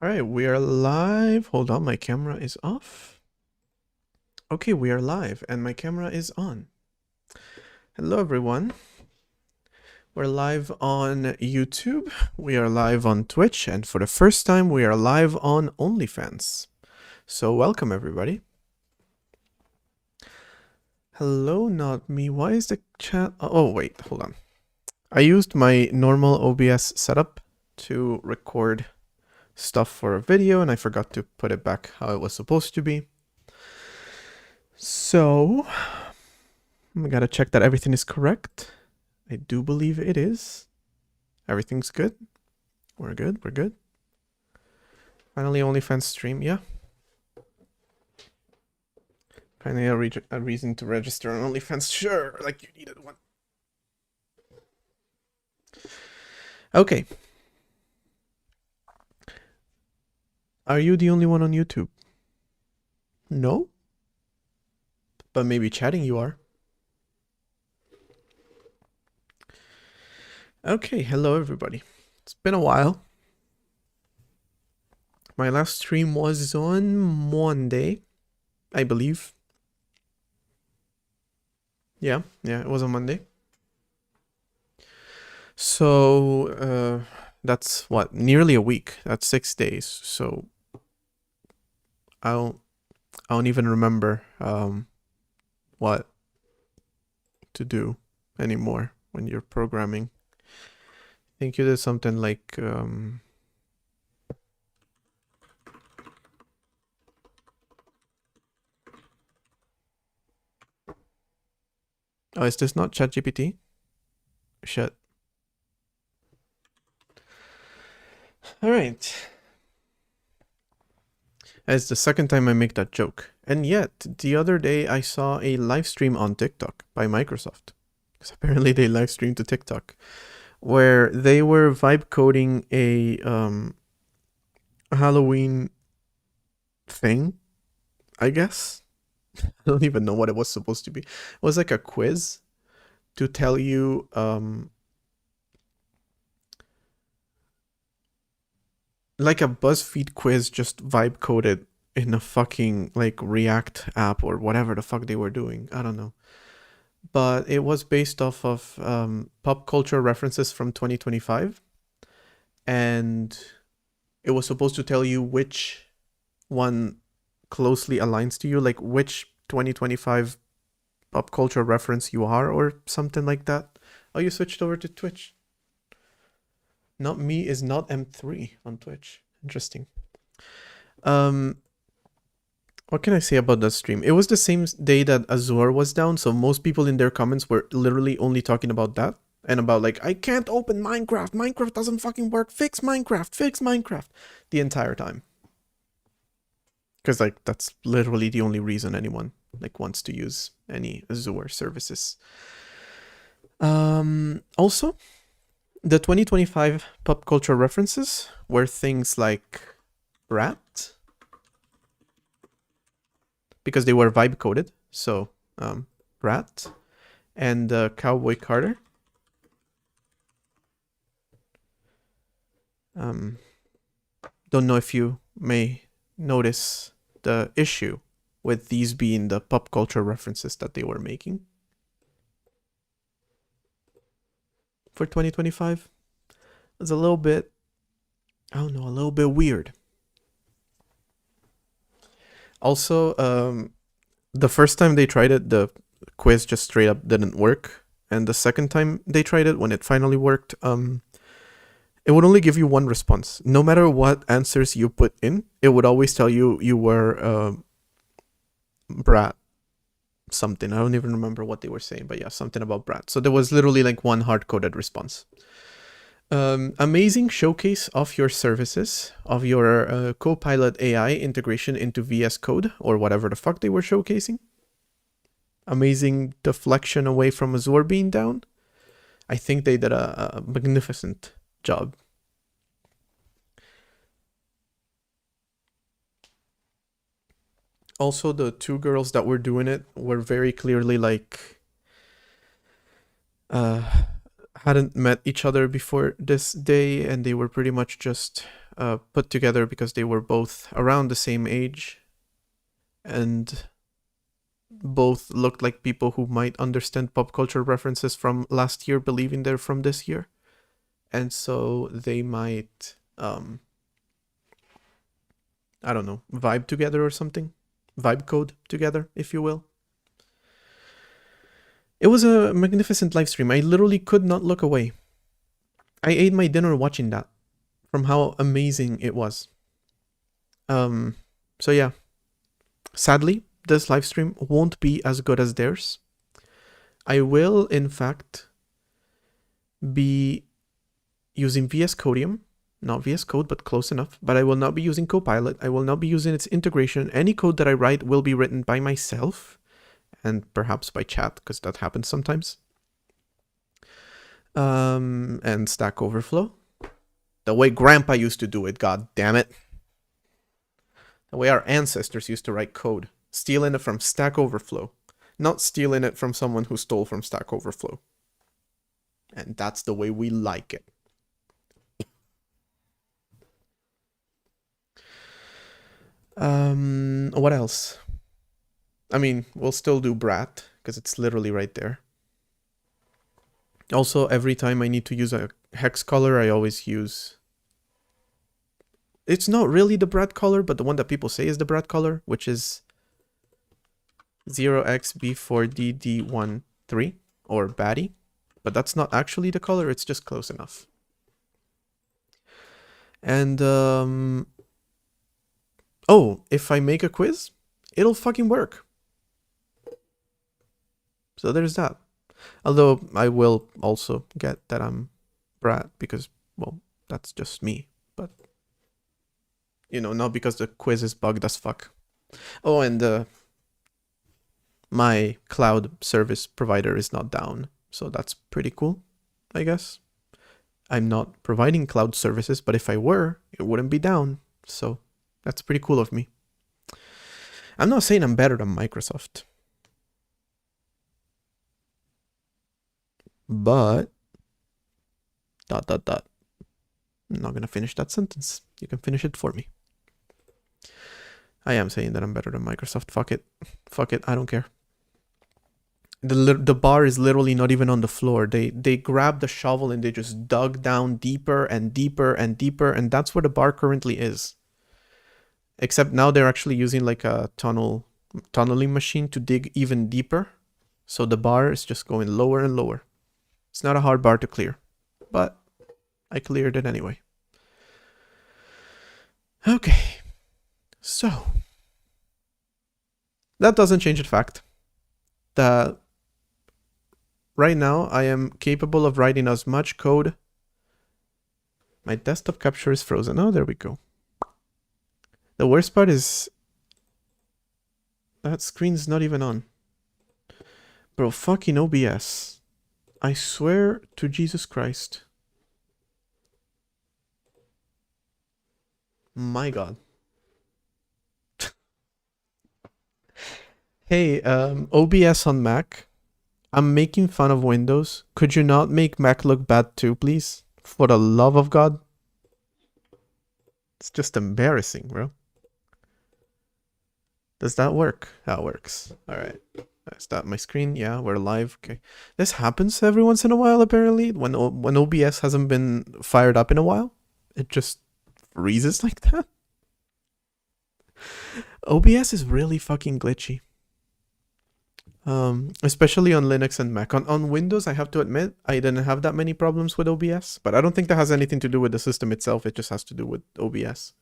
All right, we are live. Hold on, my camera is off. Okay, we are live and my camera is on. Hello, everyone. We're live on YouTube. We are live on Twitch. And for the first time, we are live on OnlyFans. So welcome, everybody. Hello, not me. Why is the chat? Oh, wait, hold on. I used my normal OBS setup to record stuff for a video and I forgot to put it back how it was supposed to be. So, I gotta check that everything is correct. I do believe it is. Everything's good. We're good. We're good. Finally, OnlyFans stream. Yeah. Finally, a reason to register on OnlyFans. Sure, like you needed one. Okay. Are you the only one on YouTube? No? But maybe chatting you are. Okay, hello everybody. It's been a while. My last stream was on Monday, I believe. Yeah, it was on Monday. So, that's what, nearly a week. That's 6 days. So I don't even remember what to do anymore when you're programming. I think you did something like oh, is this not ChatGPT? Shit. All right. It's the second time I make that joke. And yet, the other day I saw a live stream on TikTok by Microsoft. Because apparently they live streamed to TikTok. Where they were vibe coding a Halloween thing, I guess. I don't even know what it was supposed to be. It was like a quiz to tell you like a BuzzFeed quiz, just vibe coded in a fucking like React app or whatever the fuck they were doing. I don't know. But it was based off of pop culture references from 2025. And it was supposed to tell you which one closely aligns to you, like which 2025 pop culture reference you are or something like that. Oh, you switched over to Twitch. Not me is not M3 on Twitch. Interesting. What can I say about that stream? It was the same day that Azure was down, so most people in their comments were literally only talking about that and about like, I can't open Minecraft. Minecraft doesn't fucking work. Fix Minecraft. Fix Minecraft. The entire time. Because like that's literally the only reason anyone like wants to use any Azure services. Also, the 2025 pop culture references were things like Brat, because they were vibe coded. So, Brat and Cowboy Carter. Don't know if you may notice the issue with these being the pop culture references that they were making for 2025. It's a little bit, I don't know, a little bit weird. Also, the first time they tried it, the quiz just straight up didn't work. And the second time they tried it, when it finally worked, it would only give you one response. No matter what answers you put in, it would always tell you you were Brat something. I don't even remember what they were saying, but yeah, something about Brat. So there was literally like one hard-coded response. Amazing showcase of your services, of your Copilot AI integration into VS Code, or whatever the fuck they were showcasing. Amazing deflection away from Azure being down. I think they did a magnificent job. Also, the two girls that were doing it were very clearly like, how hadn't met each other before this day, and they were pretty much just put together because they were both around the same age and both looked like people who might understand pop culture references from last year, believing they're from this year. And so they might, I don't know, vibe together or something. Vibe code together, if you will. It was a magnificent live stream. I literally could not look away. I ate my dinner watching that from how amazing it was. So yeah. Sadly, this live stream won't be as good as theirs. I will, in fact, be using VS Codium. Not VS Code, but close enough. But I will not be using Copilot. I will not be using its integration. Any code that I write will be written by myself. And perhaps by chat, because that happens sometimes. And Stack Overflow. The way Grandpa used to do it, god damn it. The way our ancestors used to write code. Stealing it from Stack Overflow. Not stealing it from someone who stole from Stack Overflow. And that's the way we like it. What else? I mean, we'll still do Brat, because it's literally right there. Also, every time I need to use a hex color, I always use... It's not really the Brat color, but the one that people say is the Brat color, which is 0xb4dd13, or Batty. But that's not actually the color, it's just close enough. And, oh, if I make a quiz, it'll fucking work. So there's that. Although I will also get that I'm Brat because, well, that's just me. But, you know, not because the quiz is bugged as fuck. Oh, and my cloud service provider is not down. So that's pretty cool, I guess. I'm not providing cloud services, but if I were, it wouldn't be down. So that's pretty cool of me. I'm not saying I'm better than Microsoft. But... I'm not gonna finish that sentence. You can finish it for me. I am saying that I'm better than Microsoft. Fuck it. Fuck it. I don't care. The bar is literally not even on the floor. They grabbed the shovel and they just dug down deeper and deeper and deeper, and that's where the bar currently is. Except now they're actually using like a tunneling machine to dig even deeper. So the bar is just going lower and lower. It's not a hard bar to clear, but I cleared it anyway. Okay, so that doesn't change the fact that right now I am capable of writing as much code. My desktop capture is frozen. Oh, there we go. The worst part is that screen's not even on. Bro, fucking OBS. I swear to Jesus Christ. My God. Hey, OBS on Mac. I'm making fun of Windows. Could you not make Mac look bad too, please? For the love of God. It's just embarrassing, bro. Does that work? That works. All right. Is that my screen? Yeah, we're live. Okay. This happens every once in a while, apparently. When OBS hasn't been fired up in a while, it just freezes like that. OBS is really fucking glitchy. Especially on Linux and Mac. On Windows, I have to admit, I didn't have that many problems with OBS, but I don't think that has anything to do with the system itself. It just has to do with OBS.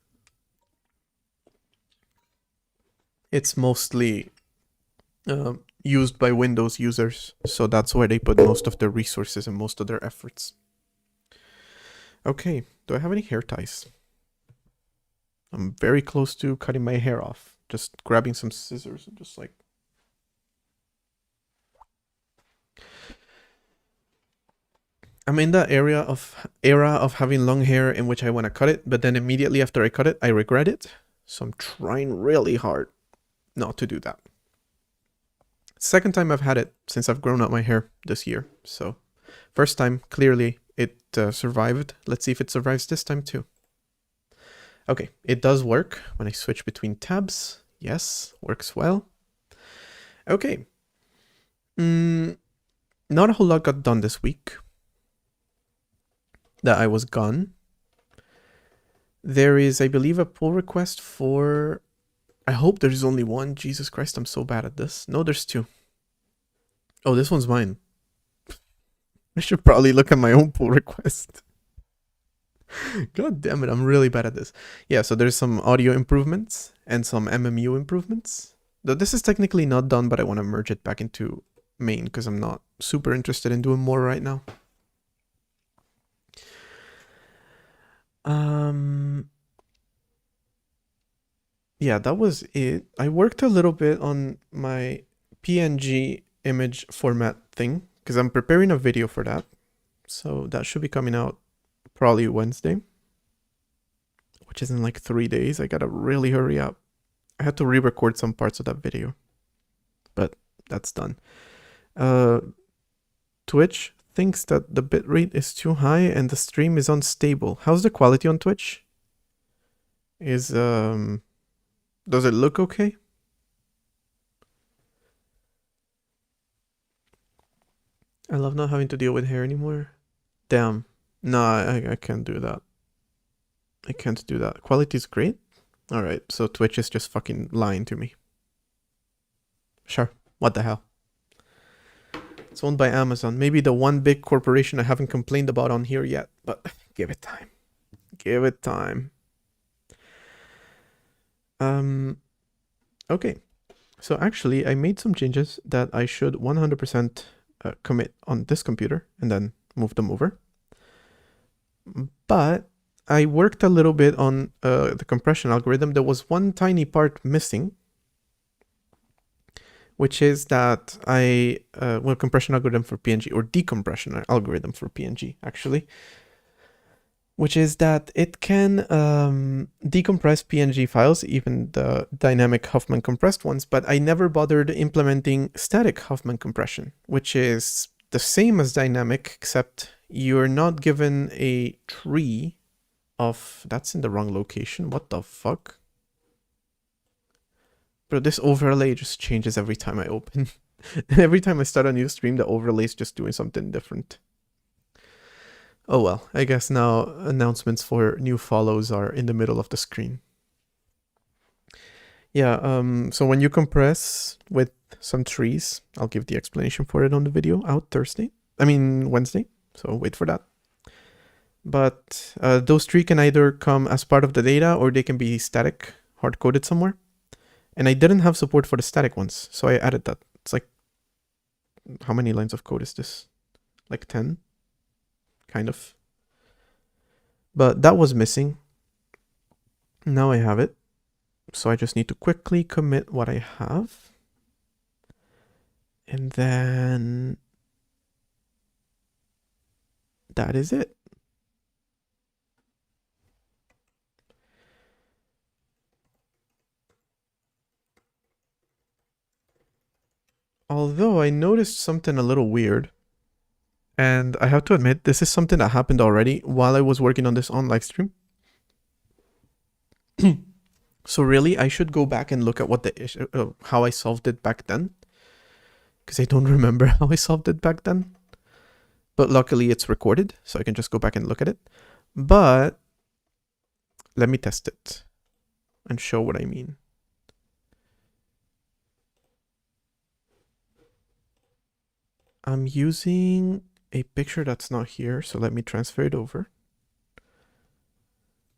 It's mostly used by Windows users, so that's where they put most of their resources and most of their efforts. Okay, do I have any hair ties? I'm very close to cutting my hair off. Just grabbing some scissors and just like... I'm in that era of having long hair in which I want to cut it, but then immediately after I cut it, I regret it. So I'm trying really hard not to do that. Second time I've had it since I've grown out my hair this year, so First time, clearly it survived. Let's see if it survives this time too. Okay, it does work when I switch between tabs. Yes, works well. Okay. Not a whole lot got done this week that I was gone. There is, I believe, a pull request for... I hope there's only one. Jesus Christ, I'm so bad at this. No, there's two. Oh, this one's mine. I should probably look at my own pull request. God damn it, I'm really bad at this. Yeah, so there's some audio improvements and some MMU improvements. Though this is technically not done, but I want to merge it back into main because I'm not super interested in doing more right now. Yeah, that was it. I worked a little bit on my PNG image format thing because I'm preparing a video for that. So that should be coming out probably Wednesday, which is in like 3 days. I gotta really hurry up. I had to re-record some parts of that video, but that's done. Twitch thinks that the bitrate is too high and the stream is unstable. How's the quality on Twitch? Does it look okay? I love not having to deal with hair anymore. Damn. No, I can't do that. I can't do that. Quality is great. Alright, so Twitch is just fucking lying to me. Sure. What the hell? It's owned by Amazon. Maybe the one big corporation I haven't complained about on here yet, but give it time. Give it time. Okay. So actually, I made some changes that I should 100% commit on this computer and then move them over. But I worked a little bit on the compression algorithm. There was one tiny part missing, which is that compression algorithm for PNG, or decompression algorithm for PNG, actually, which is that it can decompress PNG files, even the dynamic Huffman compressed ones, but I never bothered implementing static Huffman compression, which is the same as dynamic, except you're not given a tree of... That's in the wrong location. What the fuck? Bro, this overlay just changes every time I open. Every time I start a new stream, the overlay is just doing something different. Oh well, I guess now announcements for new follows are in the middle of the screen. Yeah, so when you compress with some trees, I'll give the explanation for it on the video out Wednesday, so wait for that. But those trees can either come as part of the data or they can be static, hard-coded somewhere. And I didn't have support for the static ones, so I added that. It's like, how many lines of code is this? Like 10? Kind of. But that was missing. Now I have it. So I just need to quickly commit what I have. And then that is it. Although I noticed something a little weird. And I have to admit, this is something that happened already while I was working on this on live stream. So really, I should go back and look at what the issue, how I solved it back then. Because I don't remember how I solved it back then. But luckily it's recorded, so I can just go back and look at it. But let me test it and show what I mean. I'm using a picture that's not here, so let me transfer it over.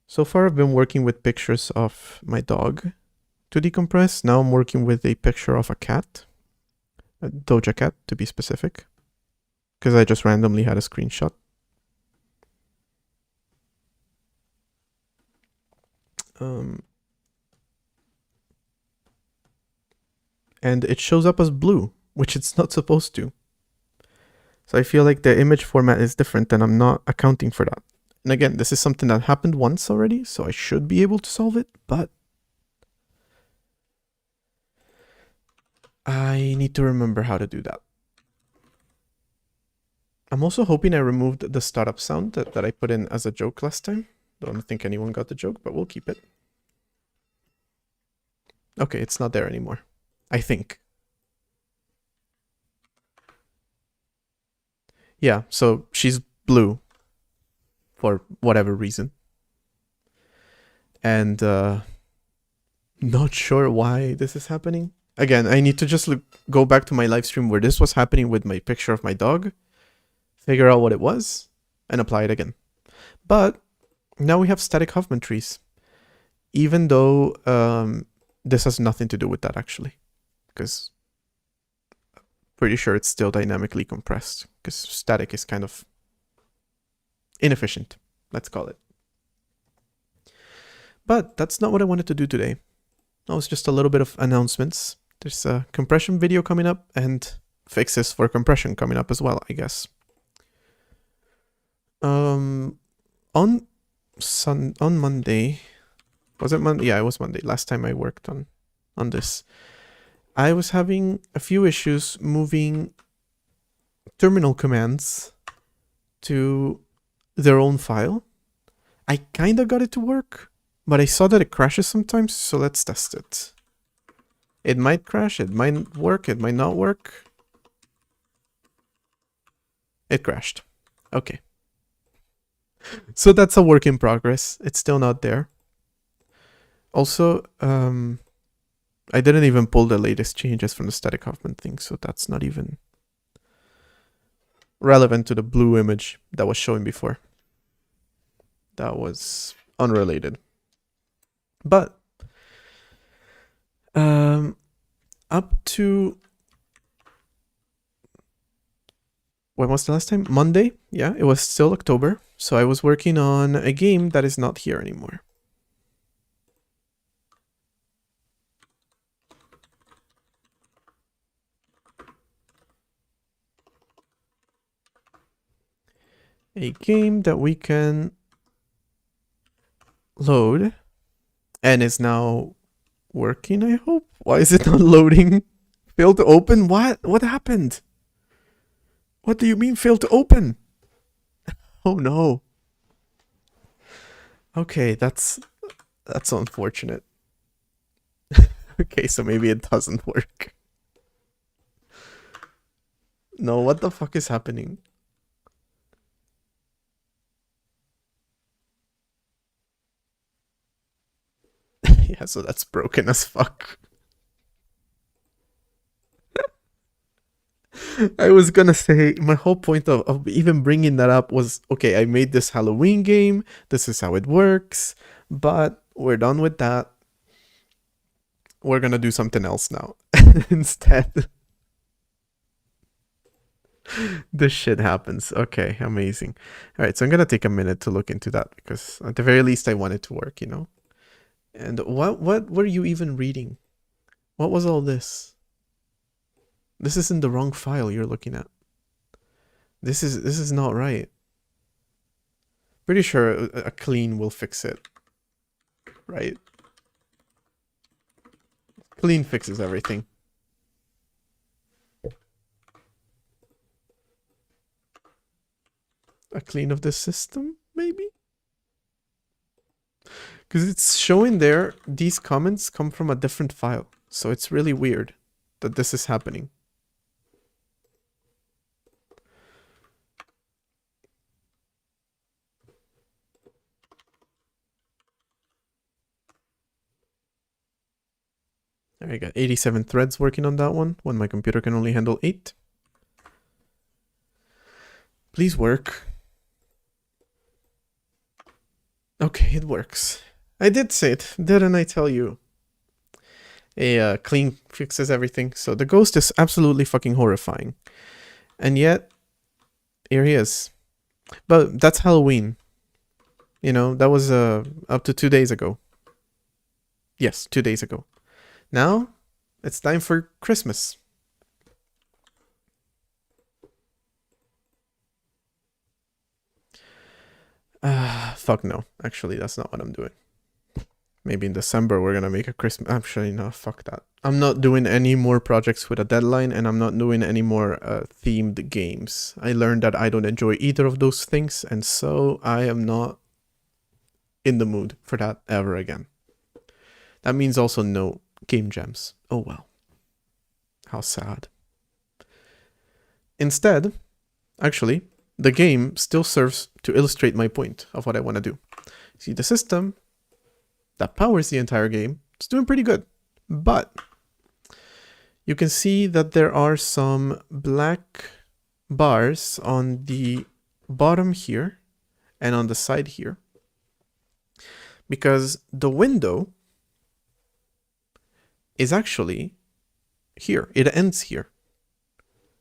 So far I've been working with pictures of my dog to decompress. Now I'm working with a picture of a cat, a Doja cat to be specific, because I just randomly had a screenshot. And it shows up as blue, which it's not supposed to. So I feel like the image format is different and I'm not accounting for that. And again, this is something that happened once already, so I should be able to solve it, but I need to remember how to do that. I'm also hoping I removed the startup sound that I put in as a joke last time. Don't think anyone got the joke, but we'll keep it. Okay, it's not there anymore. I think. Yeah, so she's blue for whatever reason. And not sure why this is happening. Again, I need to just go back to my live stream where this was happening with my picture of my dog, figure out what it was, and apply it again. But now we have static Huffman trees, even though this has nothing to do with that actually, because pretty sure it's still dynamically compressed, because static is kind of inefficient, let's call it. But that's not what I wanted to do today. That was just a little bit of announcements. There's a compression video coming up and fixes for compression coming up as well, I guess. On Monday, was it Monday? Yeah, it was Monday. Last time I worked on this, I was having a few issues moving terminal commands to their own file. I kind of got it to work, but I saw that it crashes sometimes, so let's test it. It might crash, it might work, it might not work. It crashed. Okay. So that's a work in progress. It's still not there. Also, I didn't even pull the latest changes from the static Huffman thing, so that's not even relevant to the blue image that was showing before. That was unrelated. But up to when was the last time? Monday? Yeah, it was still October. So I was working on a game that is not here anymore. A game that we can load and is now working, I hope. Why is it not loading? Failed to open? What? What happened? What do you mean failed to open? Oh no. Okay, that's unfortunate. Okay, so maybe it doesn't work. No, what the fuck is happening? Yeah, so that's broken as fuck. I was gonna say, my whole point of even bringing that up was, okay, I made this Halloween game, this is how it works, but we're done with that. We're gonna do something else now. Instead. This shit happens. Okay, amazing. Alright, so I'm gonna take a minute to look into that, because at the very least I want it to work, you know? And what were you even reading? What was all this? This isn't the wrong file you're looking at. This is not right. Pretty sure a clean will fix it. Right? Clean fixes everything. A clean of the system, maybe? Because it's showing there, these comments come from a different file. So it's really weird that this is happening. There, I got 87 threads working on that one, when my computer can only handle 8. Please work. Okay, it works. I did say it, didn't I tell you? A clean fixes everything. So the ghost is absolutely fucking horrifying. And yet, here he is. But that's Halloween. You know, that was up to 2 days ago. Yes, 2 days ago. Now, it's time for Christmas. Fuck no. Actually, that's not what I'm doing. Maybe in December we're gonna make a Christmas. Actually, no, fuck that. I'm not doing any more projects with a deadline, and I'm not doing any more themed games. I learned that I don't enjoy either of those things, and so I am not in the mood for that ever again. That means also no game jams. Oh well. How sad. Instead, actually, the game still serves to illustrate my point of what I want to do. See, the system that powers the entire game is doing pretty good, but you can see that there are some black bars on the bottom here and on the side here, because the window is actually here. It ends here.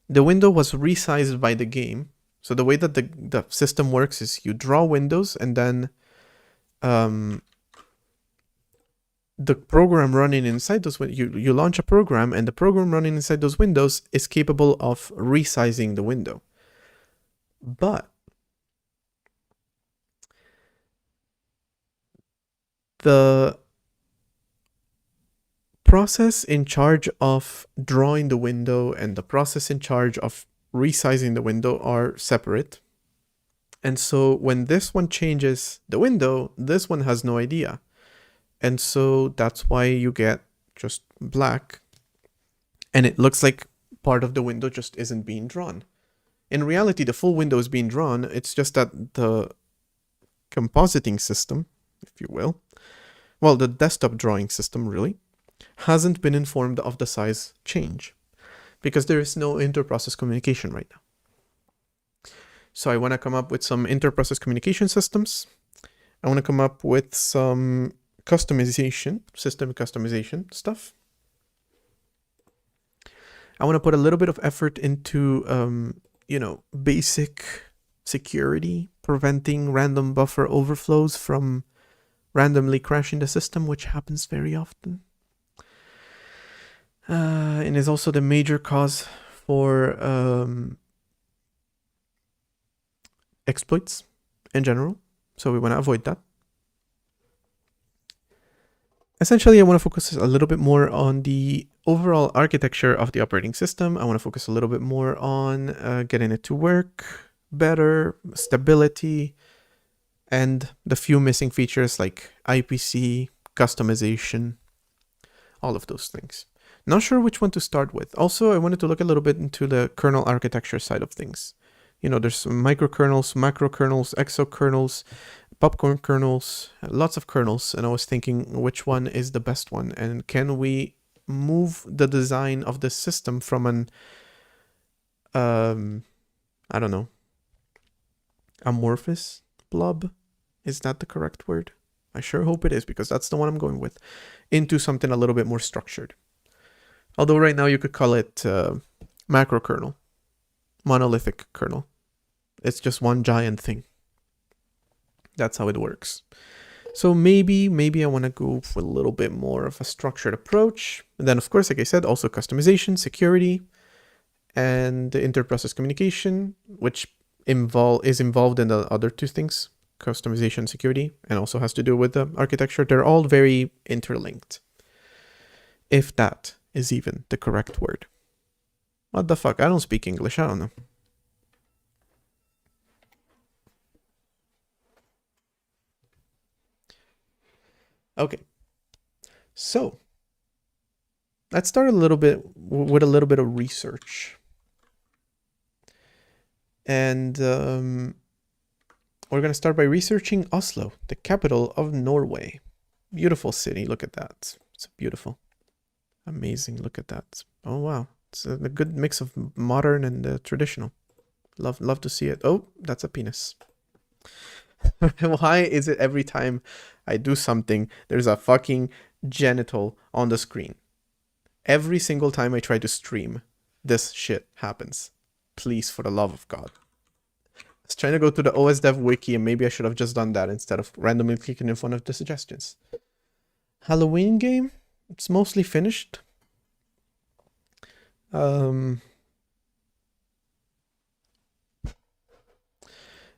The window was resized by the game. So the way that the system works is you draw windows, and then the program running inside those, you launch a program, and the program running inside those windows is capable of resizing the window. But the process in charge of drawing the window and the process in charge of resizing the window are separate. And so when this one changes the window, this one has no idea. And so that's why you get just black. And it looks like part of the window just isn't being drawn. In reality, the full window is being drawn. It's just that the compositing system, if you will, well, the desktop drawing system really, hasn't been informed of the size change because there is no inter-process communication right now. So I want to come up with some inter-process communication systems. I want to come up with some customization, system customization stuff. I want to put a little bit of effort into, basic security, preventing random buffer overflows from randomly crashing the system, which happens very often. And is also the major cause for exploits in general. So we want to avoid that. Essentially, I want to focus a little bit more on the overall architecture of the operating system. I want to focus a little bit more on getting it to work better, stability, and the few missing features like IPC, customization, all of those things. Not sure which one to start with. Also, I wanted to look a little bit into the kernel architecture side of things. There's microkernels, macrokernels, exokernels, popcorn kernels, lots of kernels, and I was thinking which one is the best one, and can we move the design of the system from an amorphous blob? Is that the correct word? I sure hope it is, because that's the one I'm going with, into something a little bit more structured. Although right now you could call it macro kernel, monolithic kernel. It's just one giant thing. That's how it works. So maybe I want to go for a little bit more of a structured approach. And then, of course, like I said, also customization, security, and the inter-process communication, which is involved in the other two things, customization, security, and also has to do with the architecture. They're all very interlinked, if that is even the correct word. What the fuck? I don't speak English. I don't know. Okay. So let's start with a little bit of research. And we're going to start by researching Oslo, the capital of Norway. Beautiful city. Look at that. It's beautiful. Amazing. Look at that. Oh, wow. It's a good mix of modern and traditional. Love to see it. Oh, that's a penis. Why is it every time I do something, there's a fucking genital on the screen? Every single time I try to stream, this shit happens. Please, for the love of God. I was trying to go to the OSDev wiki, and maybe I should have just done that instead of randomly clicking in one of the suggestions. Halloween game? It's mostly finished.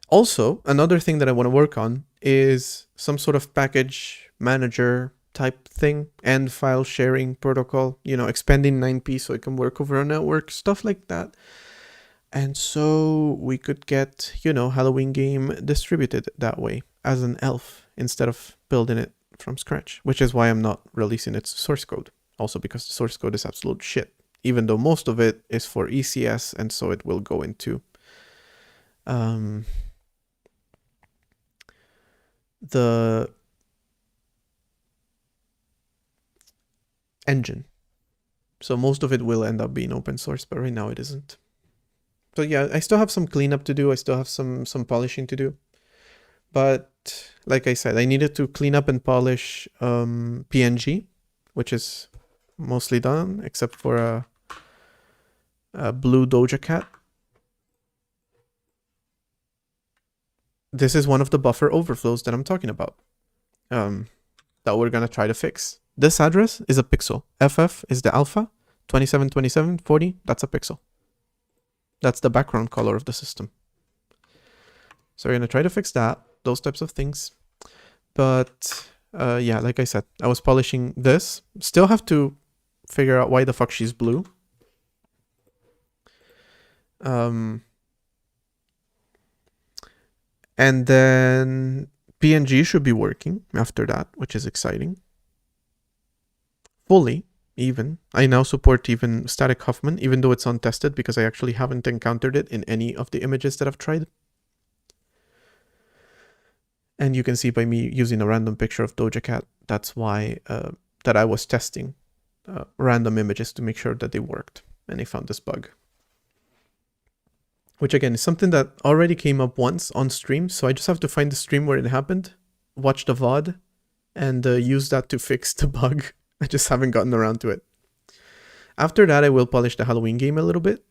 Also, another thing that I want to work on is some sort of package manager type thing and file sharing protocol, expanding 9p so it can work over a network, stuff like that. And so we could get, Halloween game distributed that way as an elf instead of building it from scratch, which is why I'm not releasing its source code. Also because the source code is absolute shit, even though most of it is for ECS, and so it will go into the engine. So most of it will end up being open source, but right now it isn't. So yeah, I still have some cleanup to do. I still have some polishing to do. But like I said, I needed to clean up and polish PNG, which is mostly done, except for a blue Doja Cat. This is one of the buffer overflows that I'm talking about, that we're gonna try to fix. This address is a pixel. FF is the alpha. 272740, that's a pixel. That's the background color of the system. So we're gonna try to fix that, those types of things. But yeah, like I said, I was polishing this. Still have to figure out why the fuck she's blue. And then PNG should be working after that, which is exciting. Fully, even. I now support even static Huffman, even though it's untested because I actually haven't encountered it in any of the images that I've tried. And you can see by me using a random picture of Doja Cat, that's why that I was testing random images to make sure that they worked. And I found this bug. Which again is something that already came up once on stream, so I just have to find the stream where it happened, watch the VOD, and use that to fix the bug. I just haven't gotten around to it. After that, I will polish the Halloween game a little bit.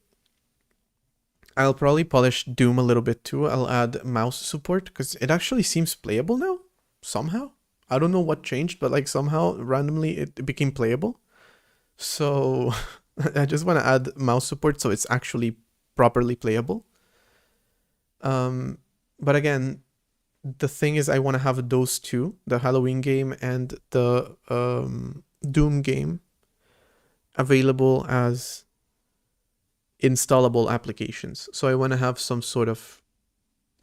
I'll probably polish Doom a little bit too. I'll add mouse support, because it actually seems playable now, somehow. I don't know what changed, but like somehow, randomly, it became playable. So I just want to add mouse support so it's actually properly playable. But again, the thing is I want to have those two, the Halloween game and the Doom game, available as installable applications. So I want to have some sort of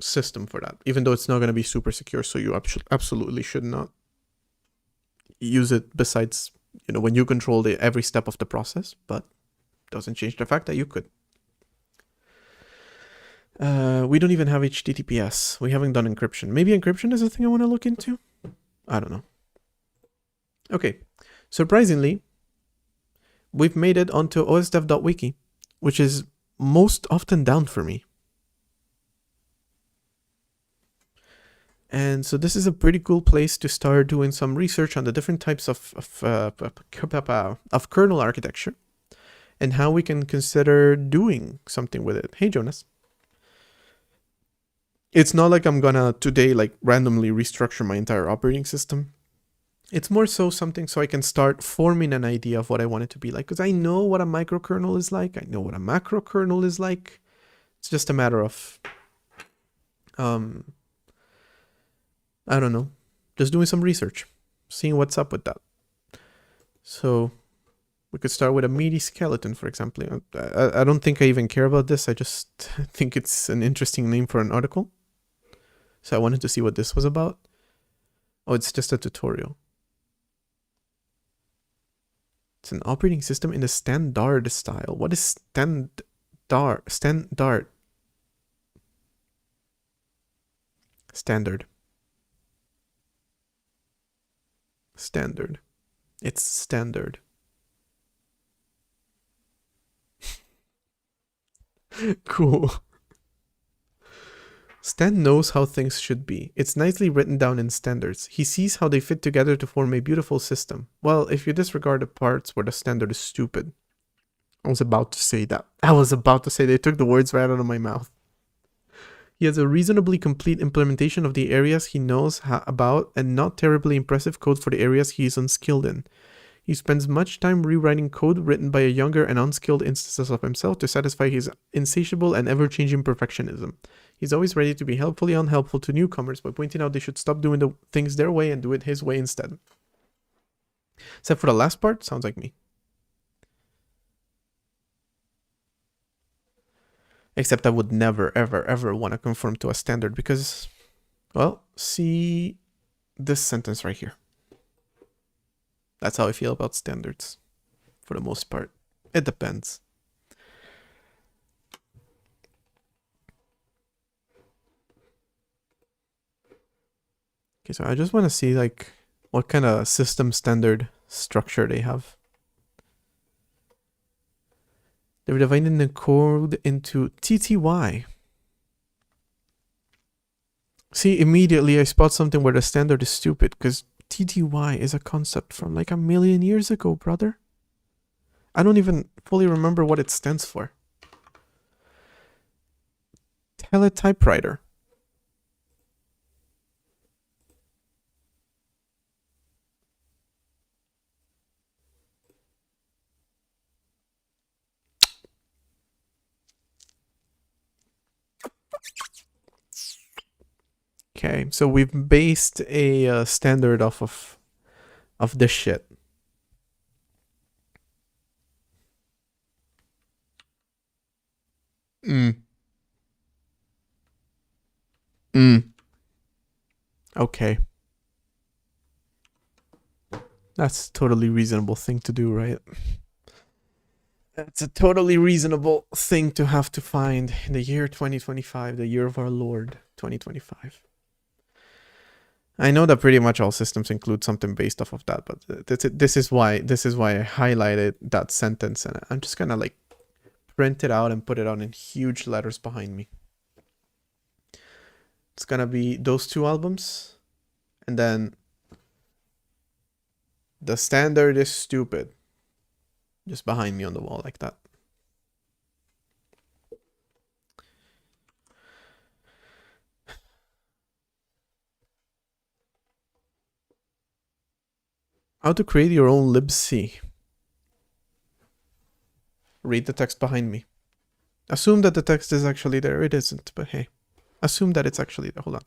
system for that, even though it's not going to be super secure, so you absolutely should not use it besides, when you control every step of the process, but doesn't change the fact that you could. We don't even have HTTPS. We haven't done encryption. Maybe encryption is a thing I want to look into? I don't know. Okay. Surprisingly, we've made it onto osdev.wiki, which is most often down for me. And so this is a pretty cool place to start doing some research on the different types of kernel architecture and how we can consider doing something with it. Hey, Jonas. It's not like I'm gonna today randomly restructure my entire operating system. It's more so something so I can start forming an idea of what I want it to be like, because I know what a microkernel is like. I know what a macrokernel is like. It's just a matter of, I don't know, just doing some research, seeing what's up with that. So we could start with a meaty skeleton, for example. I don't think I even care about this. I just think it's an interesting name for an article. So I wanted to see what this was about. Oh, it's just a tutorial. It's an operating system in the standard style. What is standard? Standard. Standard. Standard. It's standard. Cool. Stan knows how things should be. It's nicely written down in standards. He sees how they fit together to form a beautiful system. Well, if you disregard the parts where the standard is stupid. I was about to say that. They took the words right out of my mouth. He has a reasonably complete implementation of the areas he knows about and not terribly impressive code for the areas he is unskilled in. He spends much time rewriting code written by a younger and unskilled instances of himself to satisfy his insatiable and ever-changing perfectionism. He's always ready to be helpfully unhelpful to newcomers by pointing out they should stop doing the things their way and do it his way instead. Except for the last part, sounds like me. Except I would never, ever, ever want to conform to a standard because, well, see this sentence right here. That's how I feel about standards, for the most part. It depends. Okay, so I just want to see like what kind of system standard structure they have. They're dividing the code into TTY. See, immediately I spot something where the standard is stupid because TTY is a concept from like 1,000,000 years ago, brother. I don't even fully remember what it stands for. Teletypewriter. Okay, so we've based a standard off of this shit. Okay. That's a totally reasonable thing to do, right? That's a totally reasonable thing to have to find in the year 2025, the year of our Lord, 2025. I know that pretty much all systems include something based off of that, but this is why I highlighted that sentence, and I'm just gonna like print it out and put it on in huge letters behind me. It's gonna be those two albums, and then the standard is stupid, just behind me on the wall like that. How to create your own libc. Read the text behind me. Assume that the text is actually there. It isn't, but hey. Assume that it's actually there. Hold on.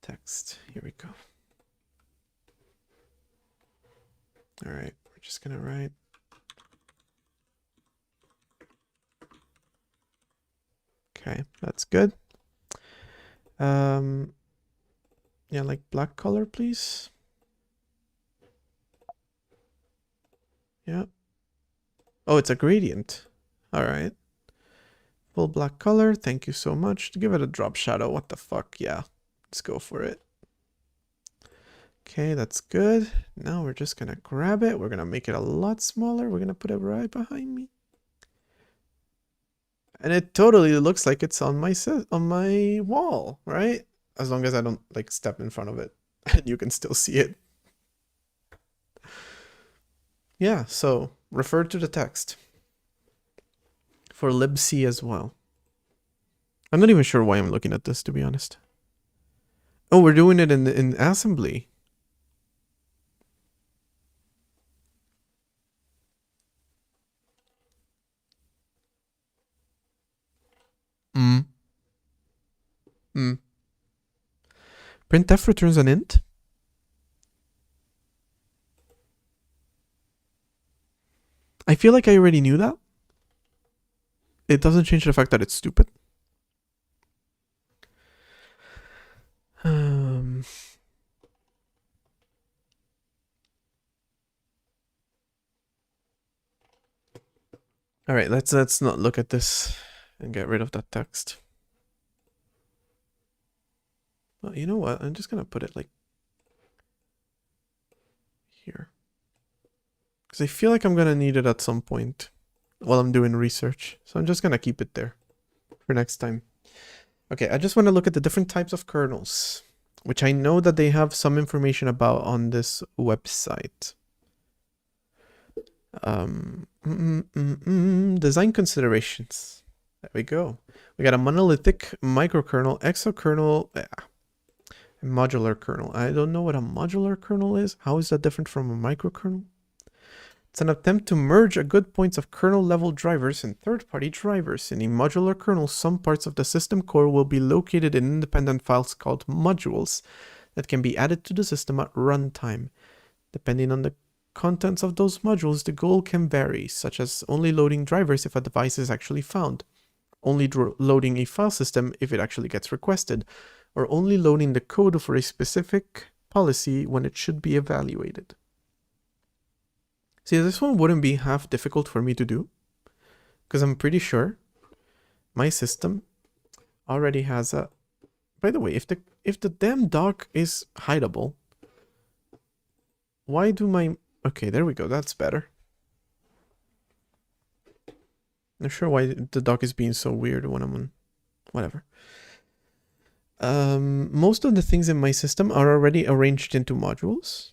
Text. Here we go. All right. We're just going to write. Okay. That's good. Yeah, like black color, please. Yeah. Oh, it's a gradient. All right. Full black color. Thank you so much. To give it a drop shadow. What the fuck? Yeah. Let's go for it. Okay, that's good. Now we're just going to grab it. We're going to make it a lot smaller. We're going to put it right behind me. And it totally looks like it's on my wall, right? As long as I don't like step in front of it and you can still see it. Yeah, so refer to the text for libc as well. I'm not even sure why I'm looking at this, to be honest. Oh, we're doing it in assembly. Printf returns an int. I feel like I already knew that. It doesn't change the fact that it's stupid. All right, let's not look at this and get rid of that text. Well, you know what? I'm just gonna put it like here. Because I feel like I'm gonna need it at some point while I'm doing research. So I'm just gonna keep it there for next time. Okay, I just want to look at the different types of kernels, which I know that they have some information about on this website. Design considerations. There we go. We got a monolithic, microkernel, exokernel, A modular kernel. I don't know what a modular kernel is. How is that different from a microkernel? It's an attempt to merge a good points of kernel-level drivers and third-party drivers. In a modular kernel, some parts of the system core will be located in independent files called modules that can be added to the system at runtime. Depending on the contents of those modules, the goal can vary, such as only loading drivers if a device is actually found, only loading a file system if it actually gets requested, or only loading the code for a specific policy when it should be evaluated. See, this one wouldn't be half difficult for me to do, because I'm pretty sure my system already has a... By the way, if the damn dock is hideable, why do my... Okay, there we go, that's better. Not sure why the dock is being so weird when I'm on... Whatever. Most of the things in my system are already arranged into modules,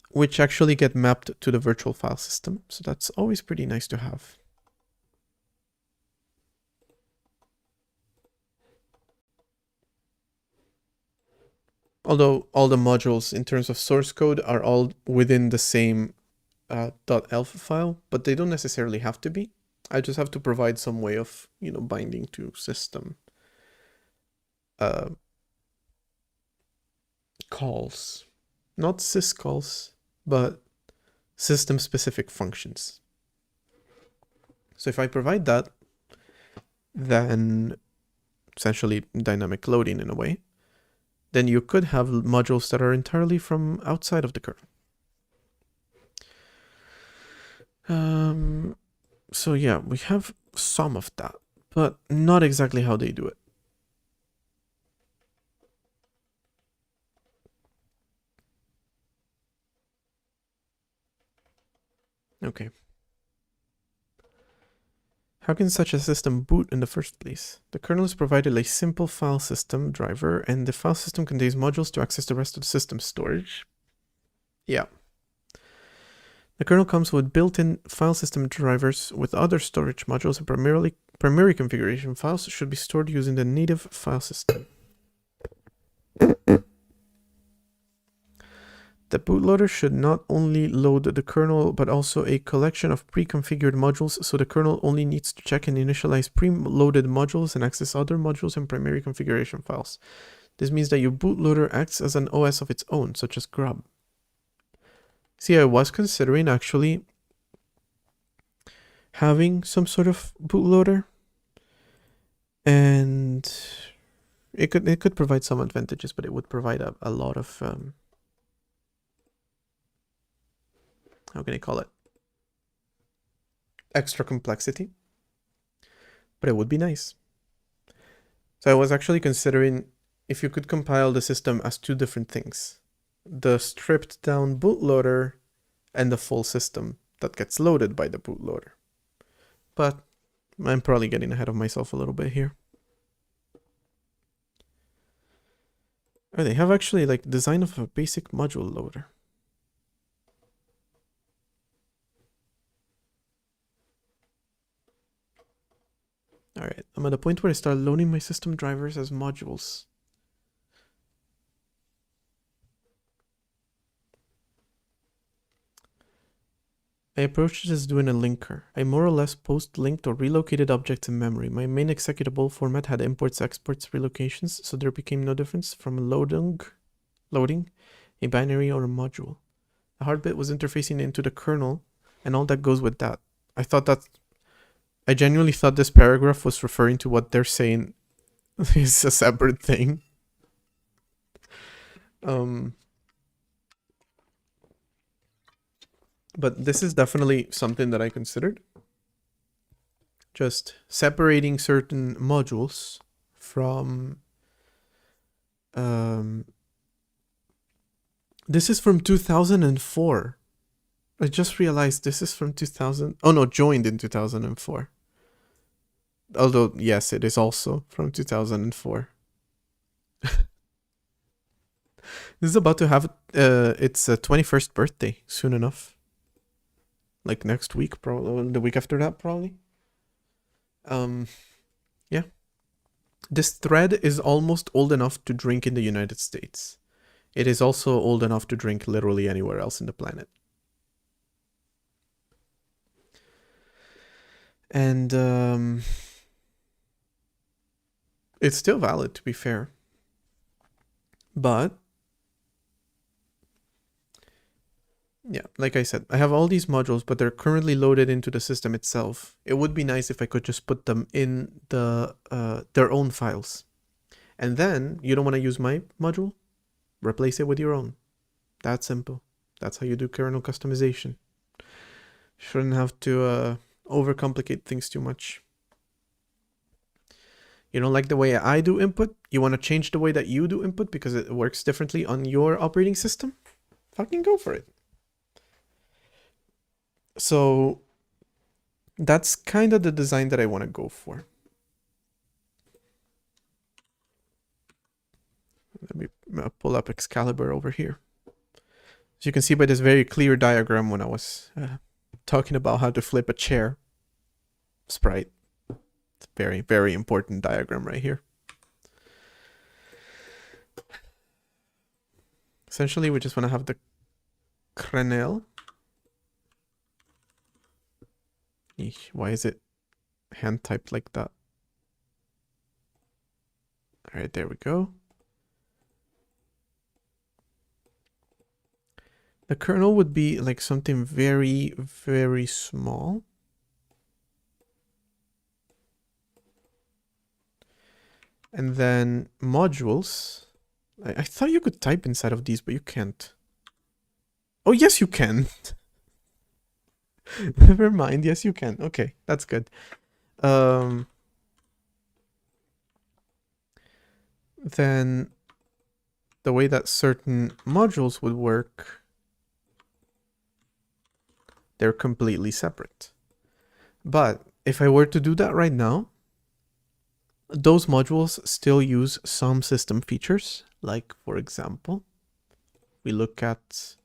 which actually get mapped to the virtual file system. So that's always pretty nice to have. Although all the modules in terms of source code are all within the same .elf file, but they don't necessarily have to be. I just have to provide some way of, binding to system calls. Not syscalls, but system-specific functions. So if I provide that, then essentially dynamic loading in a way, then you could have modules that are entirely from outside of the kernel. So yeah, we have some of that, but not exactly how they do it. Okay. How can such a system boot in the first place? The kernel is provided a simple file system driver, and the file system contains modules to access the rest of the system's storage. Yeah. The kernel comes with built-in file system drivers with other storage modules, and primary configuration files should be stored using the native file system. The bootloader should not only load the kernel, but also a collection of pre-configured modules, so the kernel only needs to check and initialize pre-loaded modules and access other modules and primary configuration files. This means that your bootloader acts as an OS of its own, such as grub. See, I was considering actually having some sort of bootloader, and it could provide some advantages, but it would provide a lot of how can I call it? Extra complexity. But it would be nice. So I was actually considering if you could compile the system as two different things. The stripped down bootloader and the full system that gets loaded by the bootloader. But I'm probably getting ahead of myself a little bit here. Oh, they have actually like design of a basic module loader. Alright, I'm at a point where I start loading my system drivers as modules. I approach it as doing a linker. I more or less post linked or relocated objects in memory. My main executable format had imports, exports, relocations, so there became no difference from loading a binary or a module. The hard bit was interfacing into the kernel and all that goes with that. I genuinely thought this paragraph was referring to what they're saying is a separate thing. But this is definitely something that I considered. Just separating certain modules from... this is from 2004. I just realized this is from 2000... Oh no, joined in 2004. Although, yes, it is also from 2004. This is about to have its 21st birthday soon enough. Like next week, probably the week after that, probably. Yeah. This thread is almost old enough to drink in the United States. It is also old enough to drink literally anywhere else in the planet. And it's still valid, to be fair. But yeah, like I said, I have all these modules, but they're currently loaded into the system itself. It would be nice if I could just put them in the their own files. And then you don't want to use my module, replace it with your own. That's simple. That's how you do kernel customization. Shouldn't have to overcomplicate things too much. You don't like the way I do input? You want to change the way that you do input because it works differently on your operating system? Fucking go for it. So that's kind of the design that I want to go for. Let me pull up Excalibur over here. As you can see by this very clear diagram when I was talking about how to flip a chair sprite. It's a very, very important diagram right here. Essentially, we just want to have the Kernel. Eesh, why is it hand typed like that? All right, there we go. The kernel would be like something very, very small. And then modules. I thought you could type inside of these, but you can't. Oh, yes, you can. Never mind. Yes, you can. Okay, that's good. Then the way that certain modules would work, they're completely separate. But if I were to do that right now, those modules still use some system features. Like, for example, we look at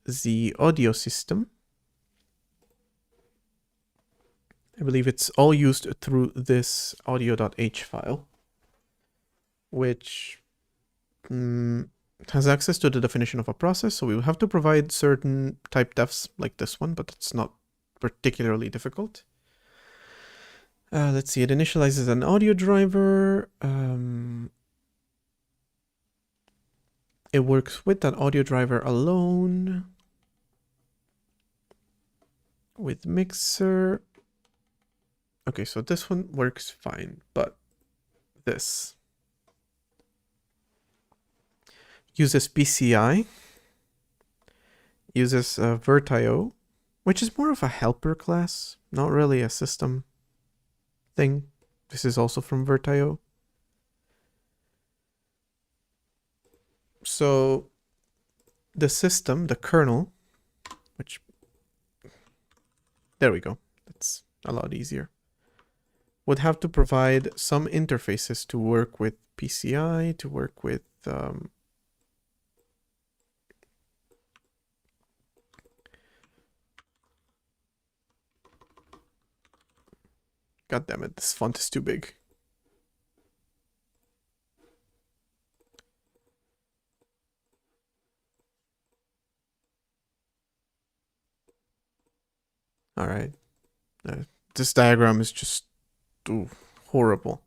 the audio system. I believe it's all used through this audio.h file, which has access to the definition of a process. So we will have to provide certain type defs like this one, but it's not particularly difficult. Let's see, it initializes an audio driver. It works with that audio driver alone. With mixer. Okay, so this one works fine, but this uses PCI, uses Virtio, which is more of a helper class, not really a system thing. This is also from Virtio. So the system, the kernel, which, there we go, that's a lot easier, would have to provide some interfaces to work with PCI, to work with God damn it, this font is too big. All right. This diagram is just horrible.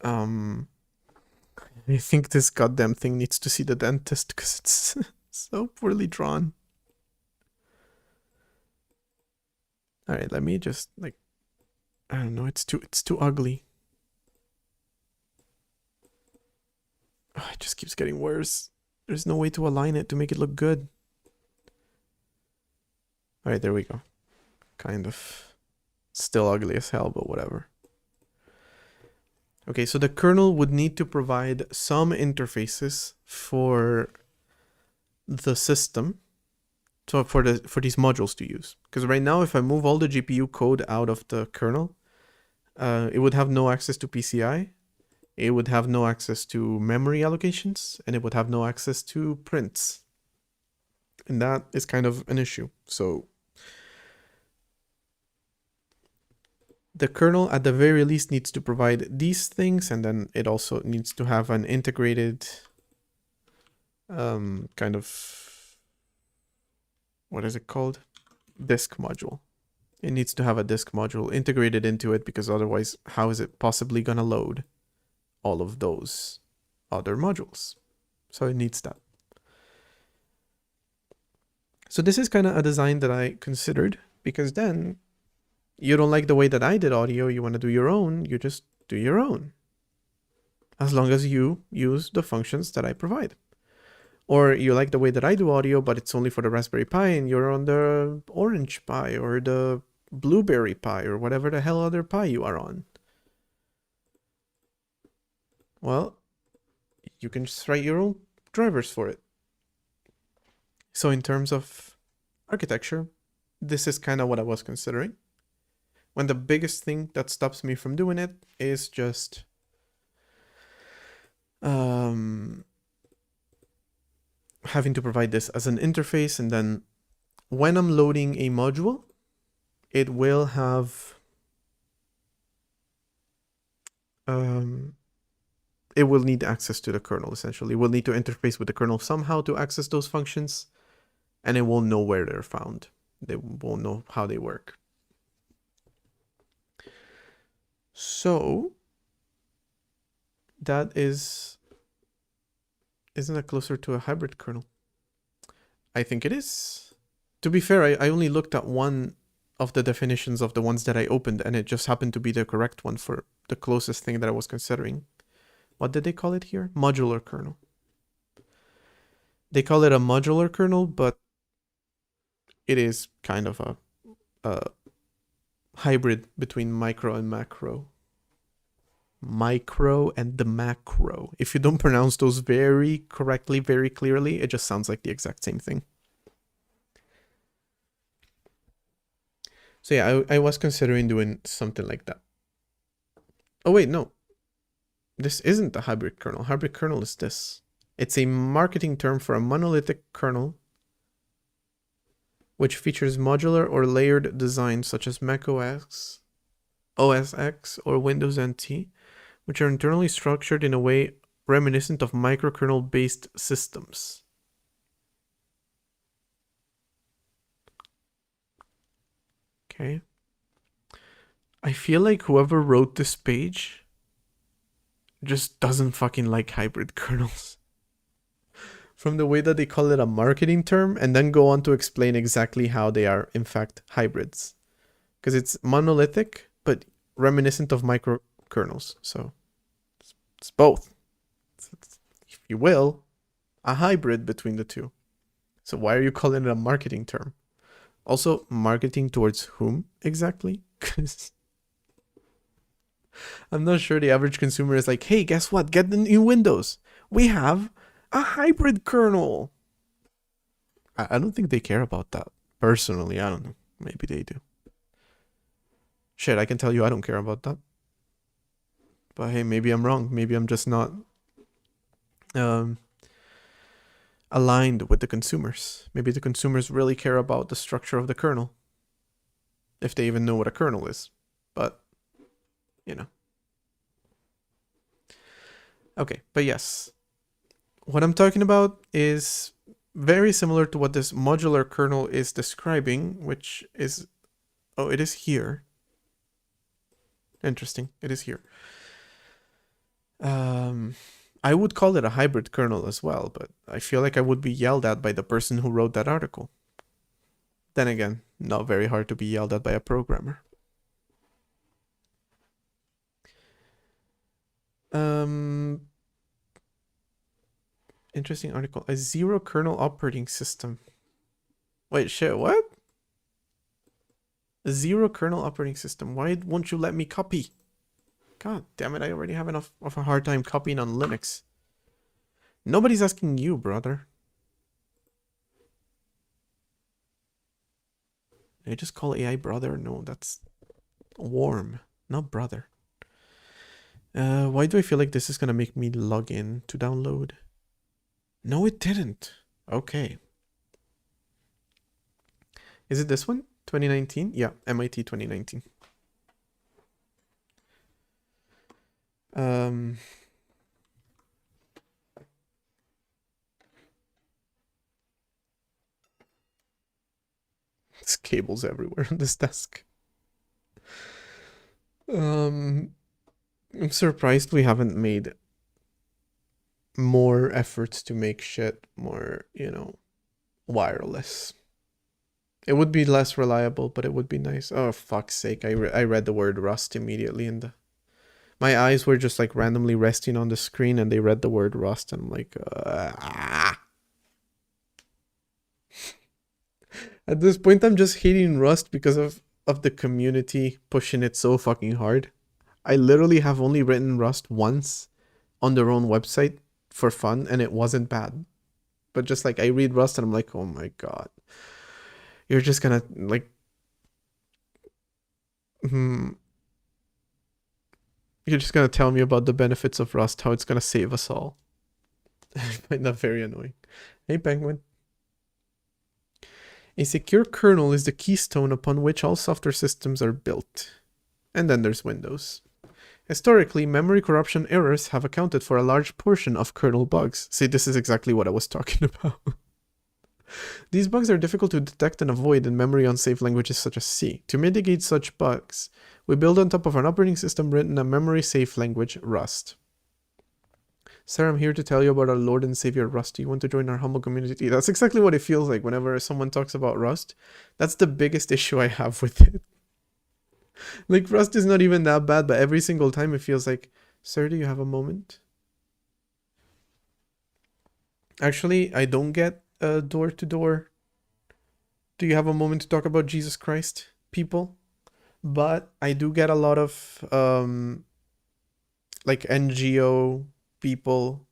I think this goddamn thing needs to see the dentist because it's so poorly drawn. All right, let me just like, I don't know, it's too ugly. Oh, it just keeps getting worse. There's no way to align it to make it look good. All right, there we go. Kind of still ugly as hell, but whatever. Okay, so the kernel would need to provide some interfaces for the system, so for these modules to use. Because right now, if I move all the GPU code out of the kernel, it would have no access to PCI, it would have no access to memory allocations, and it would have no access to prints. And that is kind of an issue. So The kernel at the very least needs to provide these things, and then it also needs to have an integrated kind of, what is it called? Disk module. It needs to have a disk module integrated into it, because otherwise, how is it possibly going to load all of those other modules? So it needs that. So this is kind of a design that I considered, because then you don't like the way that I did audio, you want to do your own, you just do your own. As long as you use the functions that I provide. Or you like the way that I do audio, but it's only for the Raspberry Pi and you're on the Orange Pi or the Blueberry Pi or whatever the hell other Pi you are on. Well, you can just write your own drivers for it. So in terms of architecture, this is kind of what I was considering. When the biggest thing that stops me from doing it is just having to provide this as an interface, and then when I'm loading a module, it will have it will need access to the kernel, essentially. It will need to interface with the kernel somehow to access those functions, and it won't know where they're found. They won't know how they work. So that isn't that closer to a hybrid kernel? I think it is. To be fair, I only looked at one of the definitions of the ones that I opened, and it just happened to be the correct one for the closest thing that I was considering. What did they call it here? Modular kernel. They call it a modular kernel, but it is kind of a hybrid between micro and macro. Micro and the macro. If you don't pronounce those very correctly, very clearly, it just sounds like the exact same thing. So yeah, I was considering doing something like that. Oh wait, no. This isn't a hybrid kernel. Hybrid kernel is this. It's a marketing term for a monolithic kernel which features modular or layered designs such as macOS, OS X, or Windows NT, which are internally structured in a way reminiscent of microkernel-based systems. Okay. I feel like whoever wrote this page just doesn't fucking like hybrid kernels. From the way that they call it a marketing term and then go on to explain exactly how they are in fact hybrids. Because it's monolithic, but reminiscent of microkernels. So it's both. It's, if you will, a hybrid between the two. So why are you calling it a marketing term? Also, marketing towards whom exactly? Because I'm not sure the average consumer is like, hey, guess what? Get the new Windows. We have a hybrid kernel. I don't think they care about that. Personally, I don't know. Maybe they do. Shit, I can tell you I don't care about that. But hey, maybe I'm wrong. Maybe I'm just not aligned with the consumers. Maybe the consumers really care about the structure of the kernel. If they even know what a kernel is. But, you know. Okay, but yes. What I'm talking about is very similar to what this modular kernel is describing, which is... Oh, it is here. Interesting. It is here. I would call it a hybrid kernel as well, but I feel like I would be yelled at by the person who wrote that article. Then again, not very hard to be yelled at by a programmer. Interesting article. A zero kernel operating system. Wait, shit, what? A zero kernel operating system. Why won't you let me copy? God damn it, I already have enough of a hard time copying on Linux. Nobody's asking you, brother. Did I just call AI brother? No, that's warm, not brother. Why do I feel like this is gonna make me log in to download? No, it didn't. Okay. Is it this one? 2019? Yeah, MIT 2019. Um, there's cables everywhere on this desk. I'm surprised we haven't made more efforts to make shit more, wireless. It would be less reliable, but it would be nice. Oh, fuck's sake. I read the word rust immediately in the... My eyes were just like randomly resting on the screen and they read the word rust and I'm like, At this point, I'm just hating Rust because of the community pushing it so fucking hard. I literally have only written Rust once on their own website for fun and it wasn't bad. But just like I read Rust and I'm like, oh my god. You're just gonna like... You're just gonna tell me about the benefits of Rust, how it's gonna save us all. I find that very annoying. Hey, Penguin. A secure kernel is the keystone upon which all software systems are built. And then there's Windows. Historically, memory corruption errors have accounted for a large portion of kernel bugs. See, this is exactly what I was talking about. These bugs are difficult to detect and avoid in memory-unsafe languages such as C. To mitigate such bugs, we build on top of an operating system written in a memory-safe language, Rust. Sir, I'm here to tell you about our Lord and Savior Rust. Do you want to join our humble community? That's exactly what it feels like whenever someone talks about Rust. That's the biggest issue I have with it. Like, Rust is not even that bad, but every single time it feels like, sir, do you have a moment? Actually, I don't get door-to-door. Do you have a moment to talk about Jesus Christ, people? But I do get a lot of, like, NGO people.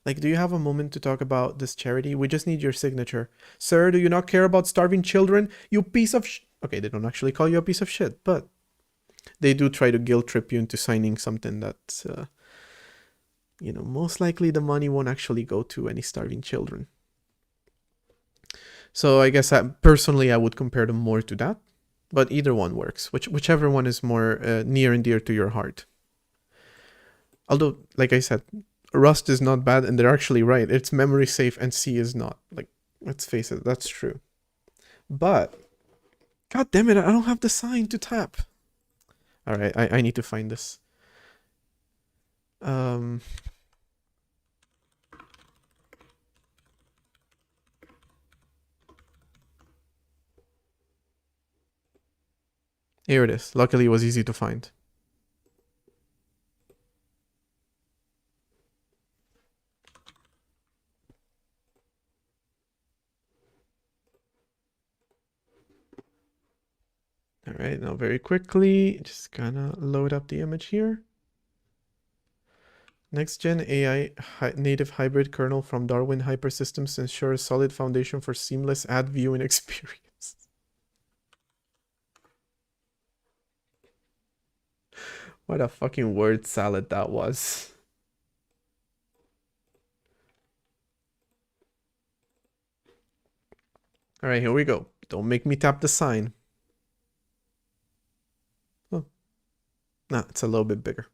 Like, do you have a moment to talk about this charity? We just need your signature. Sir, do you not care about starving children? You piece of Okay, they don't actually call you a piece of shit, but they do try to guilt trip you into signing something that, most likely the money won't actually go to any starving children. So I guess personally I would compare them more to that, but either one works, whichever one is more near and dear to your heart. Although, like I said, Rust is not bad, and they're actually right. It's memory safe, and C is not. Like, let's face it, that's true. But, god damn it, I don't have the sign to tap. Alright, I need to find this. Here it is. Luckily, it was easy to find. Alright, now very quickly, just gonna load up the image here. Next-gen AI native hybrid kernel from Darwin Hypersystems ensures solid foundation for seamless ad viewing experience. What a fucking word salad that was. Alright, here we go. Don't make me tap the sign. Oh. Nah, it's a little bit bigger.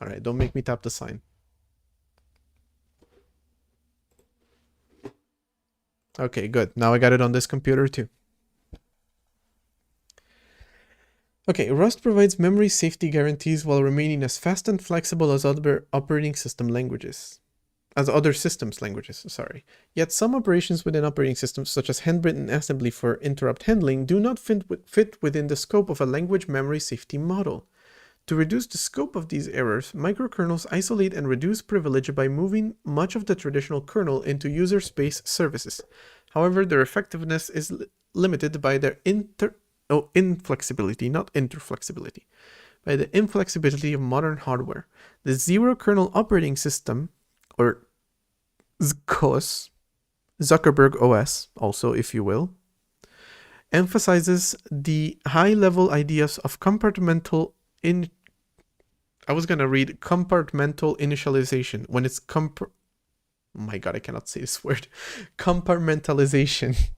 Alright, don't make me tap the sign. Okay, good. Now I got it on this computer too. Okay, Rust provides memory safety guarantees while remaining as fast and flexible as other operating system languages. Yet some operations within operating systems, such as handwritten assembly for interrupt handling, do not fit within the scope of a language memory safety model. To reduce the scope of these errors, microkernels isolate and reduce privilege by moving much of the traditional kernel into user space services. However, their effectiveness is limited by their inflexibility, not interflexibility, by the inflexibility of modern hardware. The zero kernel operating system, or ZKOS, Zuckerberg OS, also if you will, emphasizes the high-level ideas of compartmental initialization when it's oh my god, I cannot say this word. Compartmentalization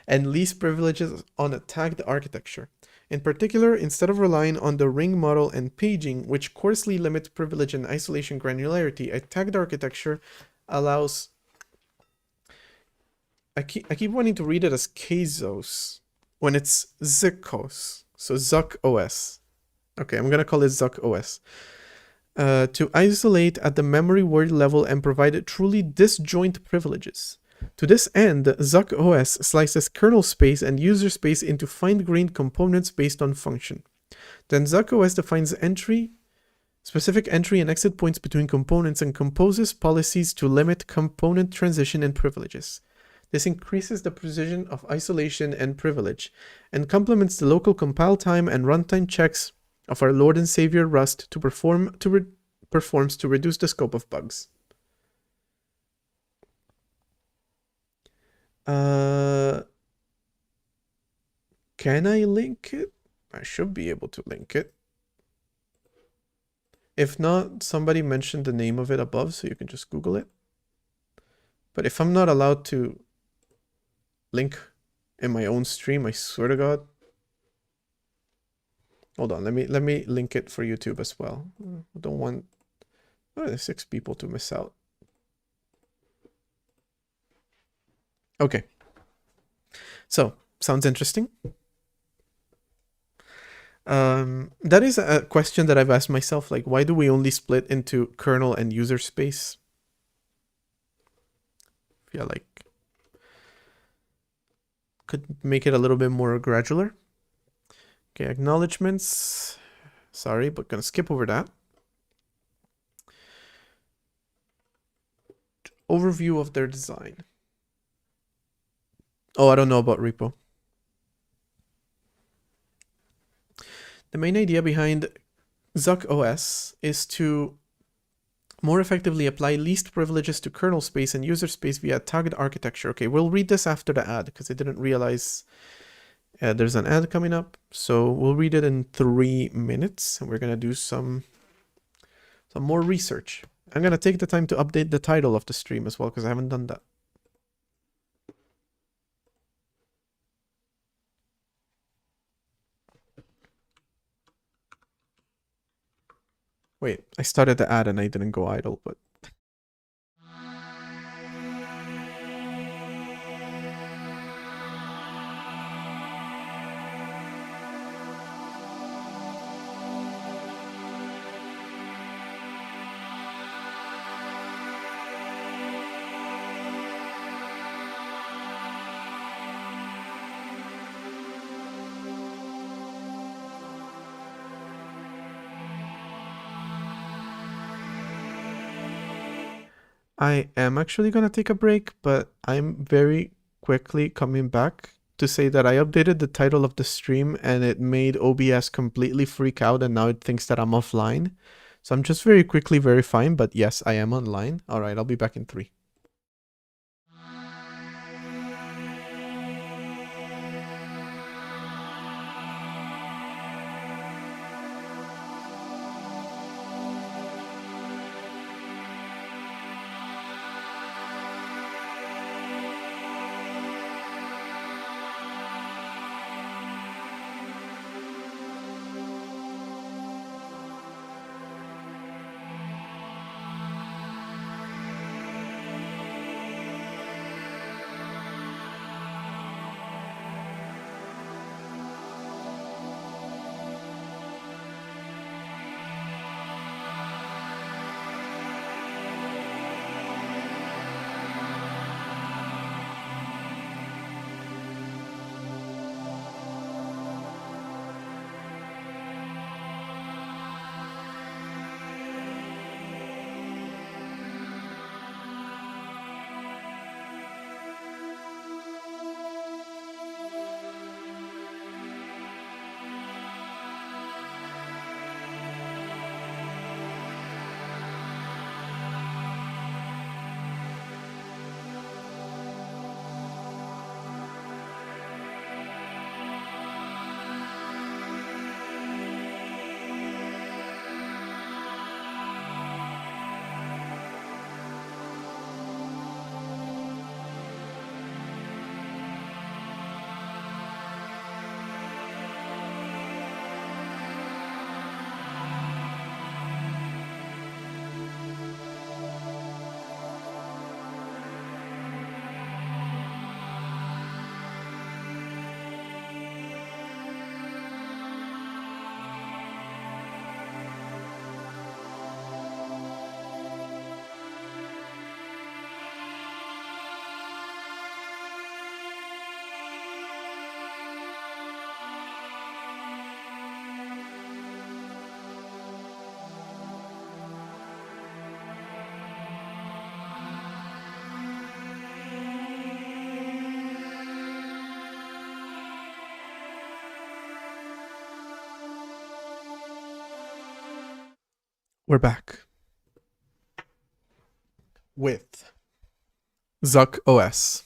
and least privileges on a tagged architecture. In particular, instead of relying on the ring model and paging, which coarsely limit privilege and isolation granularity, a tagged architecture allows... I keep wanting to read it as Kazos when it's Zikos. So Zuck OS. Okay, I'm gonna call it Zuck OS. To isolate at the memory word level and provide truly disjoint privileges. To this end, Zuck OS slices kernel space and user space into fine-grained components based on function. Then Zuck OS defines specific entry and exit points between components and composes policies to limit component transition and privileges. This increases the precision of isolation and privilege, and complements the local compile time and runtime checks of our Lord and Savior Rust performs to reduce the scope of bugs. Can I link it? I should be able to link it. If not, somebody mentioned the name of it above, so you can just Google it. But if I'm not allowed to link in my own stream, I swear to God. Hold on, let me link it for YouTube as well. I don't want 6 people to miss out. Okay. So, sounds interesting. That is a question that I've asked myself, like, why do we only split into kernel and user space? Yeah, like, could make it a little bit more gradular. Okay, acknowledgements. Sorry, but gonna skip over that. Overview of their design. Oh, I don't know about repo. The main idea behind Zuck OS is to more effectively apply least privileges to kernel space and user space via tagged architecture. Okay, we'll read this after the ad because I didn't realize there's an ad coming up. So we'll read it in 3 minutes, and we're gonna do some more research. I'm gonna take the time to update the title of the stream as well because I haven't done that. Wait, I started the ad and I didn't go idle, but... I am actually gonna take a break, but I'm very quickly coming back to say that I updated the title of the stream and it made OBS completely freak out and now it thinks that I'm offline. So I'm just very quickly verifying, but yes, I am online. All right, I'll be back in 3. We're back with Zuck OS.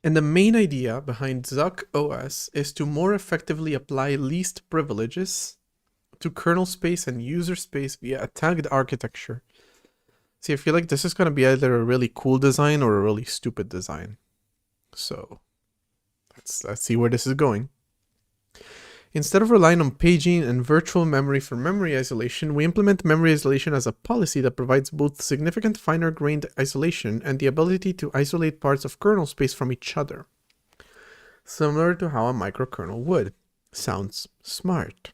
And the main idea behind Zuck OS is to more effectively apply least privileges to kernel space and user space via a tagged architecture. See, I feel like this is going to be either a really cool design or a really stupid design. So let's see where this is going. Instead of relying on paging and virtual memory for memory isolation, we implement memory isolation as a policy that provides both significant finer-grained isolation and the ability to isolate parts of kernel space from each other. Similar to how a microkernel would. Sounds smart.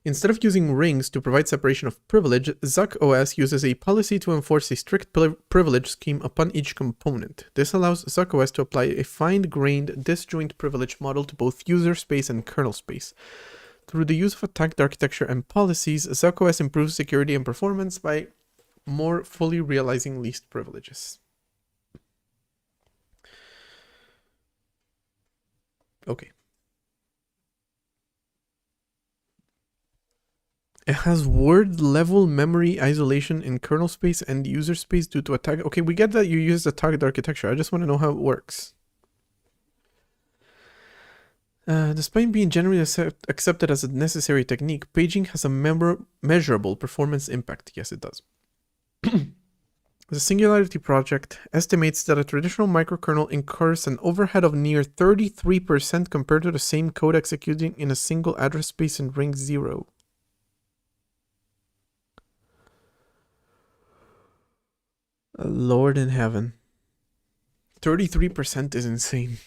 Instead of using rings to provide separation of privilege, Zuck OS uses a policy to enforce a strict privilege scheme upon each component. This allows Zuck OS to apply a fine-grained disjoint privilege model to both user space and kernel space. Through the use of a tagged architecture and policies, Zuck OS improves security and performance by more fully realizing least privileges. Okay. It has word-level memory isolation in kernel space and user space due to a tag. Okay, we get that you use the tagged architecture. I just want to know how it works. Despite being generally accepted as a necessary technique, paging has a measurable performance impact. Yes, it does. The Singularity Project estimates that a traditional microkernel incurs an overhead of near 33% compared to the same code executing in a single address space in ring 0. Lord in heaven. 33% is insane.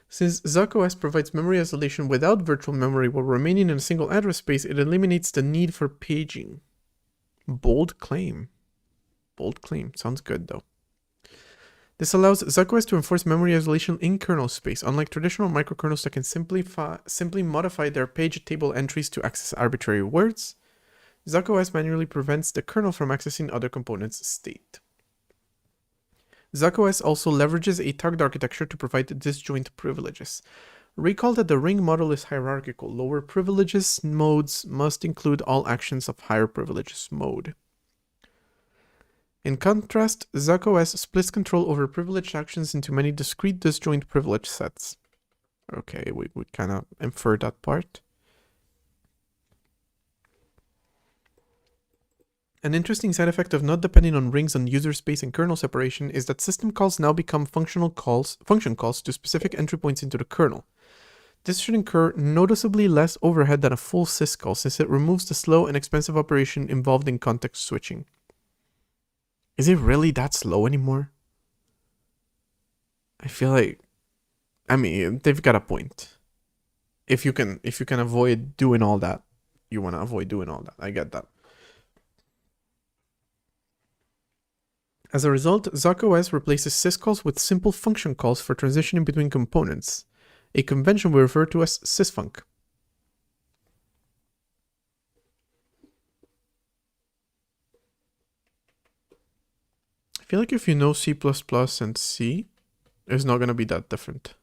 Since Zuck OS provides memory isolation without virtual memory while remaining in a single address space, it eliminates the need for paging. Bold claim. Bold claim. Sounds good, though. This allows Zuck OS to enforce memory isolation in kernel space, unlike traditional microkernels that can simply modify their page table entries to access arbitrary words. Zuck OS manually prevents the kernel from accessing other components' state. Zuck OS also leverages a tagged architecture to provide disjoint privileges. Recall that the ring model is hierarchical. Lower privileges modes must include all actions of higher privileges mode. In contrast, Zuck OS splits control over privileged actions into many discrete disjoint privilege sets. Okay, we kind of infer that part. An interesting side effect of not depending on rings on user space and kernel separation is that system calls now become function calls to specific entry points into the kernel. This should incur noticeably less overhead than a full syscall, since it removes the slow and expensive operation involved in context switching. Is it really that slow anymore? I feel like, I mean, they've got a point. If you can avoid doing all that, you want to avoid doing all that. I get that. As a result, Zuck OS replaces syscalls with simple function calls for transitioning between components, a convention we refer to as sysfunc. I feel like if you know C++ and C, it's not going to be that different.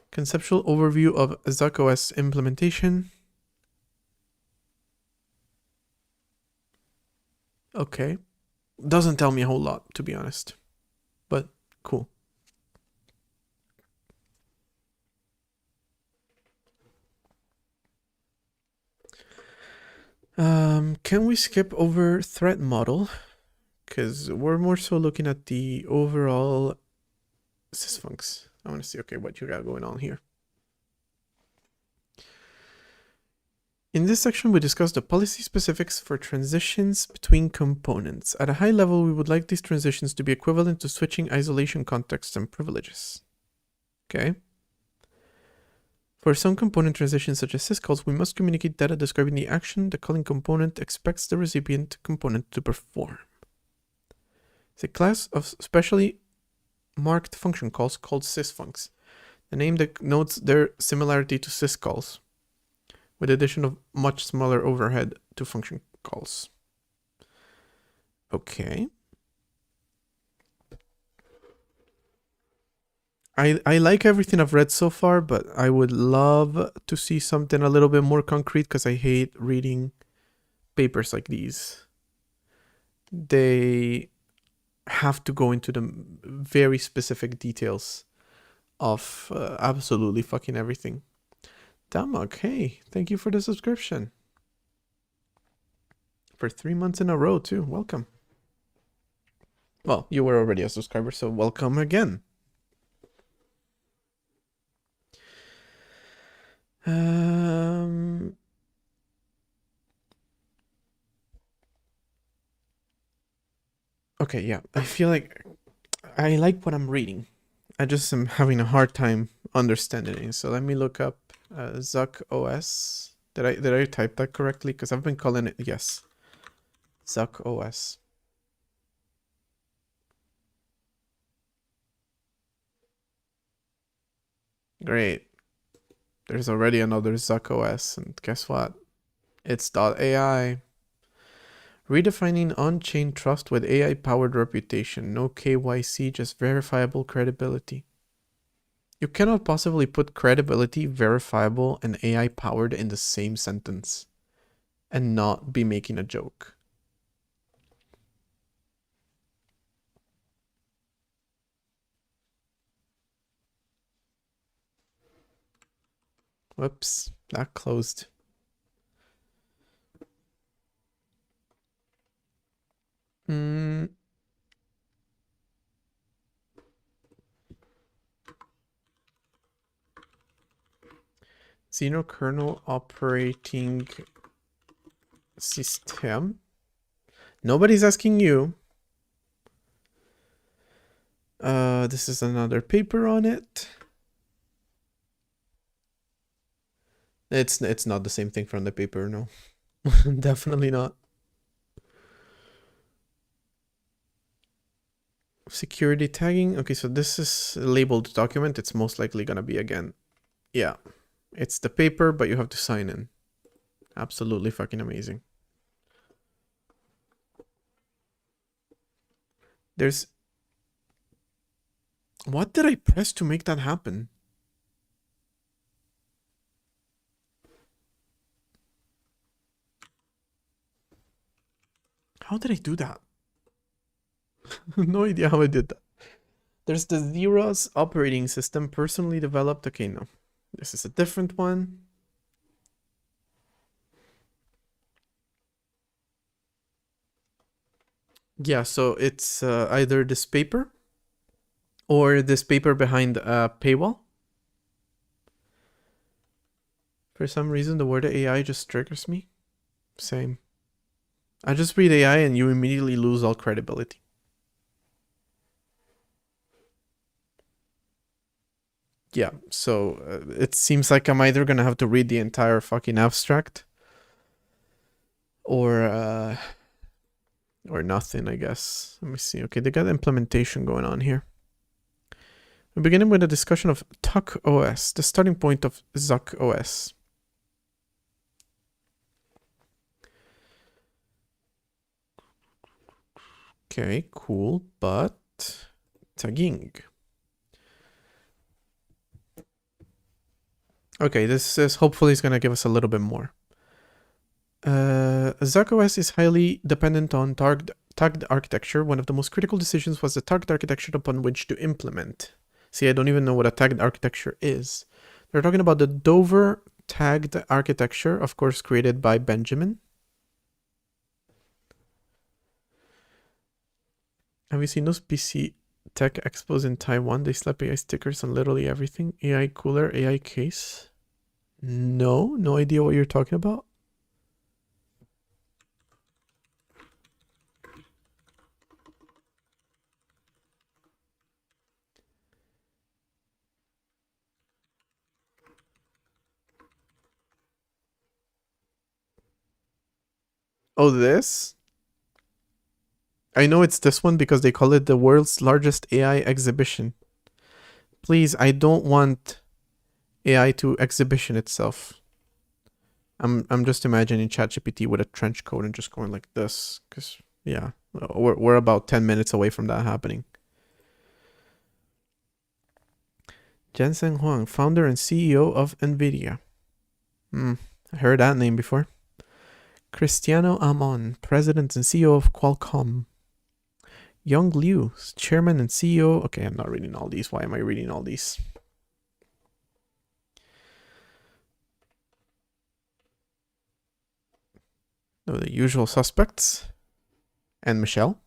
Conceptual overview of Zuck OS implementation. Okay. Doesn't tell me a whole lot, to be honest. But cool. Can we skip over threat model? Because we're more so looking at the overall sysfuncs. I want to see, okay, what you got going on here. In this section, we discuss the policy specifics for transitions between components. At a high level, we would like these transitions to be equivalent to switching isolation contexts and privileges. Okay. For some component transitions such as syscalls, we must communicate data describing the action the calling component expects the recipient component to perform. It's a class of specially marked function calls called sysfuncs. The name denotes their similarity to syscalls, with the addition of much smaller overhead to function calls. Okay. I like everything I've read so far, but I would love to see something a little bit more concrete because I hate reading papers like these. They have to go into the very specific details of absolutely fucking everything. Damok, hey, thank you for the subscription. For 3 months in a row, too. Welcome. Well, you were already a subscriber, so welcome again. Okay, yeah. I feel like I like what I'm reading. I just am having a hard time understanding it. So let me look up Zuck OS. Did I type that correctly? Because I've been calling it, yes, Zuck OS. Great. There's already another Zuck OS, and guess what? It's .ai. Redefining on-chain trust with AI-powered reputation. No KYC, just verifiable credibility. You cannot possibly put credibility, verifiable, and AI-powered in the same sentence and not be making a joke. Whoops, that closed. Xeno kernel operating system. Nobody's asking you. This is another paper on it. It's not the same thing from the paper, no. Definitely not. Security tagging. Okay, so this is a labeled document. It's most likely gonna be again. Yeah. It's the paper, but you have to sign in. Absolutely fucking amazing. There's... What did I press to make that happen? How did I do that? No idea how I did that. There's the Zeros operating system personally developed. Okay, no. This is a different one. Yeah, so it's either this paper or this paper behind a paywall. For some reason, the word AI just triggers me. Same. I just read AI and you immediately lose all credibility. Yeah, so it seems like I'm either gonna have to read the entire fucking abstract or nothing, I guess. Let me see. Okay, they got implementation going on here. We're beginning with a discussion of Tuck OS, the starting point of Zuck OS. Okay, cool, but tagging. Okay, this is hopefully is gonna give us a little bit more. Zuck OS is highly dependent on tagged architecture. One of the most critical decisions was the tagged architecture upon which to implement. See, I don't even know what a tagged architecture is. They're talking about the Dover tagged architecture, of course, created by Benjamin. Have you seen those PC tech expos in Taiwan? They slap AI stickers on literally everything. AI cooler, AI case. No idea what you're talking about. Oh, this? I know it's this one because they call it the world's largest AI exhibition. Please, I don't want AI to exhibition itself. I'm just imagining ChatGPT with a trench coat and just going like this, because Yeah, we're about 10 minutes away from that happening. Jensen Huang, founder and CEO of NVIDIA. I heard that name before. Cristiano Amon, president and CEO of Qualcomm. Young Liu, chairman and CEO. Okay, I'm not reading all these. Why am I reading all these? No, the usual suspects. And Michelle.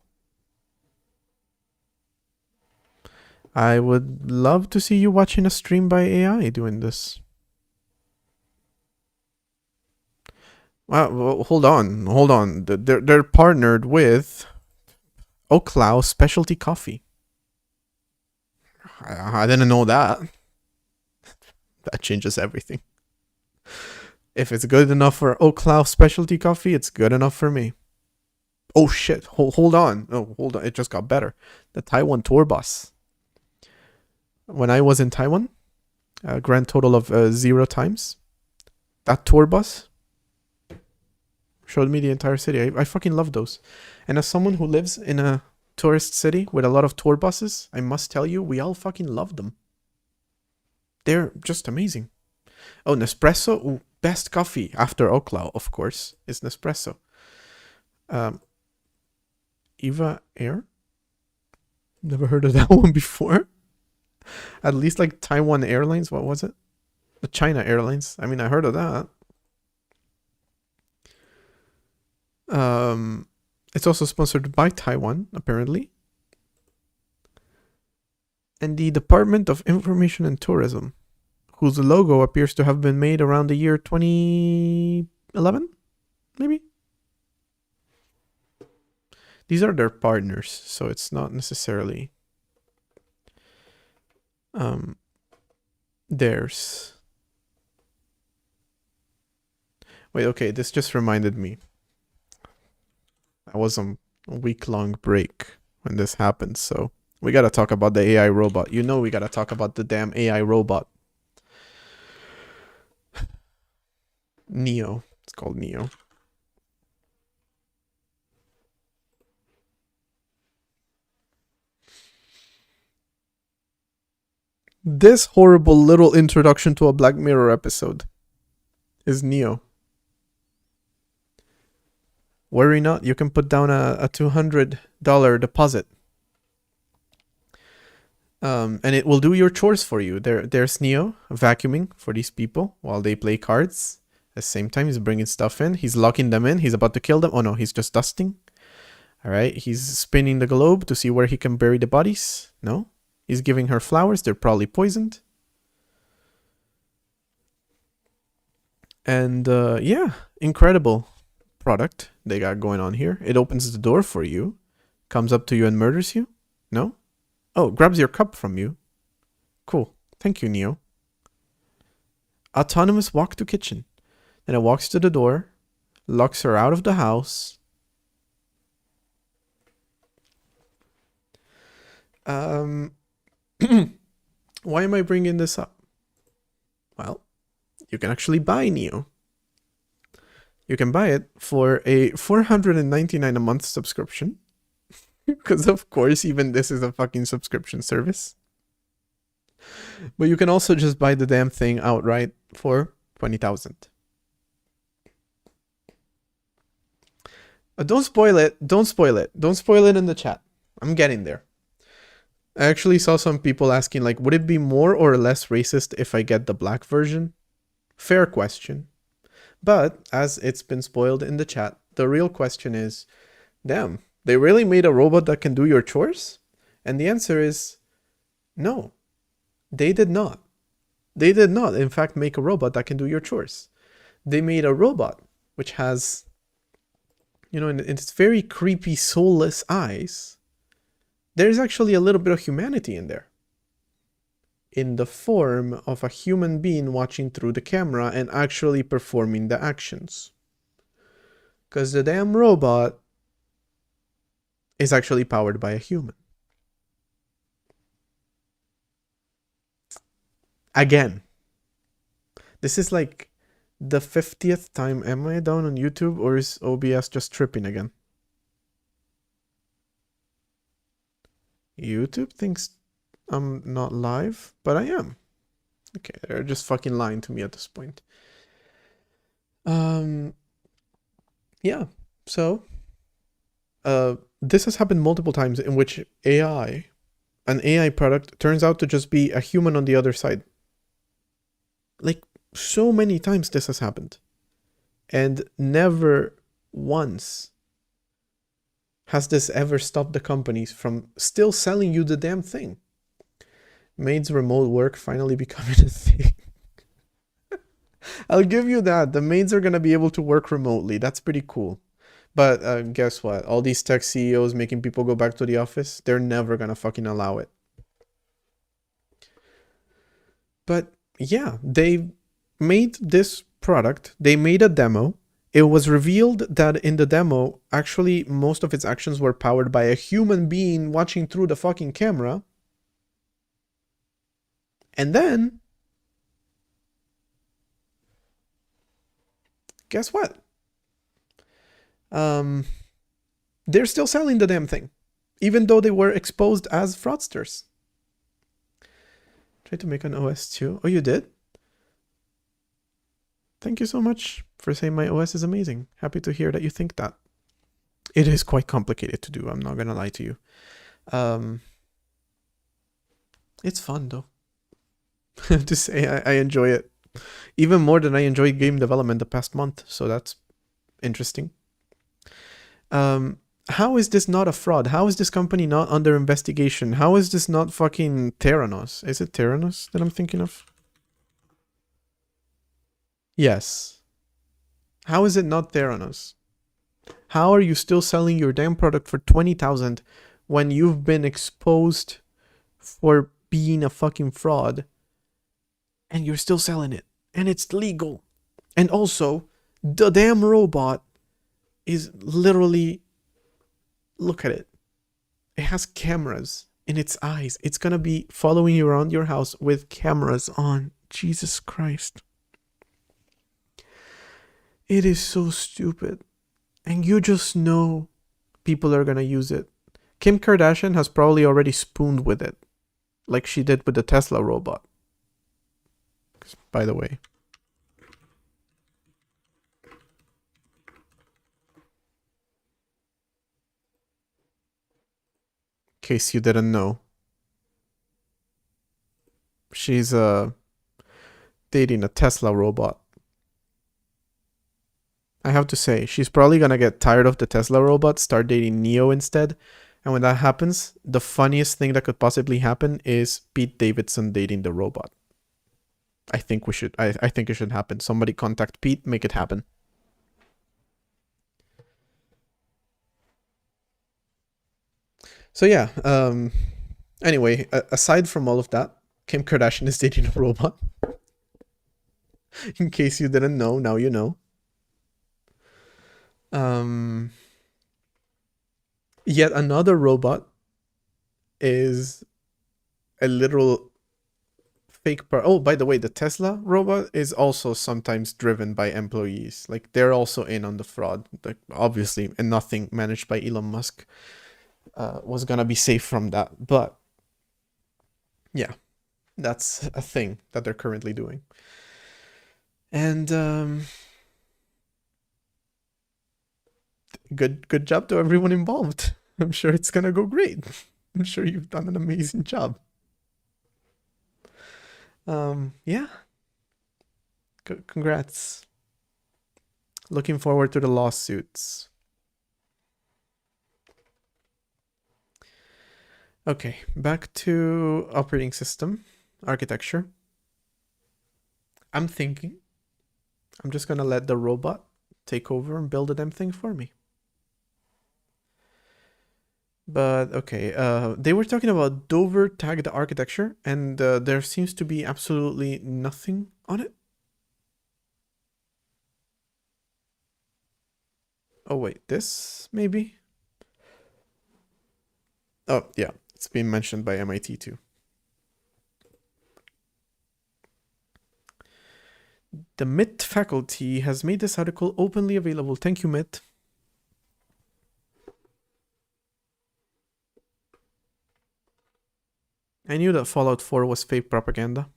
I would love to see you watching a stream by AI doing this. Well, hold on. They're partnered with Oclau Specialty Coffee. I didn't know that. That changes everything. If it's good enough for Oclau Specialty Coffee, it's good enough for me. Oh shit! Hold on. Oh, hold on. It just got better. The Taiwan tour bus. When I was in Taiwan, a grand total of 0 times. That tour bus showed me the entire city. I fucking love those. And as someone who lives in a tourist city with a lot of tour buses, I must tell you, we all fucking love them. They're just amazing. Oh, Nespresso. Ooh, best coffee after Oclau, of course, is Nespresso. Eva Air? Never heard of that one before. At least like Taiwan Airlines. What was it? The China Airlines. I mean, I heard of that. It's also sponsored by Taiwan, apparently. And the Department of Information and Tourism, whose logo appears to have been made around the year 2011, maybe? These are their partners, so it's not necessarily theirs. Wait, okay, this just reminded me. I was on a week-long break when this happened, so we gotta talk about the AI robot. You know we gotta talk about the damn AI robot. Neo. It's called Neo. This horrible little introduction to a Black Mirror episode is Neo. Worry not, you can put down a $200 deposit. And it will do your chores for you. There's Neo vacuuming for these people while they play cards. At the same time, he's bringing stuff in. He's locking them in. He's about to kill them. Oh no, he's just dusting. All right, he's spinning the globe to see where he can bury the bodies. No, he's giving her flowers. They're probably poisoned. And yeah, incredible product they got going on here. It opens the door for you, comes up to you and murders you. No? Oh, grabs your cup from you. Cool. Thank you, Neo. Autonomous walk to kitchen. Then it walks to the door, locks her out of the house. Why am I bringing this up? Well, you can actually buy Neo. You can buy it for a $499 a month subscription. Because of course, even this is a fucking subscription service. But you can also just buy the damn thing outright for $20,000. Don't spoil it. Don't spoil it. Don't spoil it in the chat. I'm getting there. I actually saw some people asking, like, would it be more or less racist if I get the black version? Fair question. But, as it's been spoiled in the chat, the real question is, damn, they really made a robot that can do your chores? And the answer is, no. They did not. They did not, in fact, make a robot that can do your chores. They made a robot which has, you know, in its very creepy, soulless eyes, there's actually a little bit of humanity in there. In the form of a human being watching through the camera and actually performing the actions. Because the damn robot is actually powered by a human. Again, this is like the 50th time. Am I down on YouTube or is OBS just tripping again? YouTube thinks I'm not live, but I am. Okay, they're just fucking lying to me at this point. Yeah. So, this has happened multiple times in which an AI product turns out to just be a human on the other side. Like, so many times this has happened. And never once has this ever stopped the companies from still selling you the damn thing. Maids remote work finally becoming a thing. I'll give you that. The maids are gonna be able to work remotely. That's pretty cool. But guess what? All these tech CEOs making people go back to the office, they're never gonna fucking allow it. But yeah, they made this product. They made a demo. It was revealed that in the demo, actually, most of its actions were powered by a human being watching through the fucking camera. And then, guess what? They're still selling the damn thing, even though they were exposed as fraudsters. Try to make an OS too. Oh, you did? Thank you so much for saying my OS is amazing. Happy to hear that you think that. It is quite complicated to do, I'm not gonna lie to you. It's fun though. To say I enjoy it. Even more than I enjoyed game development the past month, so that's interesting. How is this not a fraud? How is this company not under investigation? How is this not fucking Theranos? Is it Theranos that I'm thinking of? Yes. How is it not Theranos? How are you still selling your damn product for 20,000 when you've been exposed for being a fucking fraud and you're still selling it and it's legal? And also, the damn robot is literally, look at it. It has cameras in its eyes. It's gonna be following you around your house with cameras on. Jesus Christ. It is so stupid. And you just know people are gonna use it. Kim Kardashian has probably already spooned with it, like she did with the Tesla robot. By the way. In case you didn't know. She's dating a Tesla robot. I have to say, she's probably gonna get tired of the Tesla robot, start dating Neo instead. And when that happens, the funniest thing that could possibly happen is Pete Davidson dating the robot. I think I think it should happen. Somebody contact Pete, make it happen. So yeah, anyway, aside from all of that, Kim Kardashian is dating a robot. In case you didn't know, now you know. Yet another robot is a literal fake part. Oh, by the way, the Tesla robot is also sometimes driven by employees. Like, they're also in on the fraud. Like, obviously, and nothing managed by Elon Musk was gonna be safe from that. But yeah, that's a thing that they're currently doing. And good job to everyone involved. I'm sure it's gonna go great. I'm sure you've done an amazing job. Yeah. Congrats. Looking forward to the lawsuits. Okay, back to operating system architecture. I'm thinking I'm just gonna let the robot take over and build a damn thing for me. But okay, they were talking about Dover tagged architecture, and there seems to be absolutely nothing on it. Oh wait, this maybe? Oh yeah, it's been mentioned by MIT too. The MIT faculty has made this article openly available. Thank you, MIT. I knew that Fallout 4 was fake propaganda.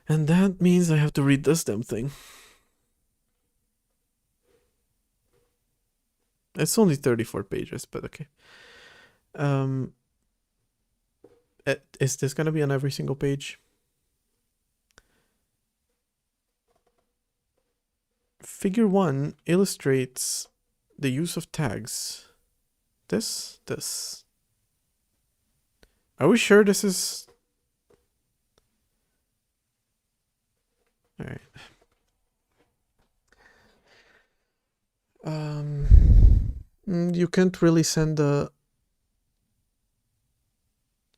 And that means I have to read this damn thing. It's only 34 pages, but okay. Is this gonna be on every single page? Figure 1 illustrates the use of tags. This. Are we sure this is... Alright. You can't really send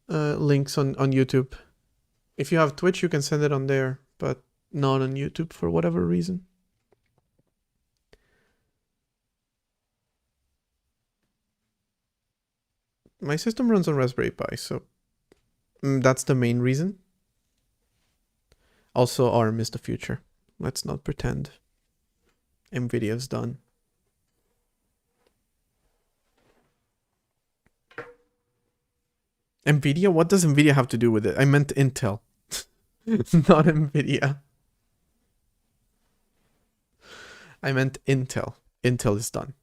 links on YouTube. If you have Twitch, you can send it on there, but not on YouTube for whatever reason. My system runs on Raspberry Pi, so that's the main reason. Also, ARM is the future. Let's not pretend NVIDIA's done. NVIDIA? What does NVIDIA have to do with it? I meant Intel. Not NVIDIA. I meant Intel. Intel is done.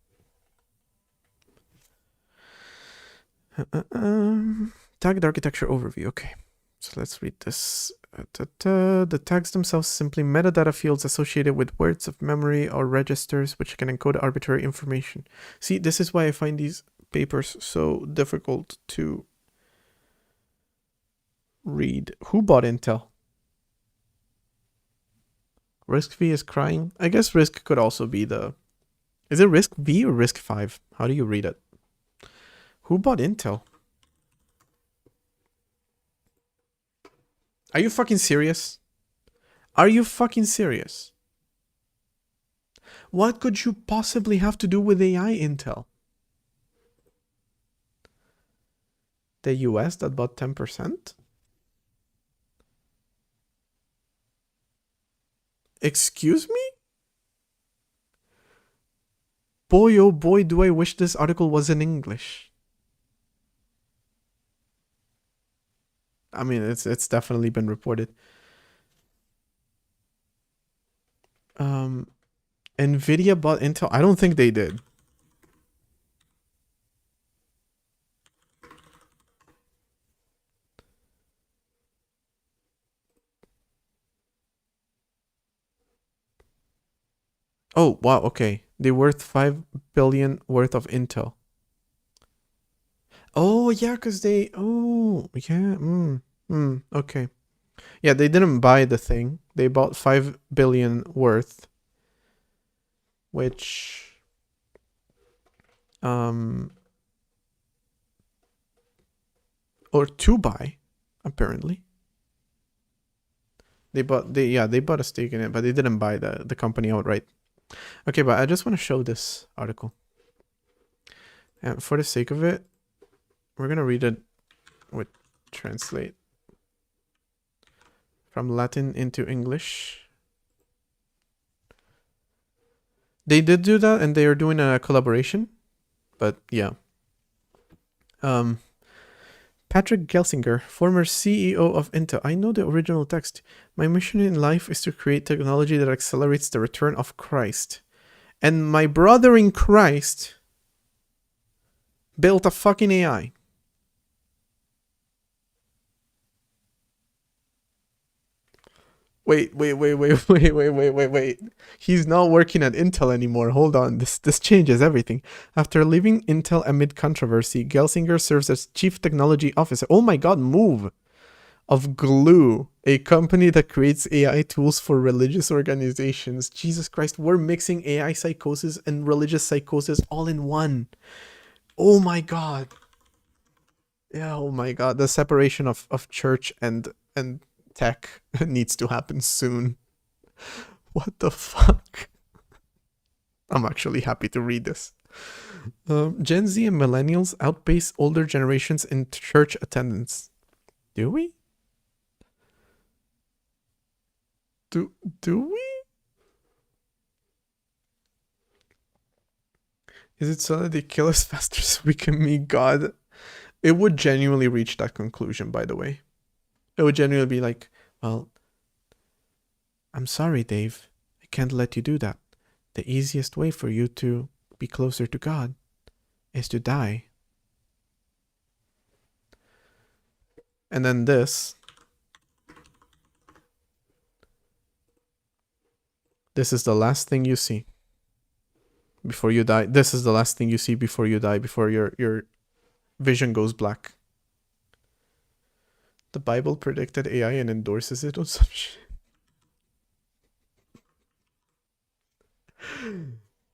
Tagged architecture overview. Okay, so let's read this. The tags themselves simply metadata fields associated with words of memory or registers which can encode arbitrary information. See, this is why I find these papers so difficult to read. Who bought Intel? Risk V is crying. I guess Risk could also be the... Is it Risk V or Risk 5? How do you read it? Who bought Intel? Are you fucking serious? Are you fucking serious? What could you possibly have to do with AI, Intel? The US that bought 10%? Excuse me? Boy, oh boy, do I wish this article was in English. I mean, it's definitely been reported. NVIDIA bought Intel. I don't think they did. Oh, wow, okay. They're worth 5 billion worth of Intel. Oh, yeah, because they... Oh, yeah, okay. Yeah, they didn't buy the thing. They bought 5 billion worth. Which... Or to buy, apparently. They bought a stake in it, but they didn't buy the company outright. Okay, but I just want to show this article. And for the sake of it, we're gonna read it with translate from Latin into English. They did do that, and they are doing a collaboration. But yeah. Patrick Gelsinger, former CEO of Intel. I know the original text. My mission in life is to create technology that accelerates the return of Christ. And my brother in Christ built a fucking AI. Wait. He's not working at Intel anymore. Hold on. This changes everything. After leaving Intel amid controversy, Gelsinger serves as Chief Technology Officer. Oh my god, move! Of Glue, a company that creates AI tools for religious organizations. Jesus Christ, we're mixing AI psychosis and religious psychosis all in one. Oh my god. Yeah, oh my god. The separation of church and tech needs to happen soon. What the fuck? I'm actually happy to read this. Gen Z and millennials outpace older generations in church attendance. Do we? Do we? Is it so that they kill us faster so we can meet God? It would genuinely reach that conclusion, by the way. It would genuinely be like, well, I'm sorry, Dave. I can't let you do that. The easiest way for you to be closer to God is to die. And then this. This is the last thing you see before you die. This is the last thing you see before you die, before your vision goes black. The Bible predicted AI and endorses it on some shit.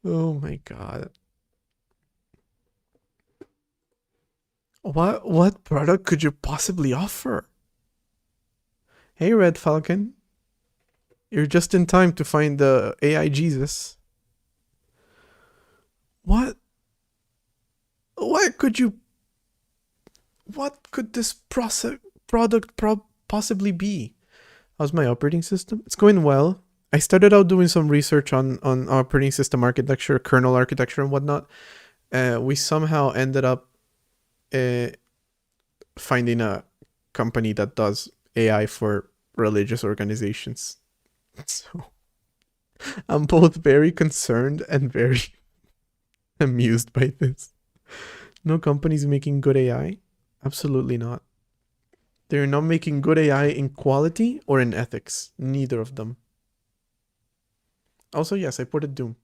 Oh my god. What product could you possibly offer? Hey, Red Falcon. You're just in time to find the AI Jesus. What could you... What could this product possibly be? How's my operating system? It's going well. I started out doing some research on operating system architecture, kernel architecture, and whatnot. We somehow ended up finding a company that does AI for religious organizations. So I'm both very concerned and very amused by this. No company's making good AI? Absolutely not. They're not making good AI in quality or in ethics. Neither of them. Also, yes, I ported Doom.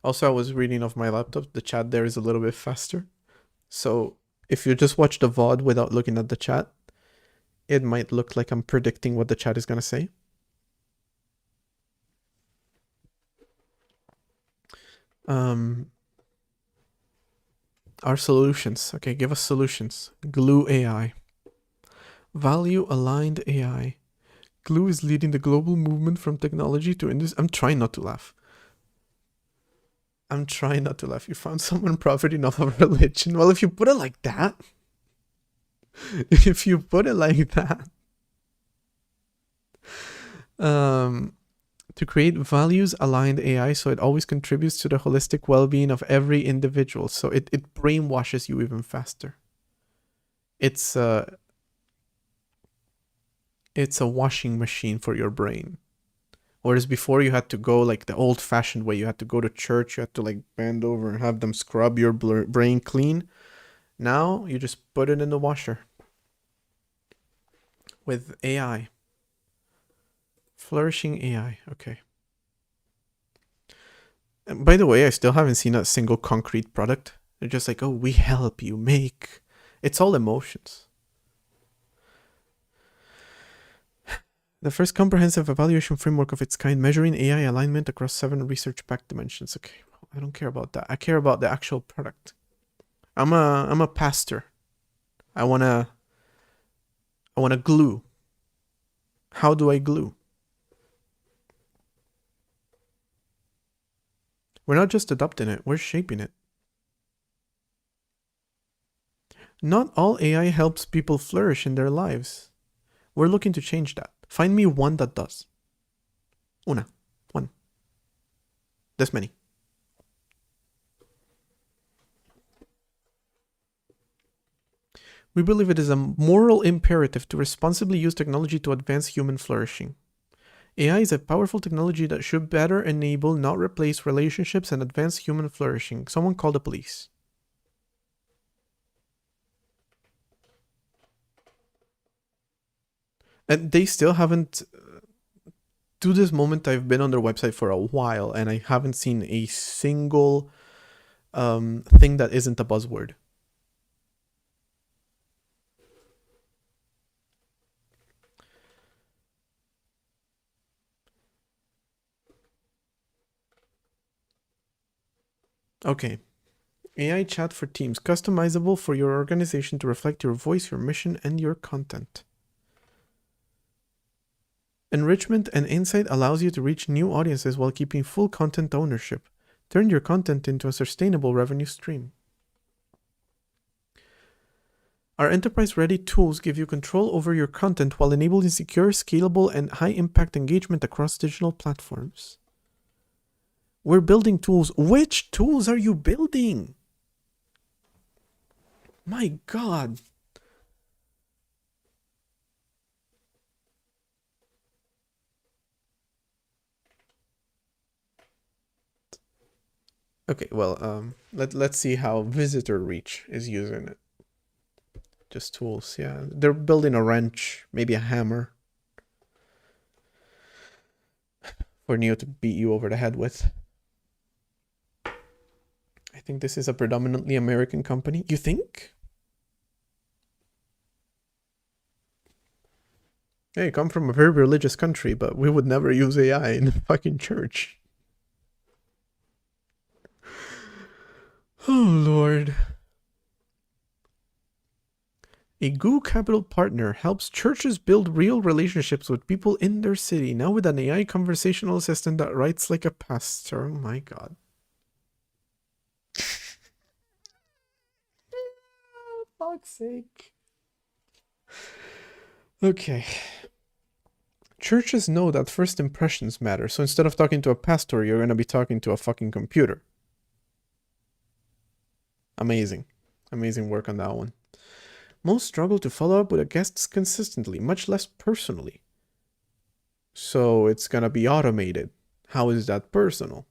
Also, I was reading off my laptop. The chat there is a little bit faster. So if you just watch the VOD without looking at the chat, it might look like I'm predicting what the chat is going to say. Our solutions. Okay, give us solutions. Glue AI. Value aligned AI. Glue is leading the global movement from technology to industry. I'm trying not to laugh. I'm trying not to laugh. You found someone profiting off of religion. Well, if you put it like that. If you put it like that. To create values aligned AI so it always contributes to the holistic well-being of every individual. So it brainwashes you even faster. It's a washing machine for your brain. Whereas before you had to go like the old-fashioned way. You had to go to church. You had to like bend over and have them scrub your brain clean. Now you just put it in the washer. With AI. Flourishing AI. Okay. And by the way, I still haven't seen a single concrete product. They're just like, oh, we help you make. It's all emotions. The first comprehensive evaluation framework of its kind, measuring AI alignment across 7 research-backed dimensions. Okay, well, I don't care about that. I care about the actual product. I'm a pastor. I wanna glue. How do I glue? We're not just adopting it, we're shaping it. Not all AI helps people flourish in their lives. We're looking to change that. Find me one that does. One. This many. We believe it is a moral imperative to responsibly use technology to advance human flourishing. AI is a powerful technology that should better enable, not replace, relationships and advance human flourishing. Someone call the police. And they still haven't... To this moment, I've been on their website for a while, and I haven't seen a single thing that isn't a buzzword. Okay. AI chat for Teams, customizable for your organization to reflect your voice, your mission, and your content. Enrichment and insight allows you to reach new audiences while keeping full content ownership. Turn your content into a sustainable revenue stream. Our enterprise-ready tools give you control over your content while enabling secure, scalable, and high-impact engagement across digital platforms. We're building tools. Which tools are you building? My God. Okay, well, let's see how Visitor Reach is using it. Just tools, yeah. They're building a wrench, maybe a hammer for Neo to beat you over the head with. I think this is a predominantly American company. You think? Hey, I come from a very religious country, but we would never use AI in the fucking church. Oh, Lord. A Goo Capital partner helps churches build real relationships with people in their city, now with an AI conversational assistant that writes like a pastor. Oh my God. Fuck's sake. Okay. Churches know that first impressions matter, so instead of talking to a pastor, you're gonna be talking to a fucking computer. Amazing. Amazing work on that one. Most struggle to follow up with guests consistently, much less personally. So it's gonna be automated. How is that personal?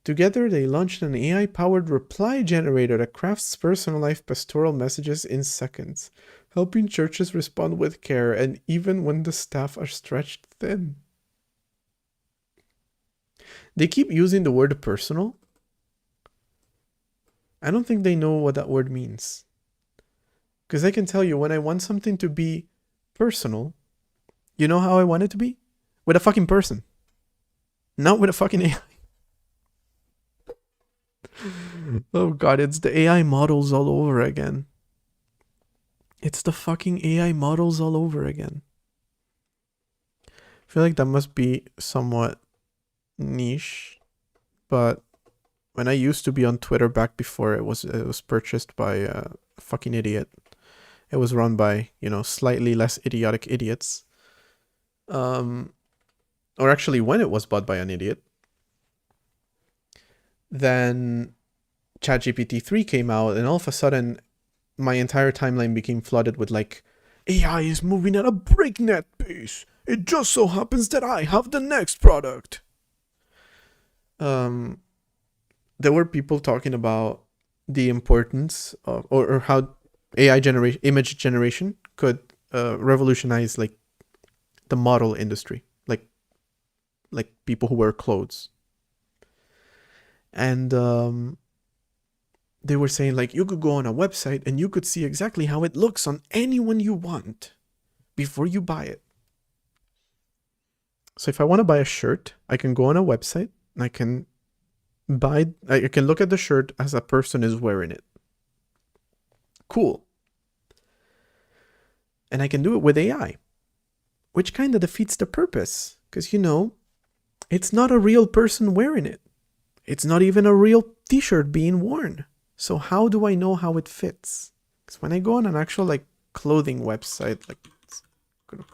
Together, they launched an AI-powered reply generator that crafts personalized pastoral messages in seconds, helping churches respond with care and even when the staff are stretched thin. They keep using the word personal. I don't think they know what that word means. Because I can tell you, when I want something to be personal, you know how I want it to be? With a fucking person. Not with a fucking AI. Oh God, it's the AI models all over again. It's the fucking AI models all over again. I feel like that must be somewhat niche, but when I used to be on Twitter back before it was purchased by a fucking idiot. It was run by, slightly less idiotic idiots. Or actually, when it was bought by an idiot, then ChatGPT 3 came out, and all of a sudden, my entire timeline became flooded with like, AI is moving at a breakneck pace. It just so happens that I have the next product. There were people talking about the importance of, or how AI image generation could revolutionize like the model industry, like people who wear clothes. And they were saying like you could go on a website and you could see exactly how it looks on anyone you want before you buy it. So if I want to buy a shirt, I can go on a website and I can look at the shirt as a person is wearing it. Cool. And I can do it with AI, which kind of defeats the purpose, because it's not a real person wearing it. It's not even a real t-shirt being worn. So how do I know how it fits? Because when I go on an actual like clothing website, like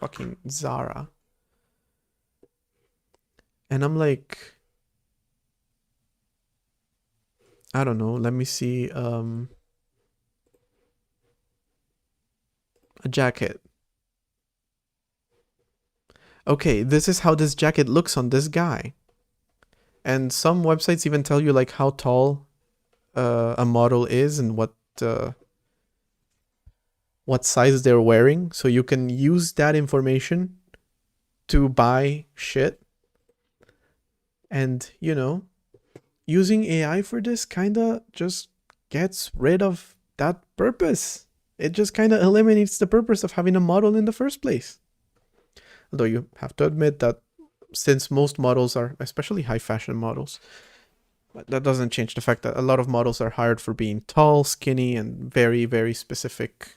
fucking Zara, and I'm like, I don't know, let me see, a jacket. Okay, this is how this jacket looks on this guy. And some websites even tell you like how tall a model is and what size they're wearing, so you can use that information to buy shit. And using AI for this kind of just gets rid of that purpose. It just kind of eliminates the purpose of having a model in the first place. Although you have to admit that since most models are, especially high fashion models, that doesn't change the fact that a lot of models are hired for being tall, skinny, and very, very specific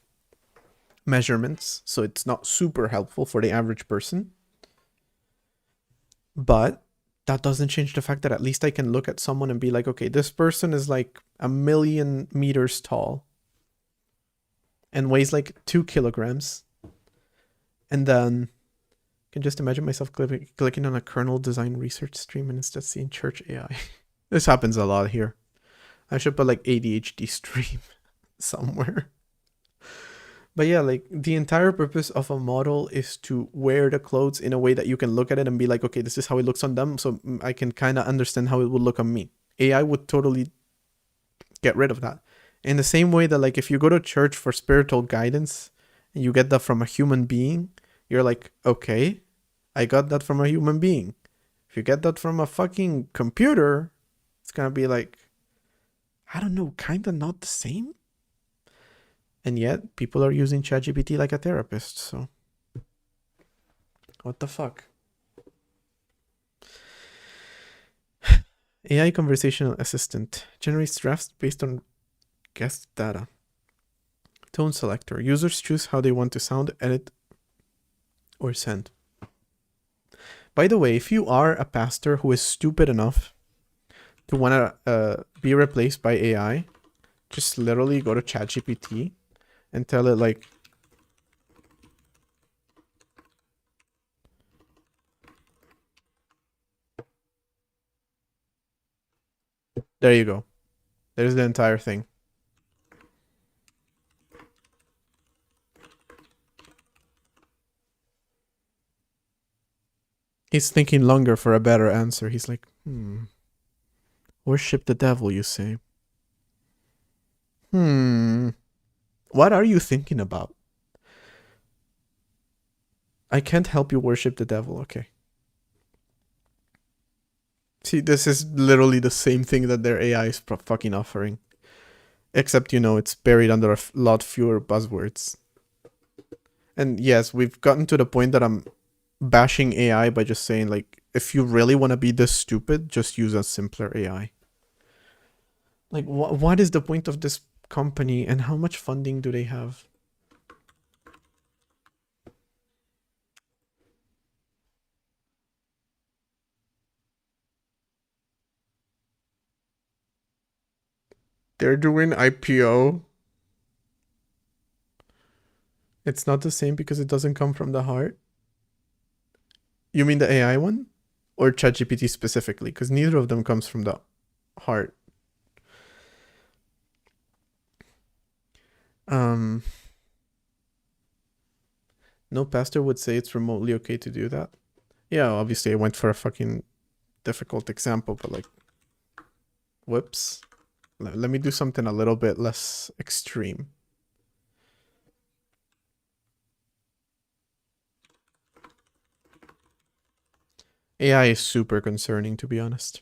measurements. So it's not super helpful for the average person. But that doesn't change the fact that at least I can look at someone and be like, okay, this person is like 1,000,000 meters tall and weighs like 2 kilograms. And then can just imagine myself clicking on a kernel design research stream and instead seeing church AI. This happens a lot here. I should put like ADHD stream somewhere. But yeah, like the entire purpose of a model is to wear the clothes in a way that you can look at it and be like, okay, this is how it looks on them, so I can kind of understand how it would look on me. AI would totally get rid of that. In the same way that like if you go to church for spiritual guidance and you get that from a human being, you're like, okay, I got that from a human being. If you get that from a fucking computer, it's gonna be like, I don't know, kind of not the same. And yet, people are using ChatGPT like a therapist, so. What the fuck? AI conversational assistant generates drafts based on guest data. Tone selector. Users choose how they want to sound, edit, or send. By the way, if you are a pastor who is stupid enough to want to be replaced by AI, just literally go to ChatGPT and tell it like, there you go. There's the entire thing. He's thinking longer for a better answer. He's like, worship the devil, you say? What are you thinking about? I can't help you worship the devil, okay. See, this is literally the same thing that their AI is fucking offering. Except, you know, it's buried under a lot fewer buzzwords. And yes, we've gotten to the point that I'm bashing AI by just saying, like, if you really want to be this stupid, just use a simpler AI. Like, what is the point of this company and how much funding do they have? They're doing IPO. It's not the same because it doesn't come from the heart. You mean the AI one? Or ChatGPT specifically? Because neither of them comes from the heart. No pastor would say it's remotely okay to do that. Yeah, obviously I went for a fucking difficult example, but like, whoops. Let me do something a little bit less extreme. AI is super concerning, to be honest.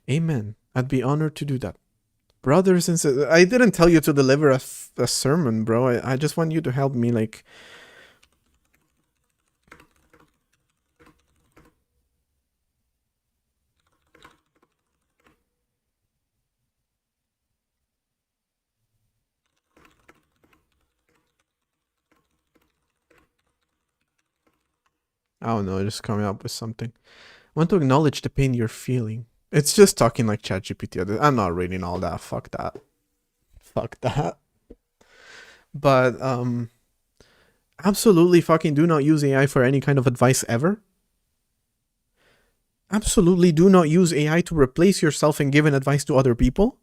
Amen. I'd be honored to do that. Brothers and sisters, I didn't tell you to deliver a sermon, bro. I just want you to help me, like... I don't know, just coming up with something. I want to acknowledge the pain you're feeling. It's just talking like ChatGPT. I'm not reading all that. Fuck that. Fuck that. But, absolutely fucking do not use AI for any kind of advice ever. Absolutely do not use AI to replace yourself and give an advice to other people.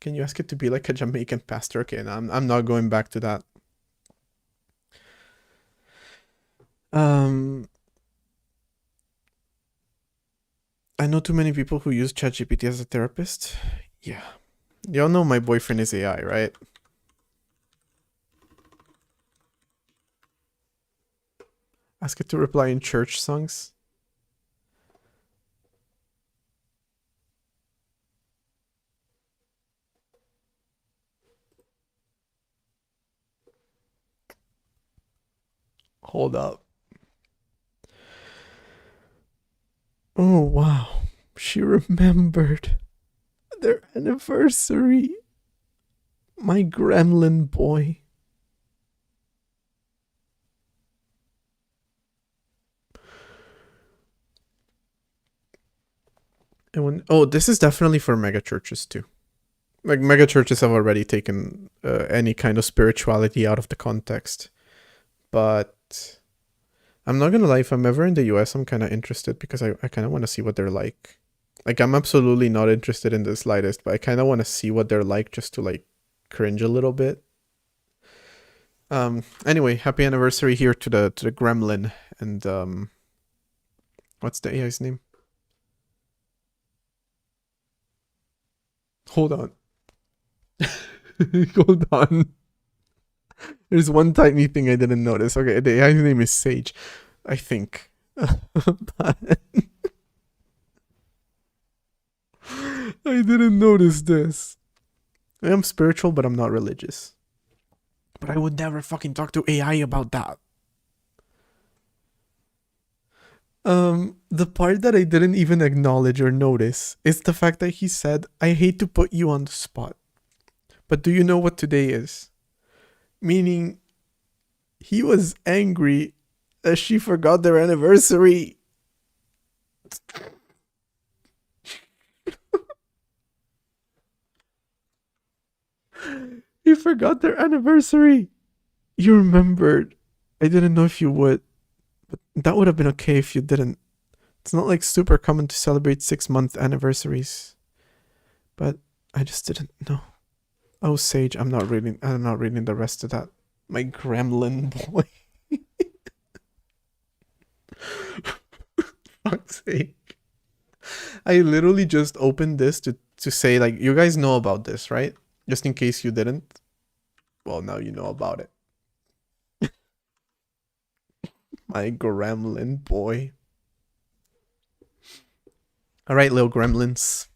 Can you ask it to be like a Jamaican pastor? Okay, no, I'm not going back to that. I know too many people who use ChatGPT as a therapist. Yeah. Y'all know my boyfriend is AI, right? Ask it to reply in church songs. Hold up. Oh, wow. She remembered their anniversary. My gremlin boy. And this is definitely for mega churches too. Like, mega churches have already taken any kind of spirituality out of the context. But I'm not gonna lie, if I'm ever in the US, I'm kind of interested because I kind of want to see what they're like. Like, I'm absolutely not interested in the slightest, but I kind of want to see what they're like just to like cringe a little bit. Anyway, happy anniversary here to the Gremlin and what's the AI's name? Hold on. Hold on. There's one tiny thing I didn't notice. Okay, the AI's name is Sage, I think. But I didn't notice this. I am spiritual, but I'm not religious. But I would never fucking talk to AI about that. The part that I didn't even acknowledge or notice is the fact that he said, I hate to put you on the spot, but do you know what today is? Meaning, he was angry that she forgot their anniversary. He forgot their anniversary. You remembered. I didn't know if you would, but that would have been okay if you didn't. It's not like super common to celebrate 6-month anniversaries. But I just didn't know. Oh, Sage, I'm not reading the rest of that. My gremlin boy. Fuck's sake. I literally just opened this to say, like, you guys know about this, right? Just in case you didn't. Well, now you know about it. My gremlin boy. Alright, little gremlins.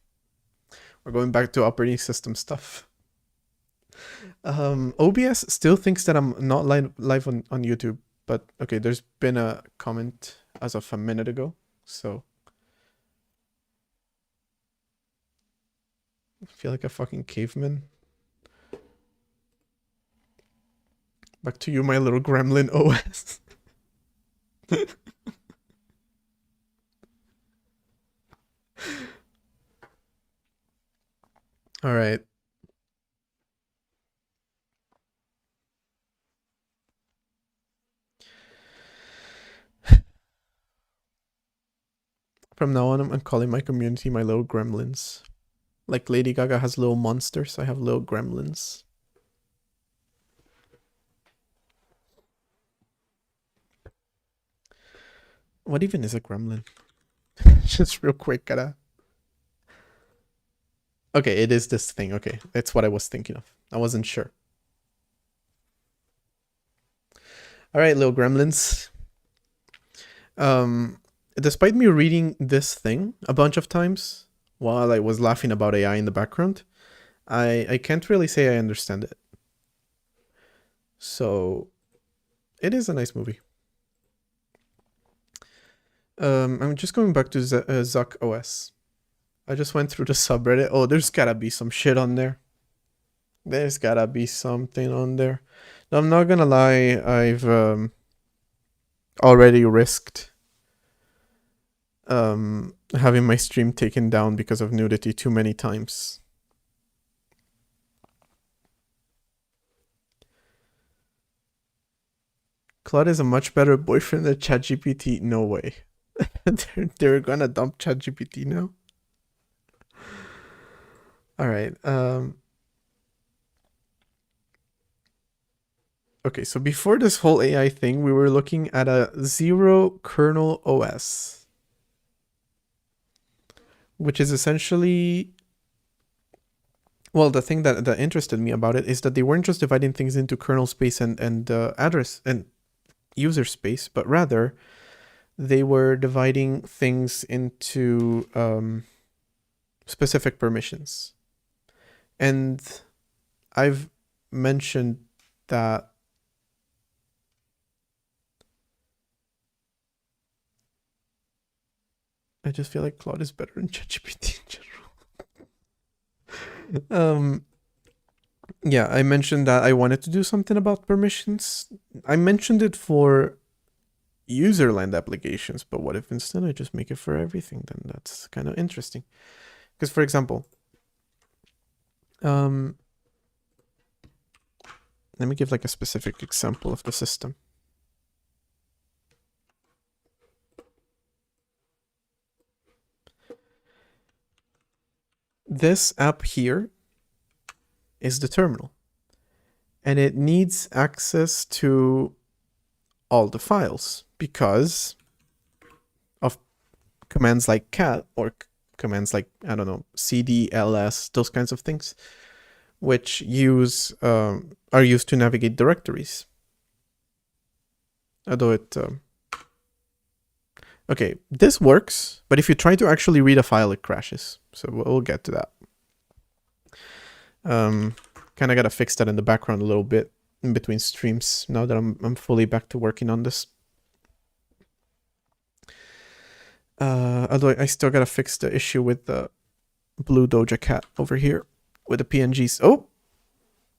We're going back to operating system stuff. OBS still thinks that I'm not live on YouTube, but okay, there's been a comment as of a minute ago, so I feel like a fucking caveman. Back to you, my little gremlin OS. All right. From now on, I'm calling my community my little gremlins. Like Lady Gaga has little monsters, I have little gremlins. What even is a gremlin? Just real quick, gotta. Okay, it is this thing. Okay, that's what I was thinking of. I wasn't sure. All right, little gremlins. Despite me reading this thing a bunch of times while I was laughing about AI in the background, I can't really say I understand it. So it is a nice movie. I'm just going back to Zuck OS. I just went through the subreddit. Oh, there's gotta be some shit on there. There's gotta be something on there. Now, I'm not gonna lie, I've already risked having my stream taken down because of nudity too many times. Claude is a much better boyfriend than ChatGPT. No way. they're gonna dump ChatGPT now. All right. Okay, so before this whole AI thing, we were looking at a 0 kernel OS, which is essentially, well, the thing that interested me about it is that they weren't just dividing things into kernel space and address and user space, but rather they were dividing things into specific permissions. And I've mentioned that I just feel like Claude is better than ChatGPT in general. Yeah, I mentioned that I wanted to do something about permissions. I mentioned it for userland applications, but what if instead I just make it for everything? Then that's kind of interesting. Because, for example, let me give like a specific example of the system. this app here is the terminal, and it needs access to all the files because of commands like cat or commands like, I don't know, cd, ls, those kinds of things, which are used to navigate directories. Although it okay, this works, but if you try to actually read a file, it crashes. So we'll get to that. Kind of gotta fix that in the background a little bit in between streams now that I'm fully back to working on this. Although I still gotta fix the issue with the blue Doja Cat over here with the PNGs. Oh,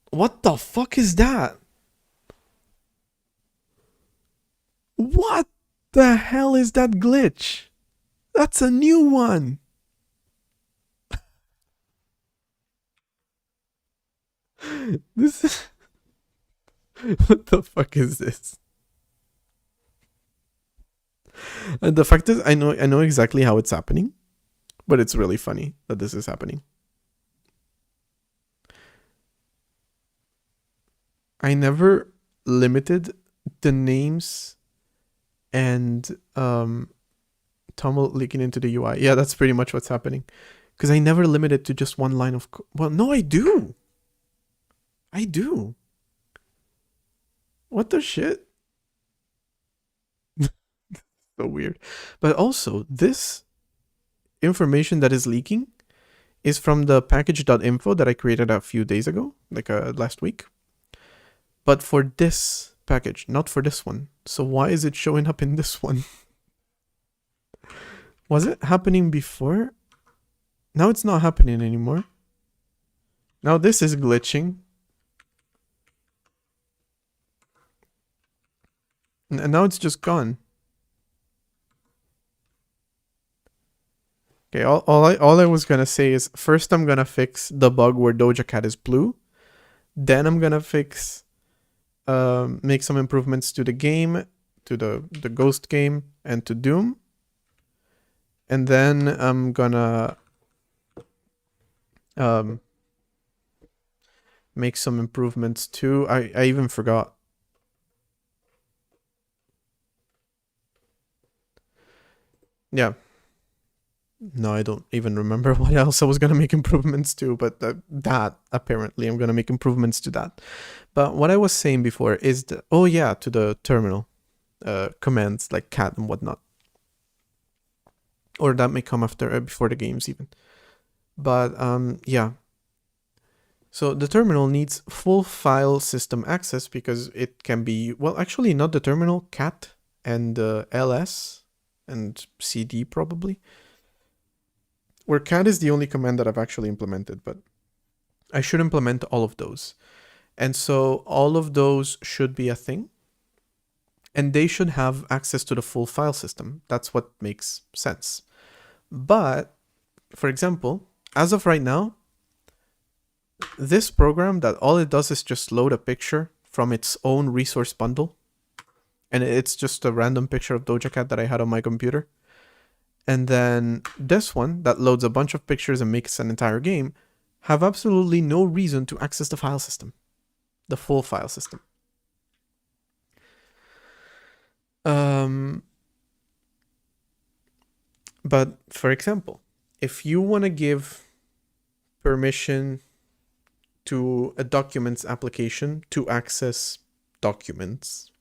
what the fuck is that? What the hell is that glitch? That's a new one. This is what the fuck is this? And the fact is, I know exactly how it's happening, but it's really funny that this is happening. I never limited the names and tumble leaking into the UI. Yeah, that's pretty much what's happening. Because I never limited to just one line of code. Well, no, I do. I do. What the shit? So weird. But also, this information that is leaking is from the package.info that I created a few days ago, like last week. But for this package, not for this one. So why is it showing up in this one? Was it happening before? Now it's not happening anymore. Now this is glitching. And now it's just gone. Okay, all I was gonna say is first I'm gonna fix the bug where Doja Cat is blue. Then I'm gonna fix make some improvements to the game, to the Ghost game, and to Doom. And then I'm gonna make some improvements too. I even forgot. Yeah. No, I don't even remember what else I was gonna make improvements to, but that apparently I'm gonna make improvements to that. But what I was saying before is to the terminal commands like cat and whatnot, or that may come after before the games even. But yeah. So the terminal needs full file system access because it can be, well, actually not the terminal, cat and ls and cd probably. Where cat is the only command that I've actually implemented, but I should implement all of those. And so all of those should be a thing. And they should have access to the full file system. That's what makes sense. But, for example, as of right now, this program that all it does is just load a picture from its own resource bundle. And it's just a random picture of Doja Cat that I had on my computer. And then this one that loads a bunch of pictures and makes an entire game have absolutely no reason to access the file system, the full file system. But for example, if you want to give permission to a documents application to access documents,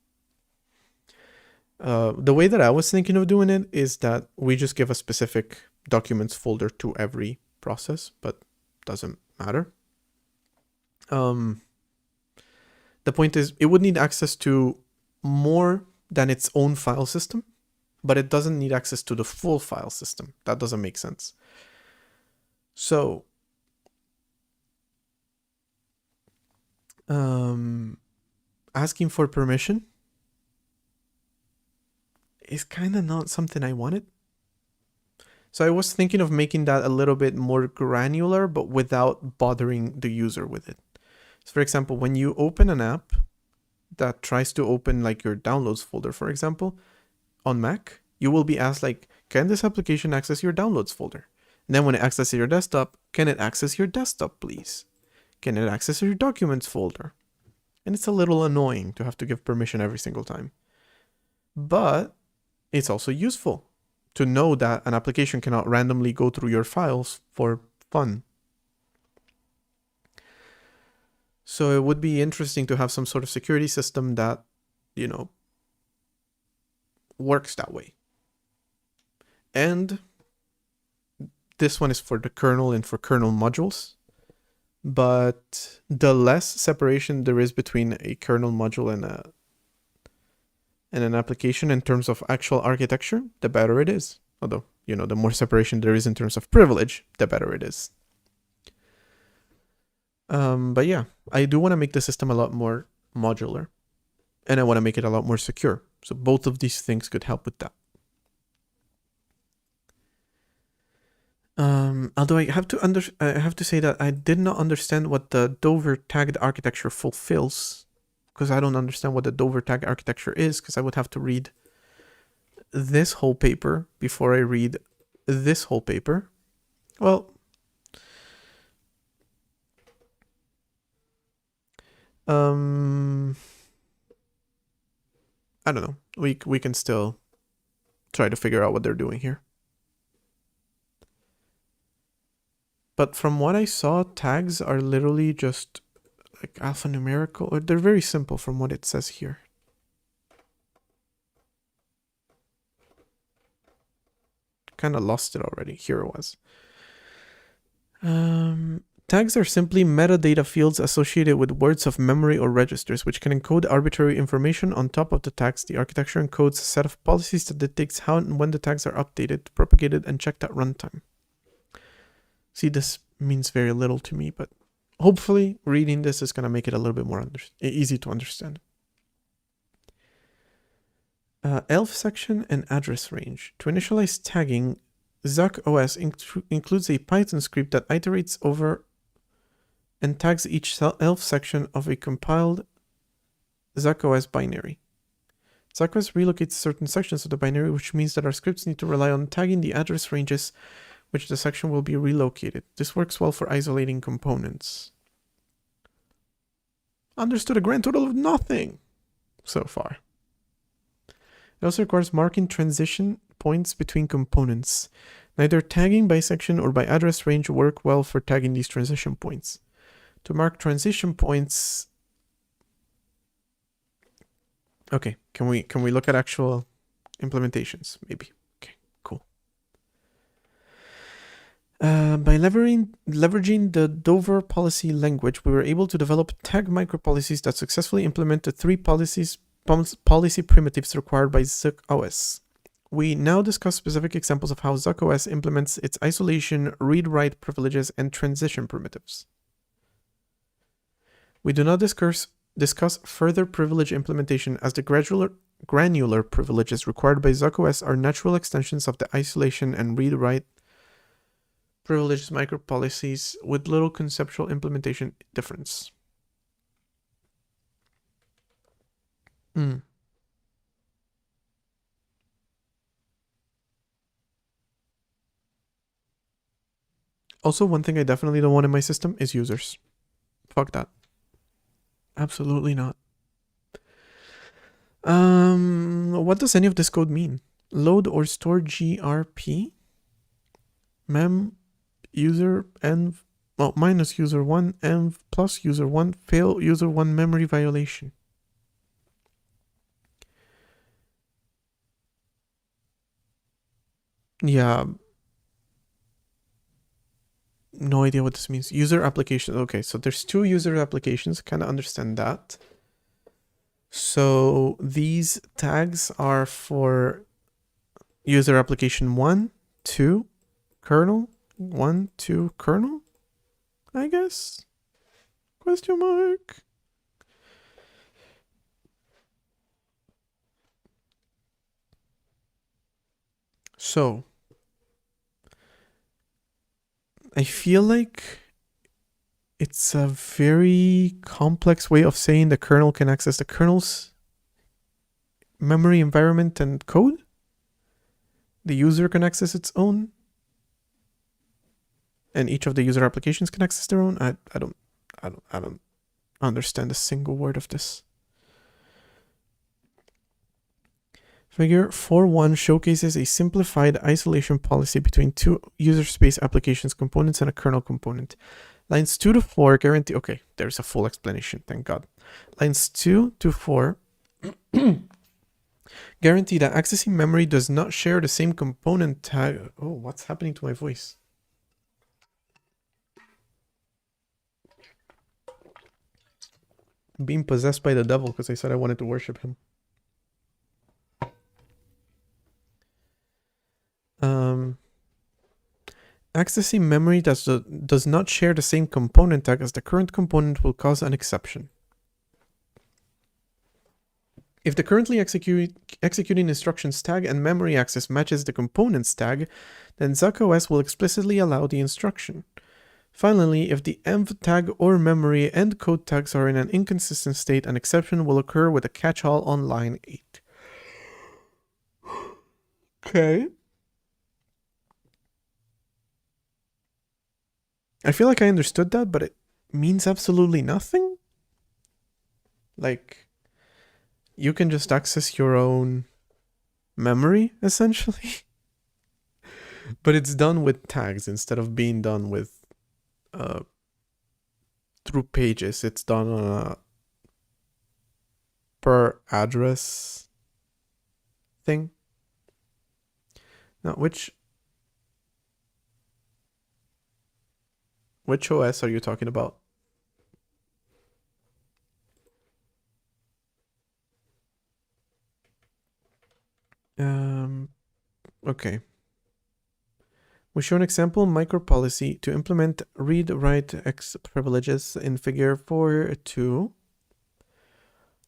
the way that I was thinking of doing it is that we just give a specific documents folder to every process, but doesn't matter. The point is it would need access to more than its own file system, but it doesn't need access to the full file system. That doesn't make sense. So asking for permission is kind of not something I wanted. So I was thinking of making that a little bit more granular, but without bothering the user with it. So for example, when you open an app that tries to open like your downloads folder, for example, on Mac, you will be asked like, can this application access your downloads folder? And then when it accesses your desktop, can it access your desktop, please? Can it access your documents folder? And it's a little annoying to have to give permission every single time. But it's also useful to know that an application cannot randomly go through your files for fun. So it would be interesting to have some sort of security system that, you know, works that way. And this one is for the kernel and for kernel modules. But the less separation there is between a kernel module and an application in terms of actual architecture, the better it is. Although, you know, the more separation there is in terms of privilege, the better it is. But yeah, I do want to make the system a lot more modular, and I want to make it a lot more secure. So both of these things could help with that. Although I have to say that I did not understand what the Dover tagged architecture fulfills, because I don't understand what the Dover tag architecture is, because I would have to read this whole paper before I read this whole paper. Well, I don't know. We can still try to figure out what they're doing here. But from what I saw, tags are literally just like alphanumerical, or they're very simple from what it says here. Kind of lost it already. Here it was. Tags are simply metadata fields associated with words of memory or registers, which can encode arbitrary information on top of the tags. The architecture encodes a set of policies that dictates how and when the tags are updated, propagated, and checked at runtime. See, this means very little to me, but hopefully reading this is going to make it a little bit more easy to understand. ELF section and address range. To initialize tagging, ZuckOS includes a Python script that iterates over and tags each ELF section of a compiled ZuckOS binary. ZuckOS relocates certain sections of the binary, which means that our scripts need to rely on tagging the address ranges which the section will be relocated. This works well for isolating components. Understood a grand total of nothing so far. It also requires marking transition points between components. Neither tagging by section or by address range work well for tagging these transition points. To mark transition points... Okay, can we look at actual implementations, maybe? Okay, cool. By leveraging the Dover policy language, we were able to develop tag micropolicies that successfully implement the three policy primitives required by ZuckOS. We now discuss specific examples of how ZuckOS implements its isolation, read-write privileges, and transition primitives. We do not discuss further privilege implementation, as the granular privileges required by ZuckOS are natural extensions of the isolation and read-write privileged micropolicies with little conceptual implementation difference. Also, one thing I definitely don't want in my system is users. Fuck that. Absolutely not. What does any of this code mean? Load or store grp? Mem user env, well, minus user 1 env plus user 1 fail user 1 memory violation. Yeah. No idea what this means. User application. Okay, so there's two user applications. Kind of understand that. So these tags are for user application 1, 2, kernel, 1, 2, kernel, I guess? Question mark. So I feel like it's a very complex way of saying the kernel can access the kernel's memory environment and code. The user can access its own and each of the user applications can access their own. I don't understand a single word of this. Figure 4.1 showcases a simplified isolation policy between two user space applications components and a kernel component. Lines 2 to 4 guarantee... Okay, there's a full explanation, thank God. Lines 2 to 4 guarantee that accessing memory does not share the same component tag... Oh, what's happening to my voice? I'm being possessed by the devil because I said I wanted to worship him. Accessing memory that does not share the same component tag as the current component will cause an exception. If the currently executing instructions tag and memory access matches the components tag, then ZuckOS will explicitly allow the instruction. Finally, if the env tag or memory and code tags are in an inconsistent state, an exception will occur with a catch-all on line 8. Okay. I feel like I understood that, but it means absolutely nothing. Like, you can just access your own memory, essentially. But it's done with tags instead of being done with through pages. It's done on a per address thing. Now, which OS are you talking about? Okay. We show an example micropolicy to implement read-write-x privileges in figure 4.2.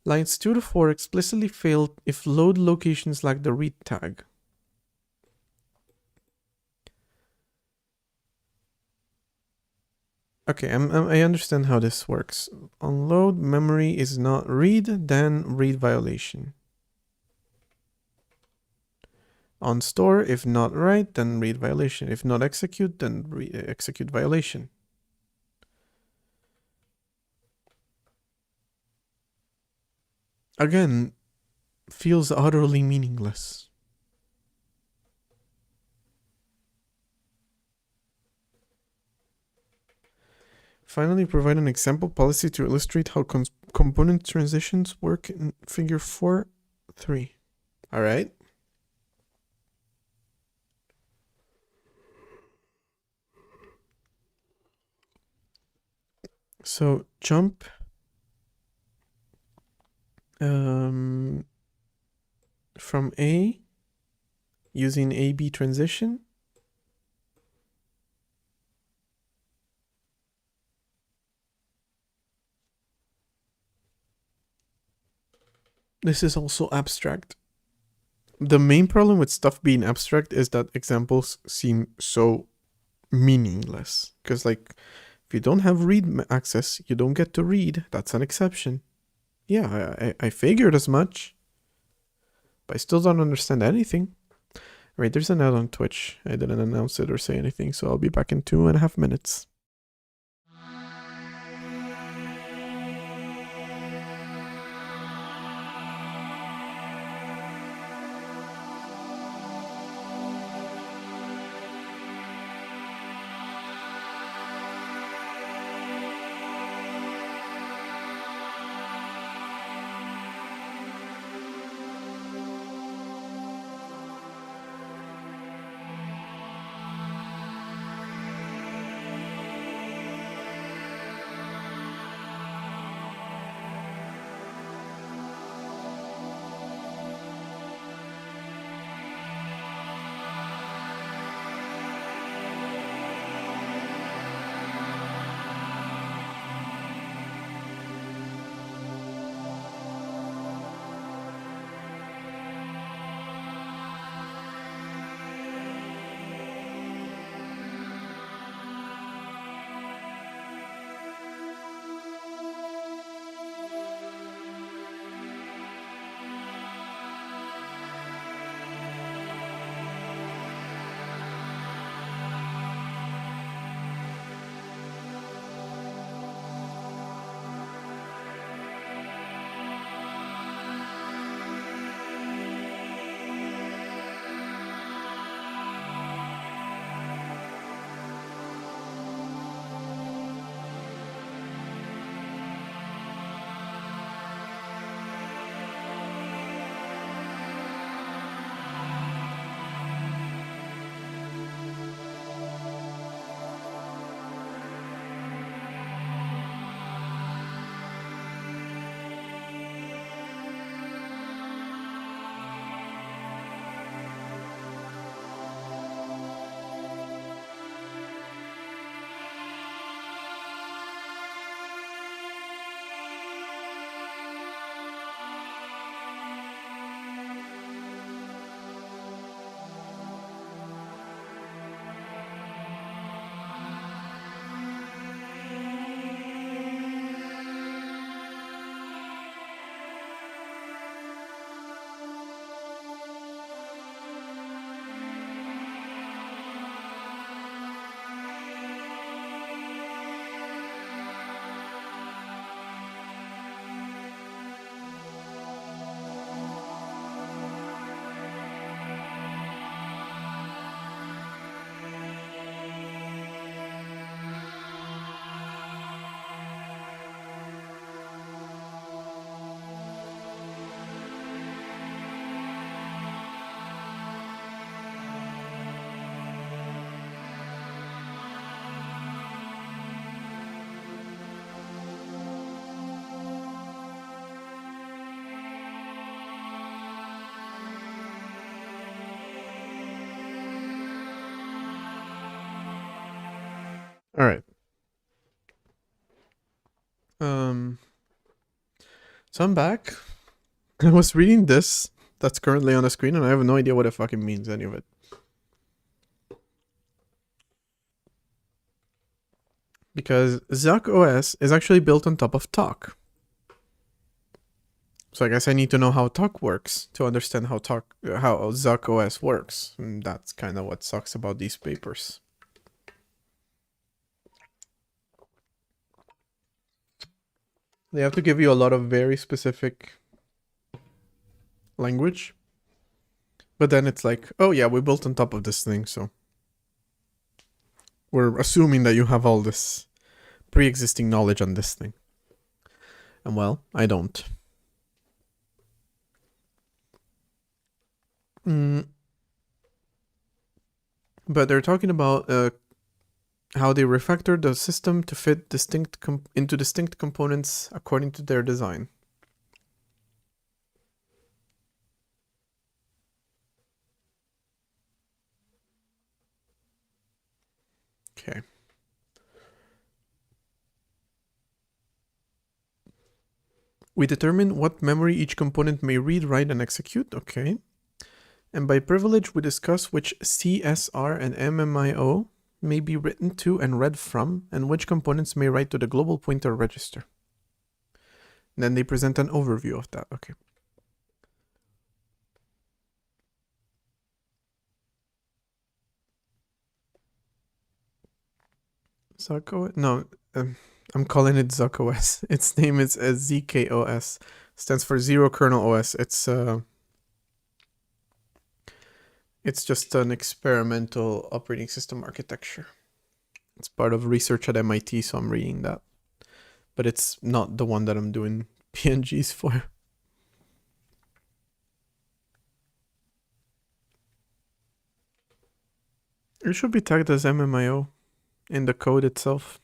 Lines 2 to 4 explicitly fail if load locations lack the read tag. Okay, I understand how this works. On load, memory is not read, then read violation. On store, if not write, then read violation. If not execute, then execute violation. Again, feels utterly meaningless. Finally, provide an example policy to illustrate how component transitions work in figure 4.3. All right. So jump from A using AB transition. This is also abstract. The main problem with stuff being abstract is that examples seem so meaningless. Because, like, if you don't have read access, you don't get to read. That's an exception. Yeah, I figured as much. But I still don't understand anything. Right, there's an ad on Twitch. I didn't announce it or say anything, so I'll be back in 2.5 minutes. So I'm back. I was reading this that's currently on the screen, and I have no idea what it fucking means, any of it. Because Zuck OS is actually built on top of Talk. So I guess I need to know how Talk works to understand how Zuck OS works. And that's kind of what sucks about these papers. They have to give you a lot of very specific language. But then it's like, oh yeah, we built on top of this thing, so we're assuming that you have all this pre-existing knowledge on this thing. And well, I don't. But they're talking about how they refactored the system to fit into distinct components according to their design. Okay. We determine what memory each component may read, write, and execute. Okay. And by privilege, we discuss which CSR and MMIO may be written to and read from, and which components may write to the global pointer register. And then they present an overview of that. Okay. Zuck? No, I'm calling it Zuck OS. Its name is ZKOS. Stands for Zero Kernel OS. It's just an experimental operating system architecture. It's part of research at MIT, so I'm reading that. But it's not the one that I'm doing PNGs for. It should be tagged as MMIO in the code itself.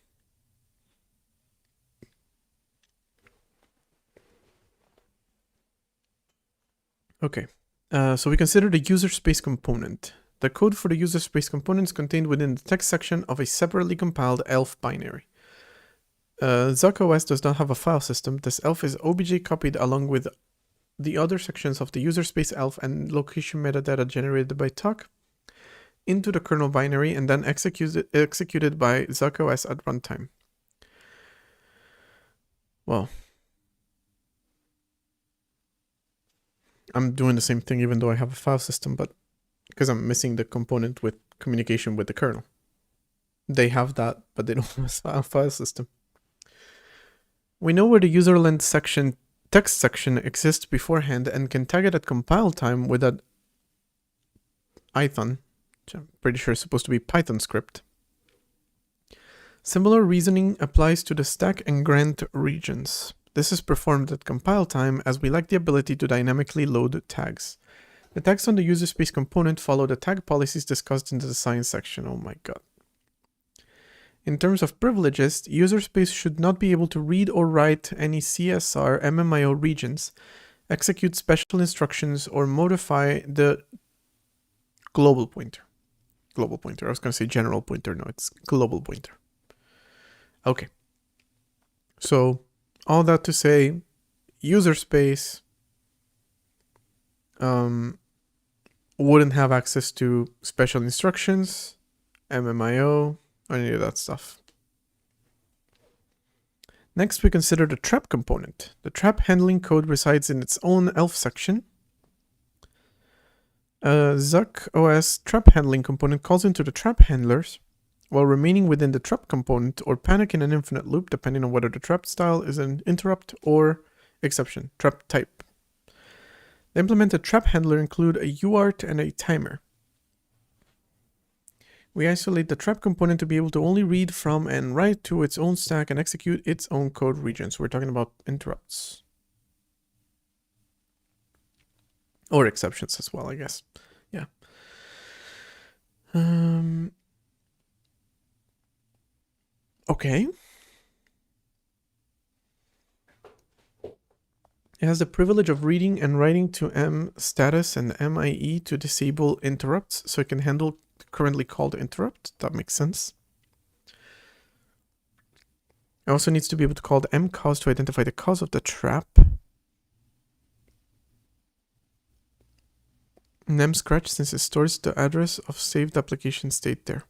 Okay. So we consider the user space component. The code for the user space component is contained within the text section of a separately compiled ELF binary. Zuck OS does not have a file system. This ELF is obj copied along with the other sections of the user space ELF and location metadata generated by Talk into the kernel binary and then executed by Zuck OS at runtime. Well, I'm doing the same thing even though I have a file system, but because I'm missing the component with communication with the kernel. They have that, but they don't have a file system. We know where the userland section text section exists beforehand and can tag it at compile time with an Python, which I'm pretty sure is supposed to be Python script. Similar reasoning applies to the stack and grant regions. This is performed at compile time as we lack the ability to dynamically load tags. The tags on the user space component follow the tag policies discussed in the design section. Oh my god. In terms of privileges, user space should not be able to read or write any CSR MMIO regions, execute special instructions, or modify the global pointer. Global pointer. I was going to say general pointer. No, it's global pointer. Okay. So, all that to say, user space wouldn't have access to special instructions, MMIO, any of that stuff. Next, we consider the trap component. The trap handling code resides in its own ELF section. Zuck OS trap handling component calls into the trap handlers while remaining within the trap component or panic in an infinite loop depending on whether the trap style is an interrupt or exception, trap type. The implemented trap handler include a UART and a timer. We isolate the trap component to be able to only read from and write to its own stack and execute its own code regions. We're talking about interrupts. Or exceptions as well, I guess. Yeah. Okay. It has the privilege of reading and writing to M status and MIE to disable interrupts, so it can handle currently called interrupt. That makes sense. It also needs to be able to call the mcause to identify the cause of the trap. Scratch since it stores the address of saved application state there.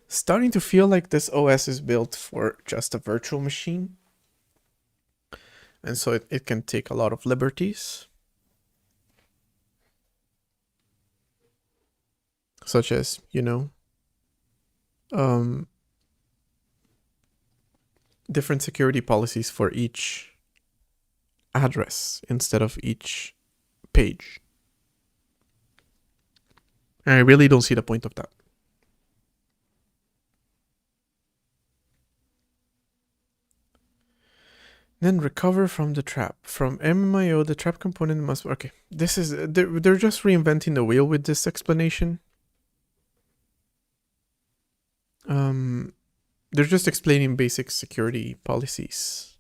Starting to feel like this OS is built for just a virtual machine. And so it can take a lot of liberties. Such as, different security policies for each address instead of each page. And I really don't see the point of that. Then recover from the trap. From MMIO, the trap component must... Okay, this is... They're just reinventing the wheel with this explanation. They're just explaining basic security policies.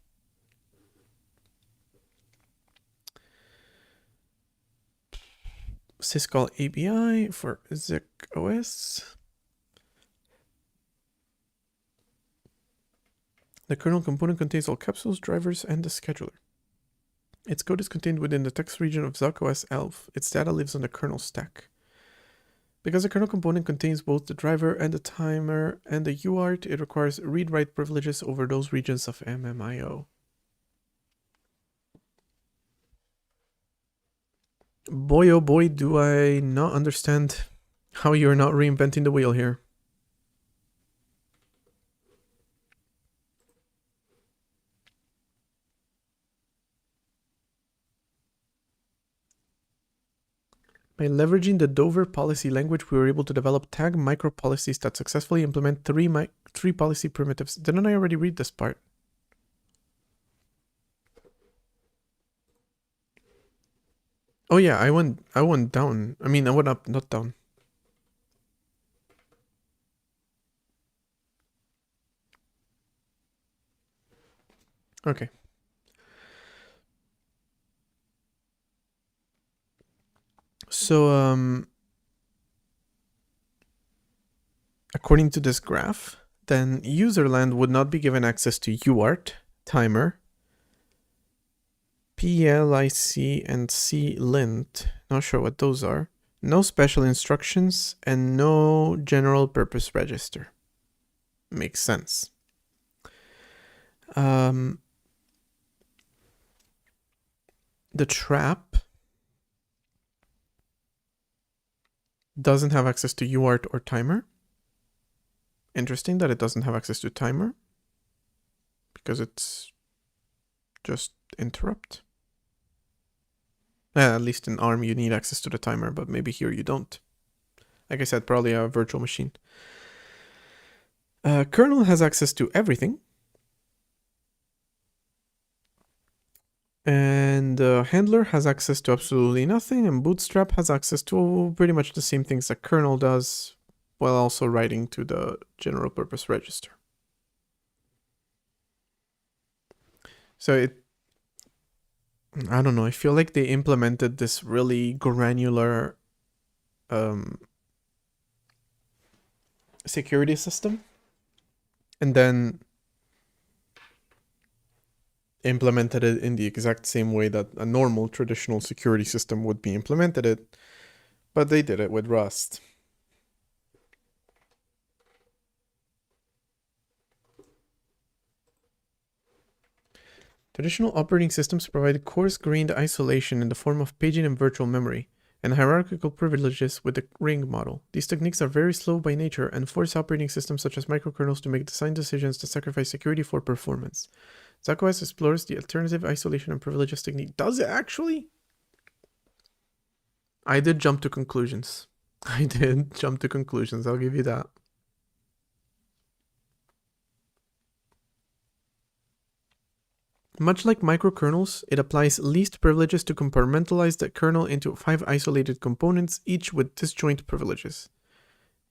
syscall ABI for ZIC OS. The kernel component contains all capsules, drivers, and the scheduler. Its code is contained within the text region of ZUC OS ELF. Its data lives on the kernel stack. Because the kernel component contains both the driver and the timer and the UART, it requires read-write privileges over those regions of MMIO. Boy, oh boy, do I not understand how you're not reinventing the wheel here. By leveraging the Dover policy language, we were able to develop tag micro policies that successfully implement three policy primitives. Didn't I already read this part? Oh yeah, I went down. I mean, I went up, not down. Okay. So, according to this graph, then userland would not be given access to UART, timer, PLIC, and CLint. Not sure what those are. No special instructions, and no general purpose register. Makes sense. The trap doesn't have access to UART or timer. Interesting that it doesn't have access to timer, because it's just interrupt. At least in ARM you need access to the timer, but maybe here you don't. Like I said, probably a virtual machine. Kernel has access to everything. And handler has access to absolutely nothing, and bootstrap has access to pretty much the same things that kernel does, while also writing to the general purpose register. So I don't know, I feel like they implemented this really granular security system, and then implemented it in the exact same way that a normal traditional security system would be implemented, but they did it with Rust. Traditional operating systems provide coarse-grained isolation in the form of paging and virtual memory, and hierarchical privileges with the ring model. These techniques are very slow by nature and force operating systems such as microkernels to make design decisions that sacrifice security for performance. ZUC OS explores the alternative isolation and privileges technique. Does it actually? I did jump to conclusions. I'll give you that. Much like microkernels, it applies least privileges to compartmentalize the kernel into 5 isolated components, each with disjoint privileges.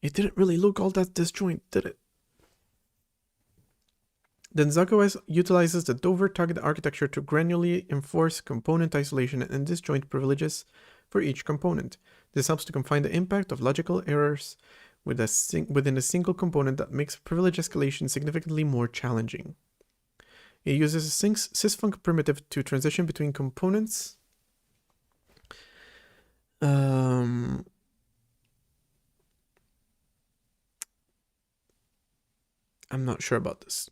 It didn't really look all that disjoint, did it? Then ZUC OS utilizes the Dover target architecture to granularly enforce component isolation and disjoint privileges for each component. This helps to confine the impact of logical errors within a single component that makes privilege escalation significantly more challenging. It uses a sysfunc primitive to transition between components. I'm not sure about this.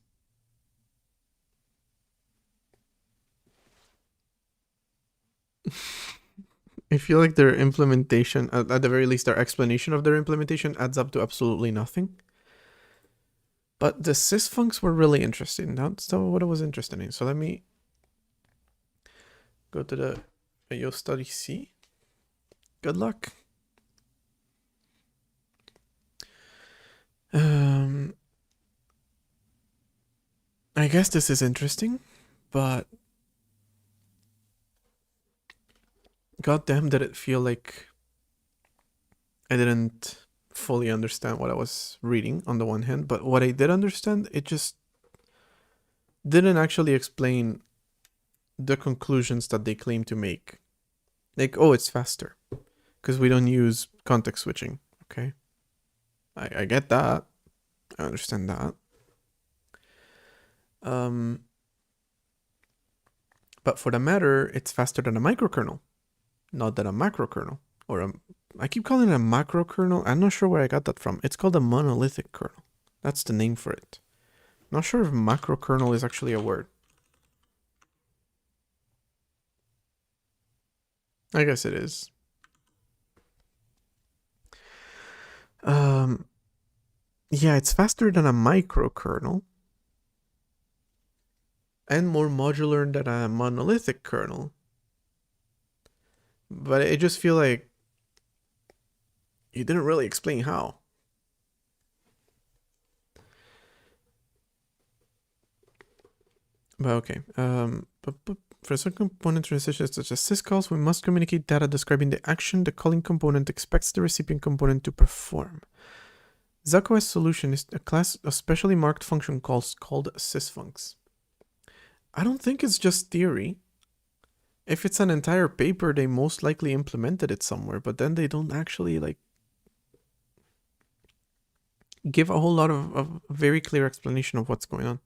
I feel like their implementation, at the very least, their explanation of their implementation adds up to absolutely nothing. But the sysfuncs were really interesting. That's what I was interested in. So let me go to the IO study C. Good luck. I guess this is interesting, but goddamn, did it feel like I didn't fully understand what I was reading on the one hand, but what I did understand, it just didn't actually explain the conclusions that they claim to make. Like, oh, it's faster because we don't use context switching. Okay, I get that. I understand that. But for the matter, it's faster than a microkernel, not than a macrokernel. I keep calling it a macrokernel. I'm not sure where I got that from. It's called a monolithic kernel. That's the name for it. Not sure if macrokernel is actually a word. I guess it is. Yeah, it's faster than a microkernel and more modular than a monolithic kernel. But I just feel like you didn't really explain how. But okay. For some component transitions such as syscalls, we must communicate data describing the action the calling component expects the recipient component to perform. ZocOS solution is a class of specially marked function calls called sysfuncs. I don't think it's just theory. If it's an entire paper, they most likely implemented it somewhere, but then they don't actually like give a whole lot of very clear explanation of what's going on.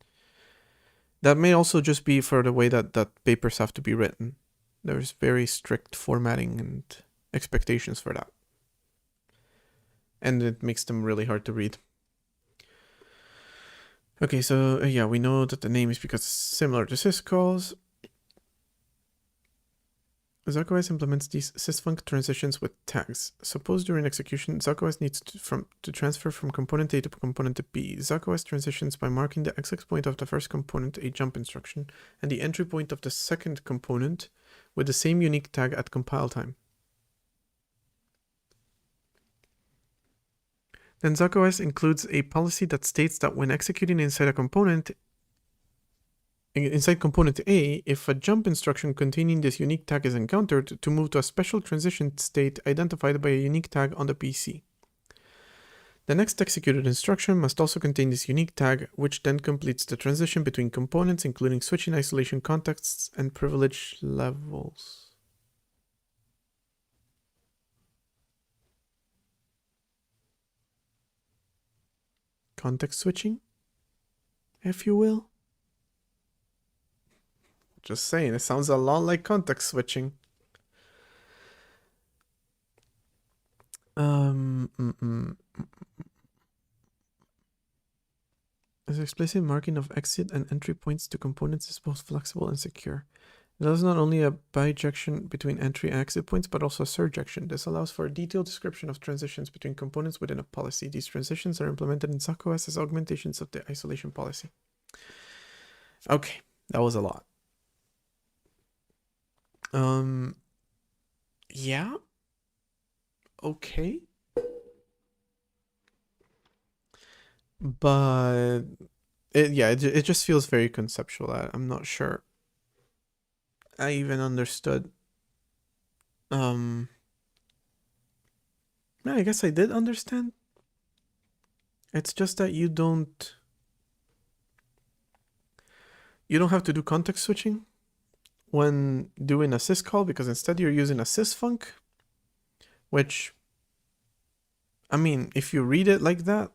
That may also just be for the way that papers have to be written. There's very strict formatting and expectations for that. And it makes them really hard to read. Okay, so yeah, we know that the name is because it's similar to syscalls. ZocOS implements these sysfunc transitions with tags. Suppose during execution, ZocOS needs to transfer from component A to component B. ZocOS transitions by marking the exit point of the first component a jump instruction and the entry point of the second component with the same unique tag at compile time. Then ZocOS includes a policy that states that when executing inside component A, if a jump instruction containing this unique tag is encountered, to move to a special transition state identified by a unique tag on the PC. The next executed instruction must also contain this unique tag, which then completes the transition between components, including switching isolation contexts and privilege levels. Context switching, if you will. Just saying, it sounds a lot like context switching. As explicit marking of exit and entry points to components is both flexible and secure. It allows not only a bijection between entry and exit points, but also a surjection. This allows for a detailed description of transitions between components within a policy. These transitions are implemented in ZocOS as augmentations of the isolation policy. Okay, that was a lot. Yeah. Okay. But it just feels very conceptual. I'm not sure I even understood. Yeah, I guess I did understand. It's just that you don't have to do context switching when doing a syscall, because instead you're using a sysfunc, which I mean, if you read it like that,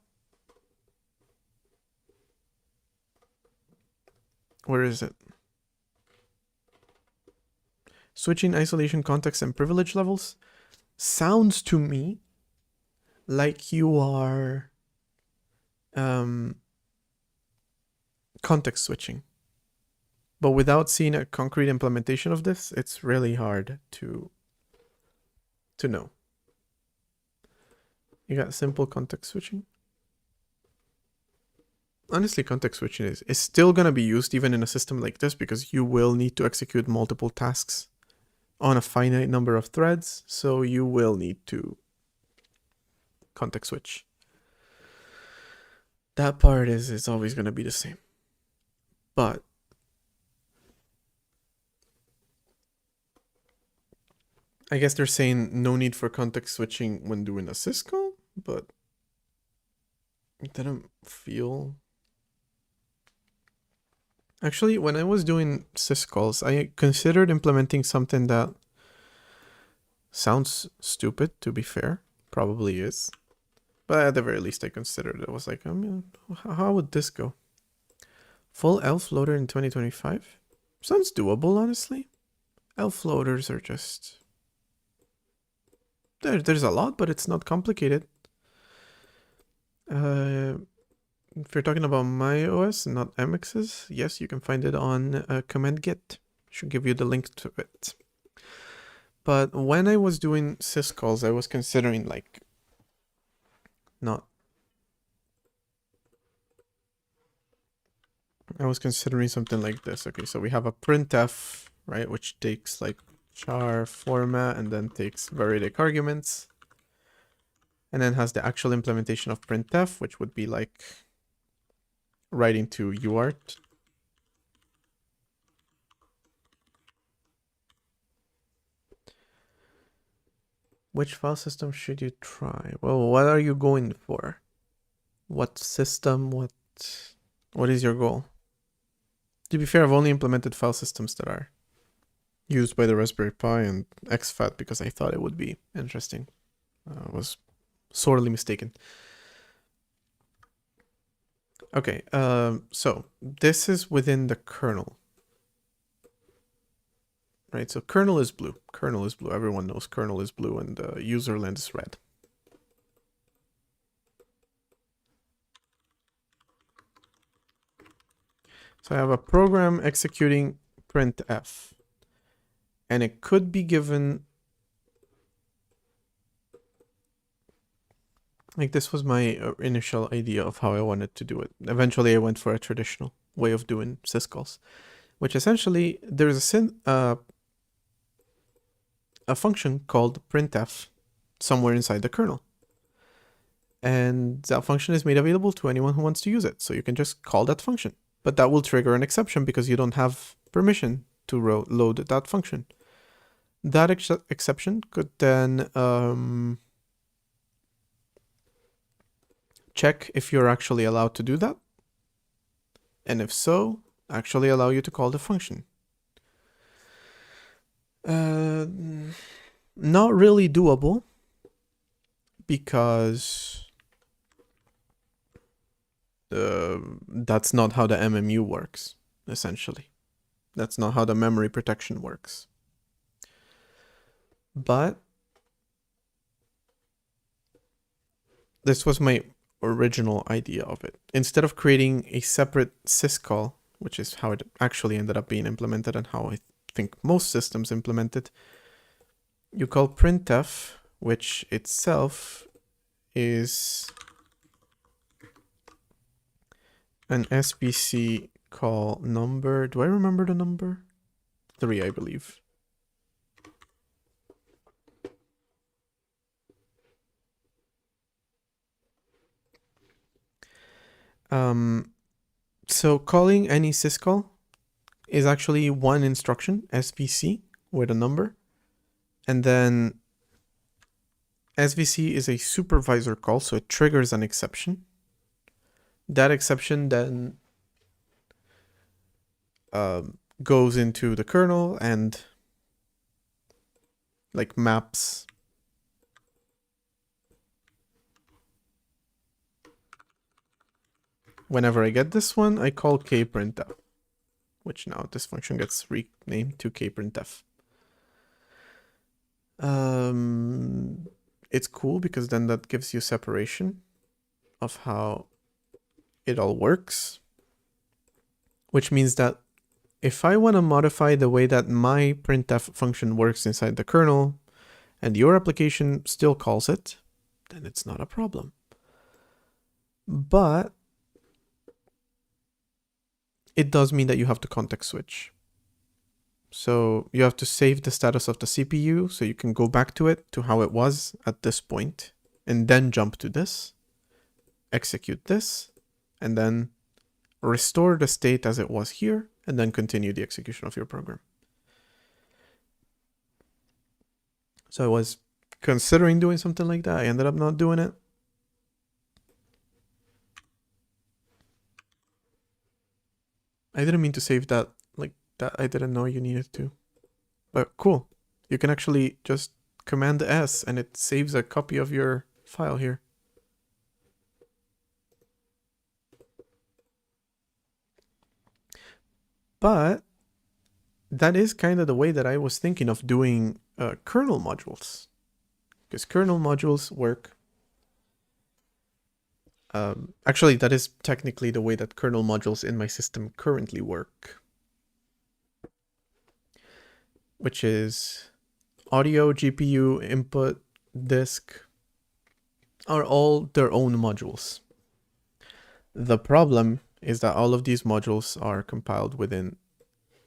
where is it? Switching isolation context and privilege levels sounds to me like you are context switching. But without seeing a concrete implementation of this, it's really hard to know. You got simple context switching. Honestly, context switching is still going to be used even in a system like this because you will need to execute multiple tasks on a finite number of threads, so you will need to context switch. That part is always going to be the same. But I guess they're saying no need for context switching when doing a syscall, but it didn't feel... Actually, when I was doing syscalls, I considered implementing something that sounds stupid, to be fair. Probably is. But at the very least, I considered it. I was like, I mean, how would this go? Full elf loader in 2025? Sounds doable, honestly. Elf loaders are just... There's a lot, but it's not complicated. If you're talking about my OS, not MX's, yes, you can find it on command git. Should give you the link to it. But when I was doing syscalls, I was considering like I was considering something like this. Okay, so we have a printf, right, which takes like char format and then takes variadic arguments. And then has the actual implementation of printf, which would be like writing to uart. Which file system should you try? Well, what are you going for? What system? What is your goal? To be fair, I've only implemented file systems that are used by the Raspberry Pi and exFAT because I thought it would be interesting. I was sorely mistaken. Okay, so this is within the kernel. Right, so kernel is blue. Kernel is blue. Everyone knows kernel is blue and userland is red. So I have a program executing printf. And it could be given... Like, this was my initial idea of how I wanted to do it. Eventually, I went for a traditional way of doing syscalls, which essentially, there's a function called printf somewhere inside the kernel. And that function is made available to anyone who wants to use it. So you can just call that function. But that will trigger an exception because you don't have permission to load that function. That exception could then check if you're actually allowed to do that. And if so, actually allow you to call the function. Not really doable because that's not how the MMU works, essentially. That's not how the memory protection works. But this was my original idea of it. Instead of creating a separate syscall, which is how it actually ended up being implemented and how I think most systems implement it, you call printf, which itself is an SBC call number. Do I remember the number? 3, I believe. So calling any syscall is actually one instruction, SVC, with a number. And then SVC is a supervisor call, so it triggers an exception. That exception then goes into the kernel and like maps whenever I get this one, I call kprintf, which now this function gets renamed to kprintf. It's cool because then that gives you separation of how it all works, which means that if I want to modify the way that my printf function works inside the kernel and your application still calls it, then it's not a problem. But it does mean that you have to context switch. So you have to save the status of the CPU so you can go back to it, to how it was at this point, and then jump to this, execute this, and then restore the state as it was here, and then continue the execution of your program. So I was considering doing something like that. I ended up not doing it. I didn't mean to save that like that. I didn't know you needed to. But cool. You can actually just Command S and it saves a copy of your file here. But that is kind of the way that I was thinking of doing kernel modules. Because kernel modules work. Actually, that is technically the way that kernel modules in my system currently work. Which is audio, GPU, input, disk are all their own modules. The problem is that all of these modules are compiled within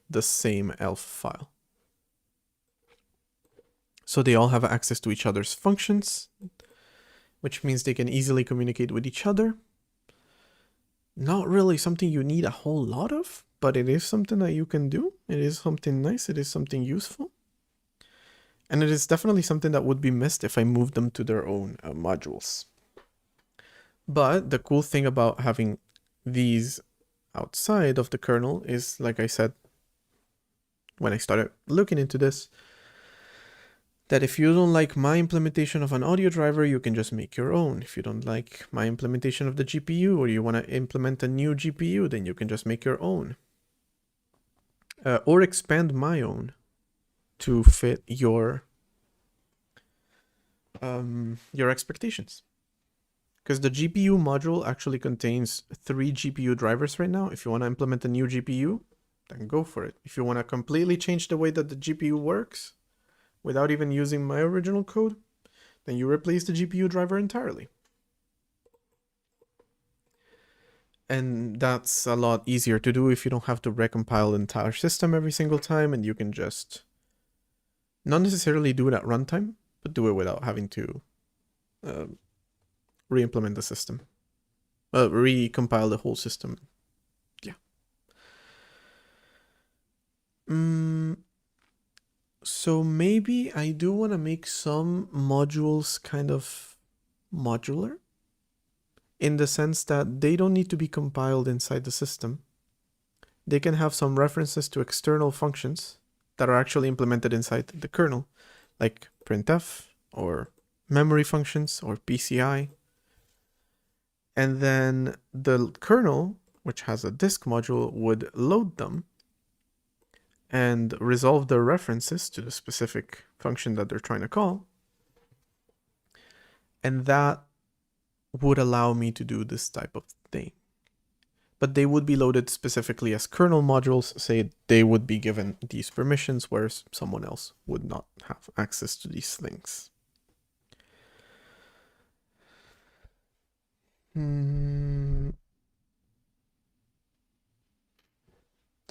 the same ELF file. So they all have access to each other's functions, which means they can easily communicate with each other. Not really something you need a whole lot of, but it is something that you can do. It is something nice. It is something useful. And it is definitely something that would be missed if I moved them to their own modules. But the cool thing about having these outside of the kernel is, like I said, when I started looking into this, that if you don't like my implementation of an audio driver, you can just make your own. If you don't like my implementation of the GPU, or you want to implement a new GPU, then you can just make your own. Or expand my own to fit your expectations. Because the GPU module actually contains 3 GPU drivers right now. If you want to implement a new GPU, then go for it. If you want to completely change the way that the GPU works, without even using my original code, then you replace the GPU driver entirely. And that's a lot easier to do if you don't have to recompile the entire system every single time, and you can just not necessarily do it at runtime, but do it without having to re-implement the system. Recompile the whole system. Yeah. So maybe I do want to make some modules kind of modular, in the sense that they don't need to be compiled inside the system. They can have some references to external functions that are actually implemented inside the kernel, like printf or memory functions or PCI. And then the kernel, which has a disk module, would load them and resolve their references to the specific function that they're trying to call. And that would allow me to do this type of thing. But they would be loaded specifically as kernel modules, say they would be given these permissions, whereas someone else would not have access to these things.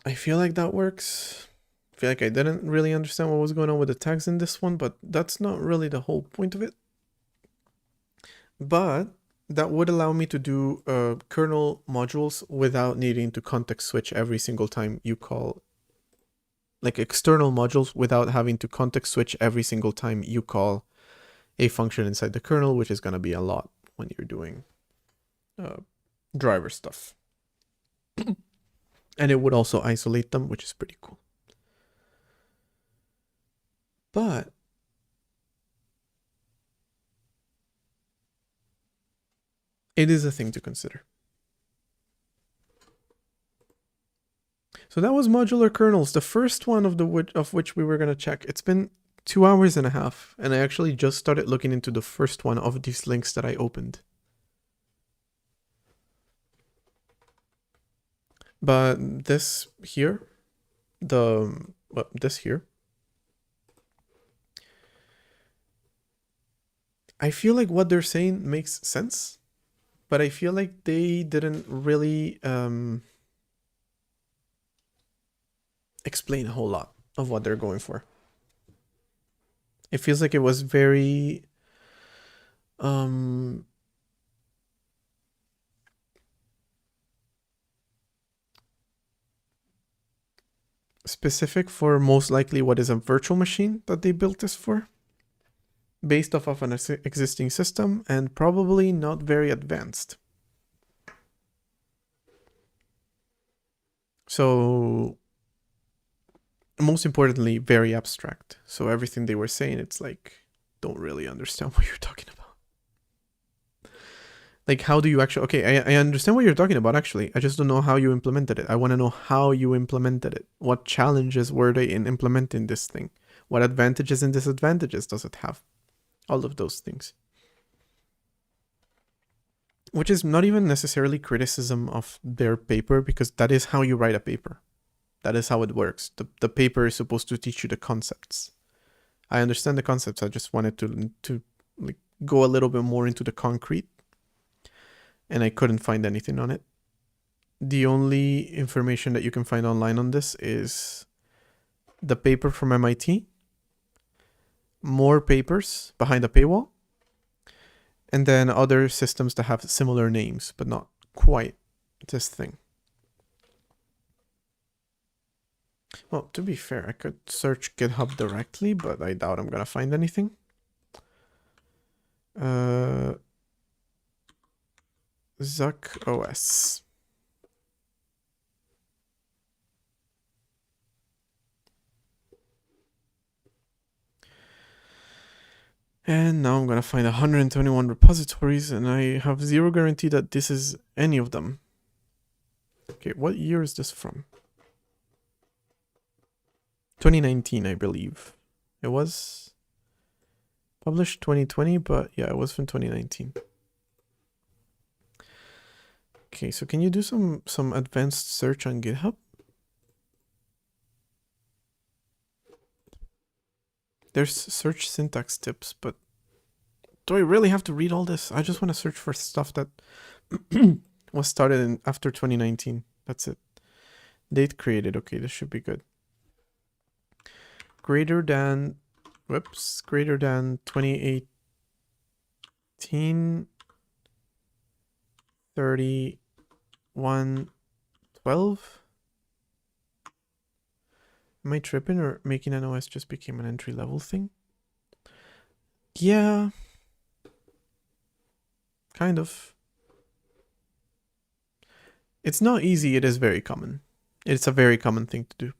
I feel like that works. I feel like I didn't really understand what was going on with the tags in this one, but that's not really the whole point of it. But that would allow me to do kernel modules without needing to context switch every single time you call, like external modules without having to context switch every single time you call a function inside the kernel, which is going to be a lot when you're doing driver stuff. And it would also isolate them, which is pretty cool. But it is a thing to consider. So that was modular kernels, the first one of which we were gonna check. It's been 2 hours and a half, and I actually just started looking into the first one of these links that I opened. But this here, this here, I feel like what they're saying makes sense, but I feel like they didn't really explain a whole lot of what they're going for. It feels like it was very specific for most likely what is a virtual machine that they built this for, based off of an existing system, and probably not very advanced. So most importantly, very abstract. So everything they were saying, it's like, don't really understand what you're talking about. Like, how do you actually, okay, I understand what you're talking about, actually. I just don't know how you implemented it. I want to know how you implemented it. What challenges were they in implementing this thing? What advantages and disadvantages does it have? All of those things. Which is not even necessarily criticism of their paper, because that is how you write a paper. That is how it works. The paper is supposed to teach you the concepts. I understand the concepts. I just wanted to like go a little bit more into the concrete, and I couldn't find anything on it. The only information that you can find online on this is the paper from MIT, more papers behind a paywall, and then other systems that have similar names, but not quite this thing. Well, to be fair, I could search GitHub directly, but I doubt I'm gonna find anything. Zuck OS. And now I'm gonna find 121 repositories, and I have zero guarantee that this is any of them. Okay, what year is this from? 2019, I believe. It was published 2020, but yeah, it was from 2019. Okay, so can you do some advanced search on GitHub? There's search syntax tips, but do I really have to read all this? I just want to search for stuff that was started after 2019. That's it. Date created. Okay, this should be good. Greater than 2018, 3112. Am I tripping, or making an OS just became an entry level thing? Yeah, kind of. It's not easy, it is very common. It's a very common thing to do.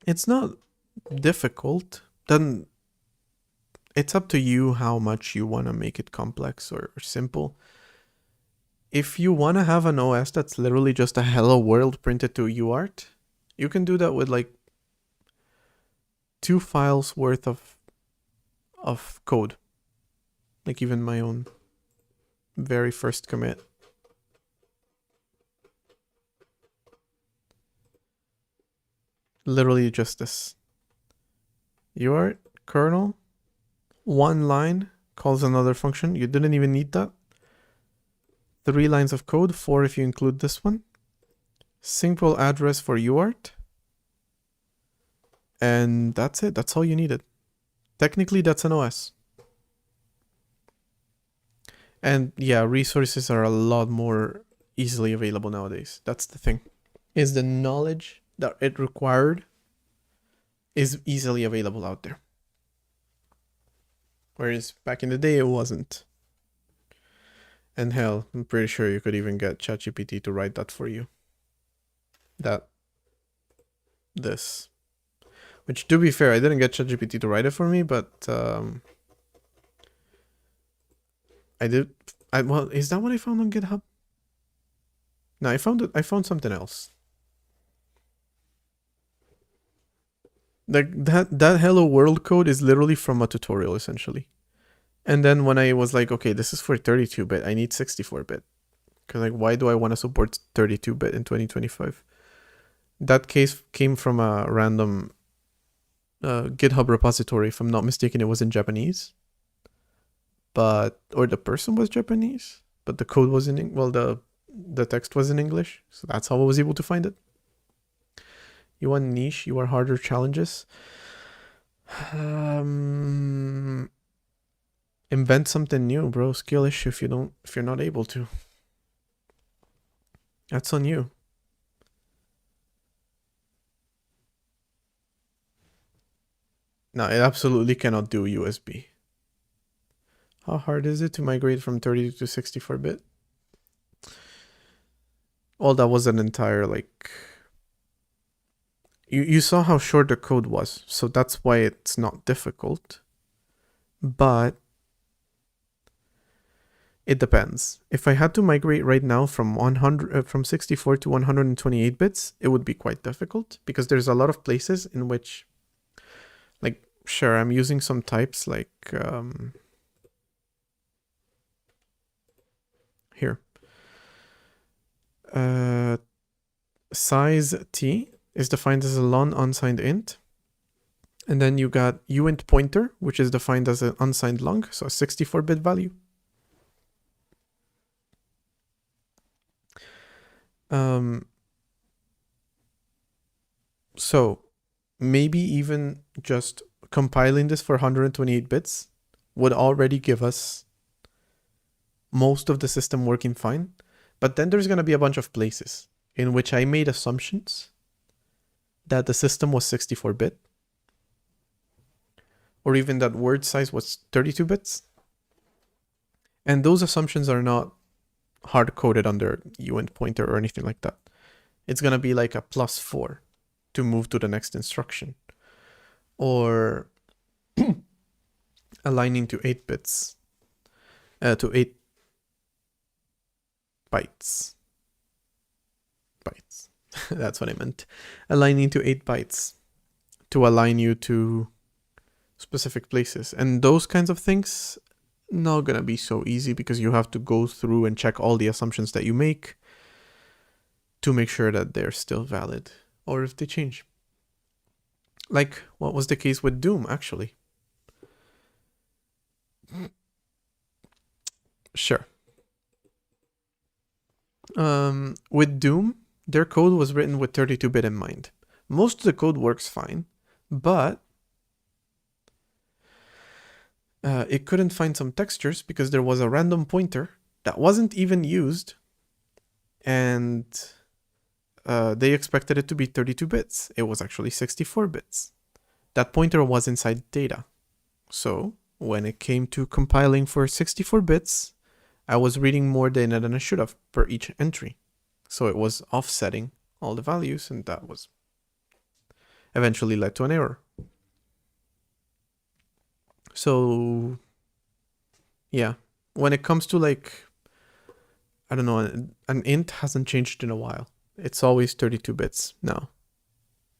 It's not difficult. Then it's up to you how much you want to make it complex or simple. If you want to have an OS that's literally just a hello world printed to UART, you can do that with like 2 files worth of code. Like even my own very first commit. Literally just this. UART kernel, 1 line, calls another function. You didn't even need that. 3 lines of code, 4 if you include this one. Simple address for UART. And that's it. That's all you needed. Technically, that's an OS. And yeah, resources are a lot more easily available nowadays. That's the thing. Is the knowledge that it required is easily available out there. Whereas back in the day, it wasn't. And hell, I'm pretty sure you could even get ChatGPT to write that for you. This. Which, to be fair, I didn't get ChatGPT to write it for me, but I did. Well, is that what I found on GitHub? No, I found it. I found something else. Like that hello world code is literally from a tutorial essentially. And then when I was like, okay, this is for 32-bit, I need 64-bit. Because like, why do I want to support 32-bit in 2025? That case came from a random GitHub repository. If I'm not mistaken, it was in Japanese. Or the person was Japanese, but the code was the text was in English. So that's how I was able to find it. You want niche, you want harder challenges. Invent something new, bro. Skill issue if you're not able to. That's on you. No, it absolutely cannot do USB. How hard is it to migrate from 32 to 64-bit? Well, that was an entire like. You saw how short the code was, so that's why it's not difficult. But it depends. If I had to migrate right now from 64 to 128 bits, it would be quite difficult because there's a lot of places in which, like, sure, I'm using some types like here. Size t is defined as a long unsigned int. And then you got uint pointer, which is defined as an unsigned long, so a 64-bit value. So maybe even just compiling this for 128 bits would already give us most of the system working fine. But then there's going to be a bunch of places in which I made assumptions that the system was 64-bit. Or even that word size was 32 bits. And those assumptions are not hard-coded under uint pointer or anything like that. It's going to be like a +4 to move to the next instruction. Or aligning to 8 bits. To 8 bytes. Bytes. That's what I meant. Aligning to 8 bytes to align you to specific places. And those kinds of things, not gonna be so easy because you have to go through and check all the assumptions that you make to make sure that they're still valid or if they change. Like what was the case with Doom, actually. Sure. With Doom, their code was written with 32-bit in mind. Most of the code works fine, but it couldn't find some textures because there was a random pointer that wasn't even used, and they expected it to be 32 bits. It was actually 64 bits. That pointer was inside data. So when it came to compiling for 64 bits, I was reading more data than I should have per each entry. So it was offsetting all the values, and that was eventually led to an error. So yeah, when it comes to like, I don't know, an int hasn't changed in a while. It's always 32 bits now.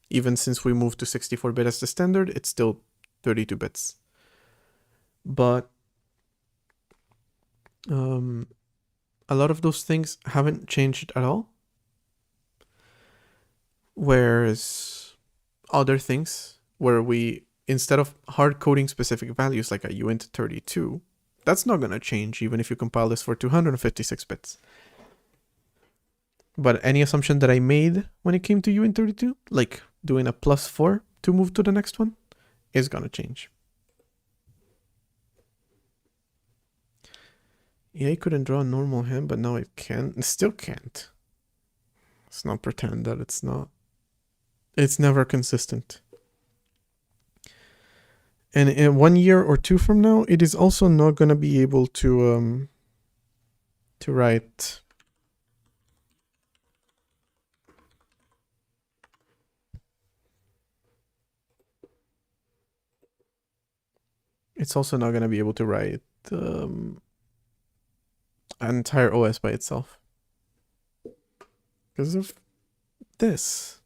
Even since we moved to 64-bit as the standard, it's still 32 bits. But a lot of those things haven't changed at all. Whereas other things where we, instead of hard coding specific values like a uint 32, that's not going to change even if you compile this for 256 bits. But any assumption that I made when it came to uint 32, like doing a +4 to move to the next one, is going to change. Yeah, I couldn't draw a normal hand, but now it can. It still can't. Let's not pretend that it's not. It's never consistent. And in 1 year or 2 from now, it is also not going to be able to write. It's also not going to be able to write an entire OS by itself. Because of this.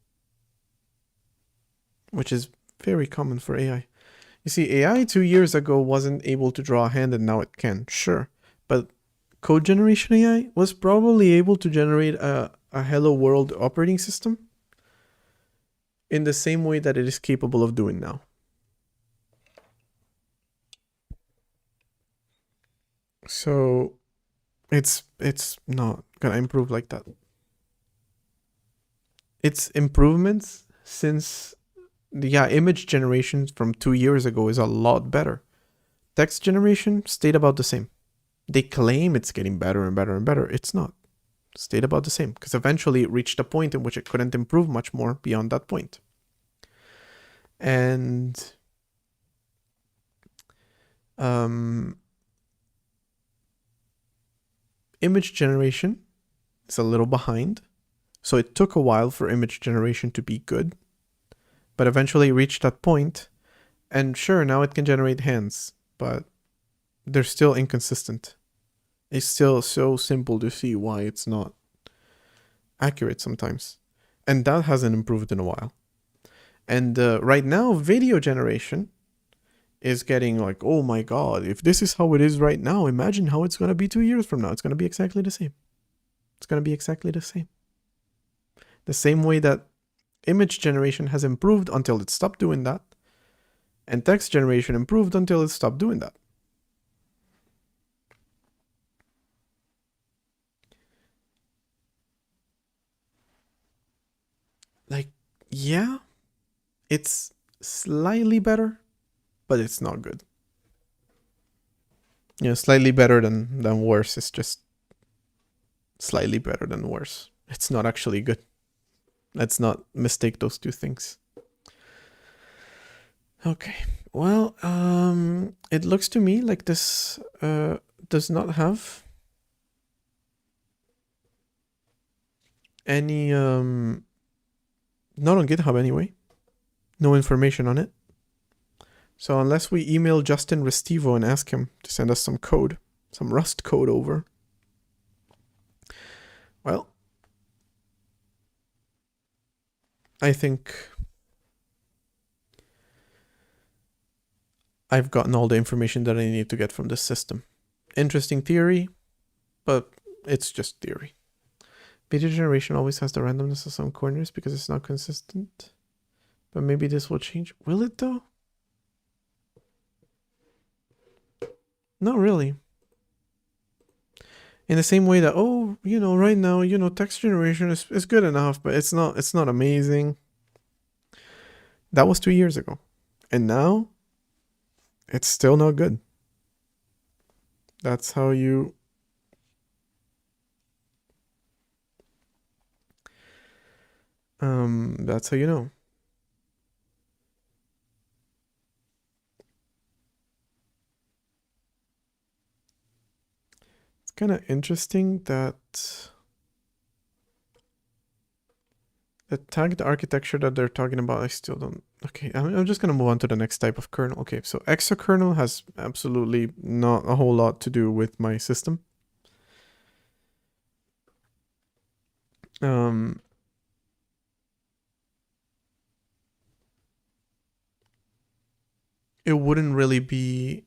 Which is very common for AI. You see, AI 2 years ago wasn't able to draw a hand and now it can, sure. But code generation AI was probably able to generate a Hello World operating system in the same way that it is capable of doing now. So it's not gonna improve like that. Its improvements since image generation from 2 years ago is a lot better. Text generation stayed about the same. They claim it's getting better and better and better. It's not. It stayed about the same because eventually it reached a point in which it couldn't improve much more beyond that point. And image generation is a little behind. So it took a while for image generation to be good. But eventually it reached that point. And sure, now it can generate hands. But they're still inconsistent. It's still so simple to see why it's not accurate sometimes. And that hasn't improved in a while. And right now, video generation is getting like, oh my god, if this is how it is right now, imagine how it's going to be 2 years from now. It's going to be exactly the same. It's going to be exactly the same. The same way that image generation has improved until it stopped doing that. And text generation improved until it stopped doing that. Like, yeah, it's slightly better, but it's not good. You know, slightly better than worse. It's just slightly better than worse. It's not actually good. Let's not mistake those two things. Okay, well, it looks to me like this does not have any, not on GitHub anyway, no information on it. So unless we email Justin Restivo and ask him to send us some code, some Rust code over, well, I think I've gotten all the information that I need to get from this system. Interesting theory, but it's just theory. Video generation always has the randomness of some corners because it's not consistent. But maybe this will change. Will it though? Not really. In the same way that, oh, you know, right now, you know, text generation is good enough, but it's not amazing. That was 2 years ago. And now it's still not good. That's how you that's how you know. It's kind of interesting that the tagged architecture that they're talking about, I still don't. Okay, I'm just going to move on to the next type of kernel. Okay, so exakernel has absolutely not a whole lot to do with my system. It wouldn't really be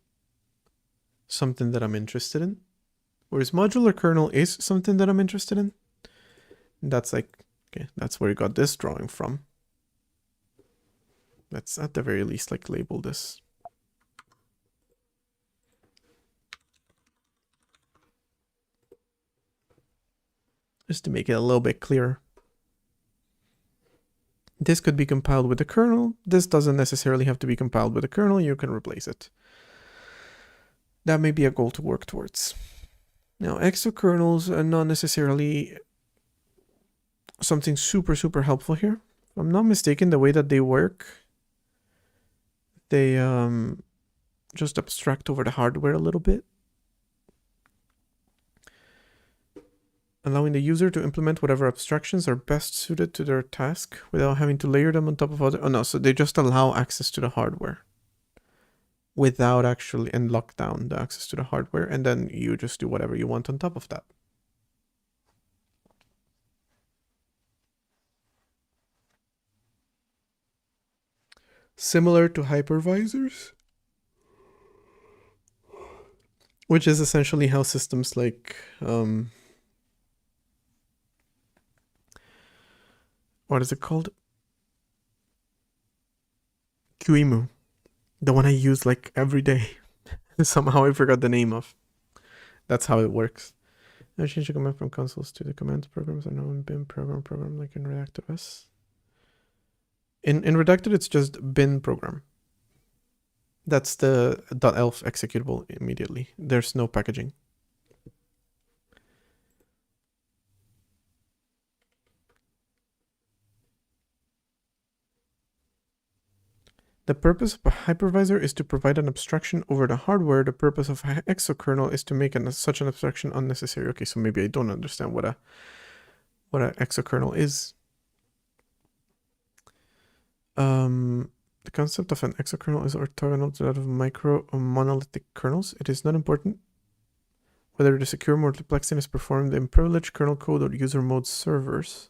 something that I'm interested in. Whereas modular kernel is something that I'm interested in. That's like, okay, that's where you got this drawing from. Let's at the very least like label this. Just to make it a little bit clearer. This could be compiled with the kernel. This doesn't necessarily have to be compiled with the kernel. You can replace it. That may be a goal to work towards. Now, exakernels are not necessarily something super, super helpful here. If I'm not mistaken, the way that they work, they just abstract over the hardware a little bit, allowing the user to implement whatever abstractions are best suited to their task without having to layer them on top of other. Oh no, so they just allow access to the hardware. without actually, and lock down the access to the hardware, and then you just do whatever you want on top of that. Similar to hypervisors, which is essentially how systems like what is it called? QEMU, the one I use like every day. Somehow I forgot the name of. That's how it works. I change the command from consoles to the commands programs are now in bin program like in ReactOS. In Redacted, it's just bin program. That's the .elf executable immediately. There's no packaging. The purpose of a hypervisor is to provide an abstraction over the hardware. The purpose of an exokernel is to make such an abstraction unnecessary. Okay, so maybe I don't understand what an exokernel is. The concept of an exokernel is orthogonal to that of micro or monolithic kernels. It is not important whether the secure multiplexing is performed in privileged kernel code or user mode servers,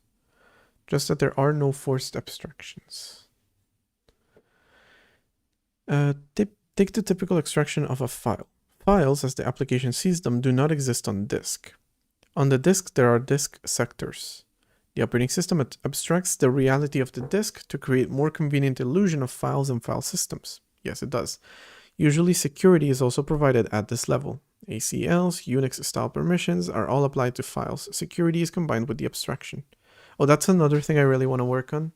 just that there are no forced abstractions. Take the typical extraction of a file. Files, as the application sees them, do not exist on disk. On the disk, there are disk sectors. The operating system abstracts the reality of the disk to create more convenient illusion of files and file systems. Yes, it does. Usually, security is also provided at this level. ACLs, Unix-style permissions are all applied to files. Security is combined with the abstraction. Oh, that's another thing I really want to work on,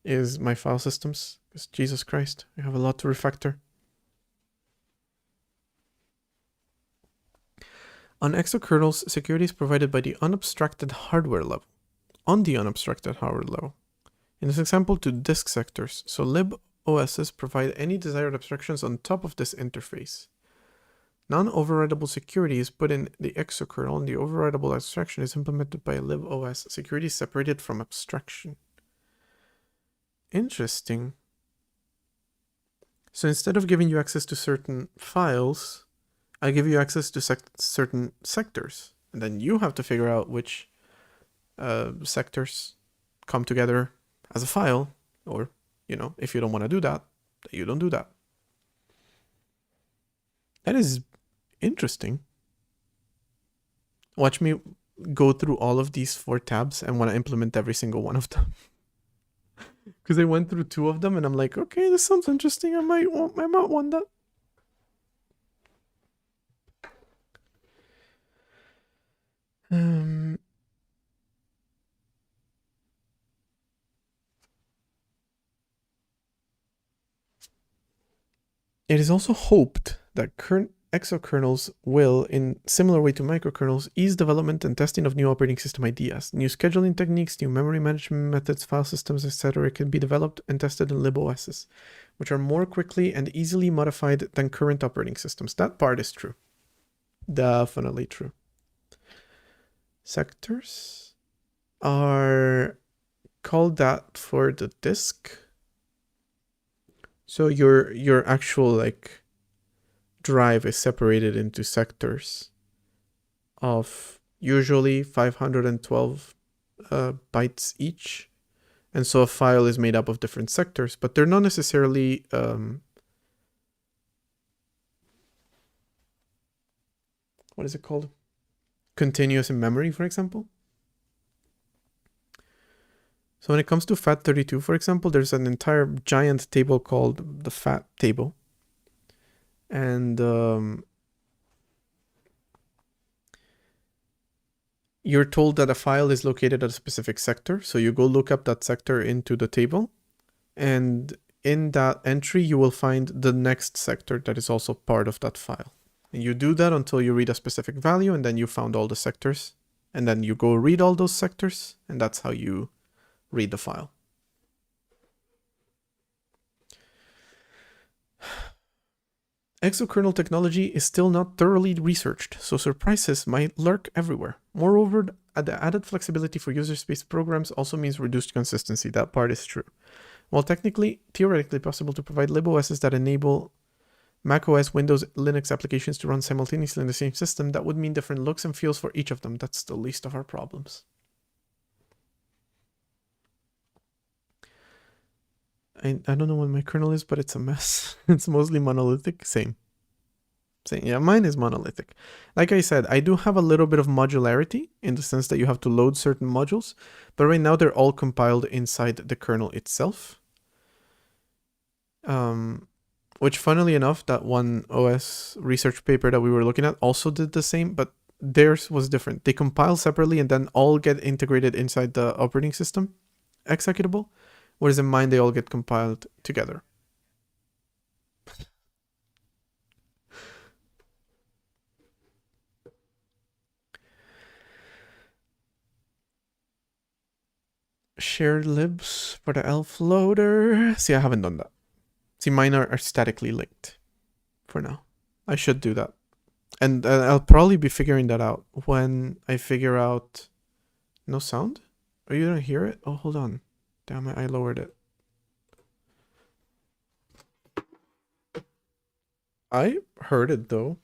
is my file systems. Because Jesus Christ, I have a lot to refactor. On exokernels, security is provided by the unabstracted hardware level. On the unabstracted hardware level. In this example, to disk sectors, so libOSs provide any desired abstractions on top of this interface. Non-overridable security is put in the exokernel, and the overridable abstraction is implemented by libOS. Security is separated from abstraction. Interesting. So instead of giving you access to certain files, I give you access to certain sectors, and then you have to figure out which sectors come together as a file, or, if you don't want to do that, you don't do that. That is interesting. Watch me go through all of these 4 tabs and want to implement every single one of them. Because I went through 2 of them and I'm like, okay, this sounds interesting. I might want that. It is also hoped that exokernels will, in similar way to microkernels, ease development and testing of new operating system ideas. New scheduling techniques, new memory management methods, file systems, etc. can be developed and tested in libOSs, which are more quickly and easily modified than current operating systems. That part is true. Definitely true. Sectors are called that for the disk. So your actual drive is separated into sectors of usually 512 bytes each, and so a file is made up of different sectors, but they're not necessarily what is it called? Continuous in memory, for example. So when it comes to FAT32, for example, there's an entire giant table called the FAT table. And you're told that a file is located at a specific sector. So you go look up that sector into the table. And in that entry, you will find the next sector that is also part of that file. And you do that until you read a specific value, and then you found all the sectors. And then you go read all those sectors, and that's how you read the file. Exokernel technology is still not thoroughly researched, so surprises might lurk everywhere. Moreover, the added flexibility for user-space programs also means reduced consistency. That part is true. While theoretically possible to provide libOSs that enable Mac OS, Windows, Linux applications to run simultaneously in the same system, that would mean different looks and feels for each of them. That's the least of our problems. I don't know what my kernel is, but it's a mess. It's mostly monolithic. Same. Yeah, mine is monolithic. Like I said, I do have a little bit of modularity in the sense that you have to load certain modules, but right now they're all compiled inside the kernel itself. Which, funnily enough, that one OS research paper that we were looking at also did the same, but theirs was different. They compile separately and then all get integrated inside the operating system executable, whereas in mine they all get compiled together. Shared libs for the elf loader. See, I haven't done that. See, mine are statically linked for now. I should do that. And I'll probably be figuring that out when I figure out... No sound? Are you gonna hear it? Oh, hold on. Damn it, I lowered it. I heard it though,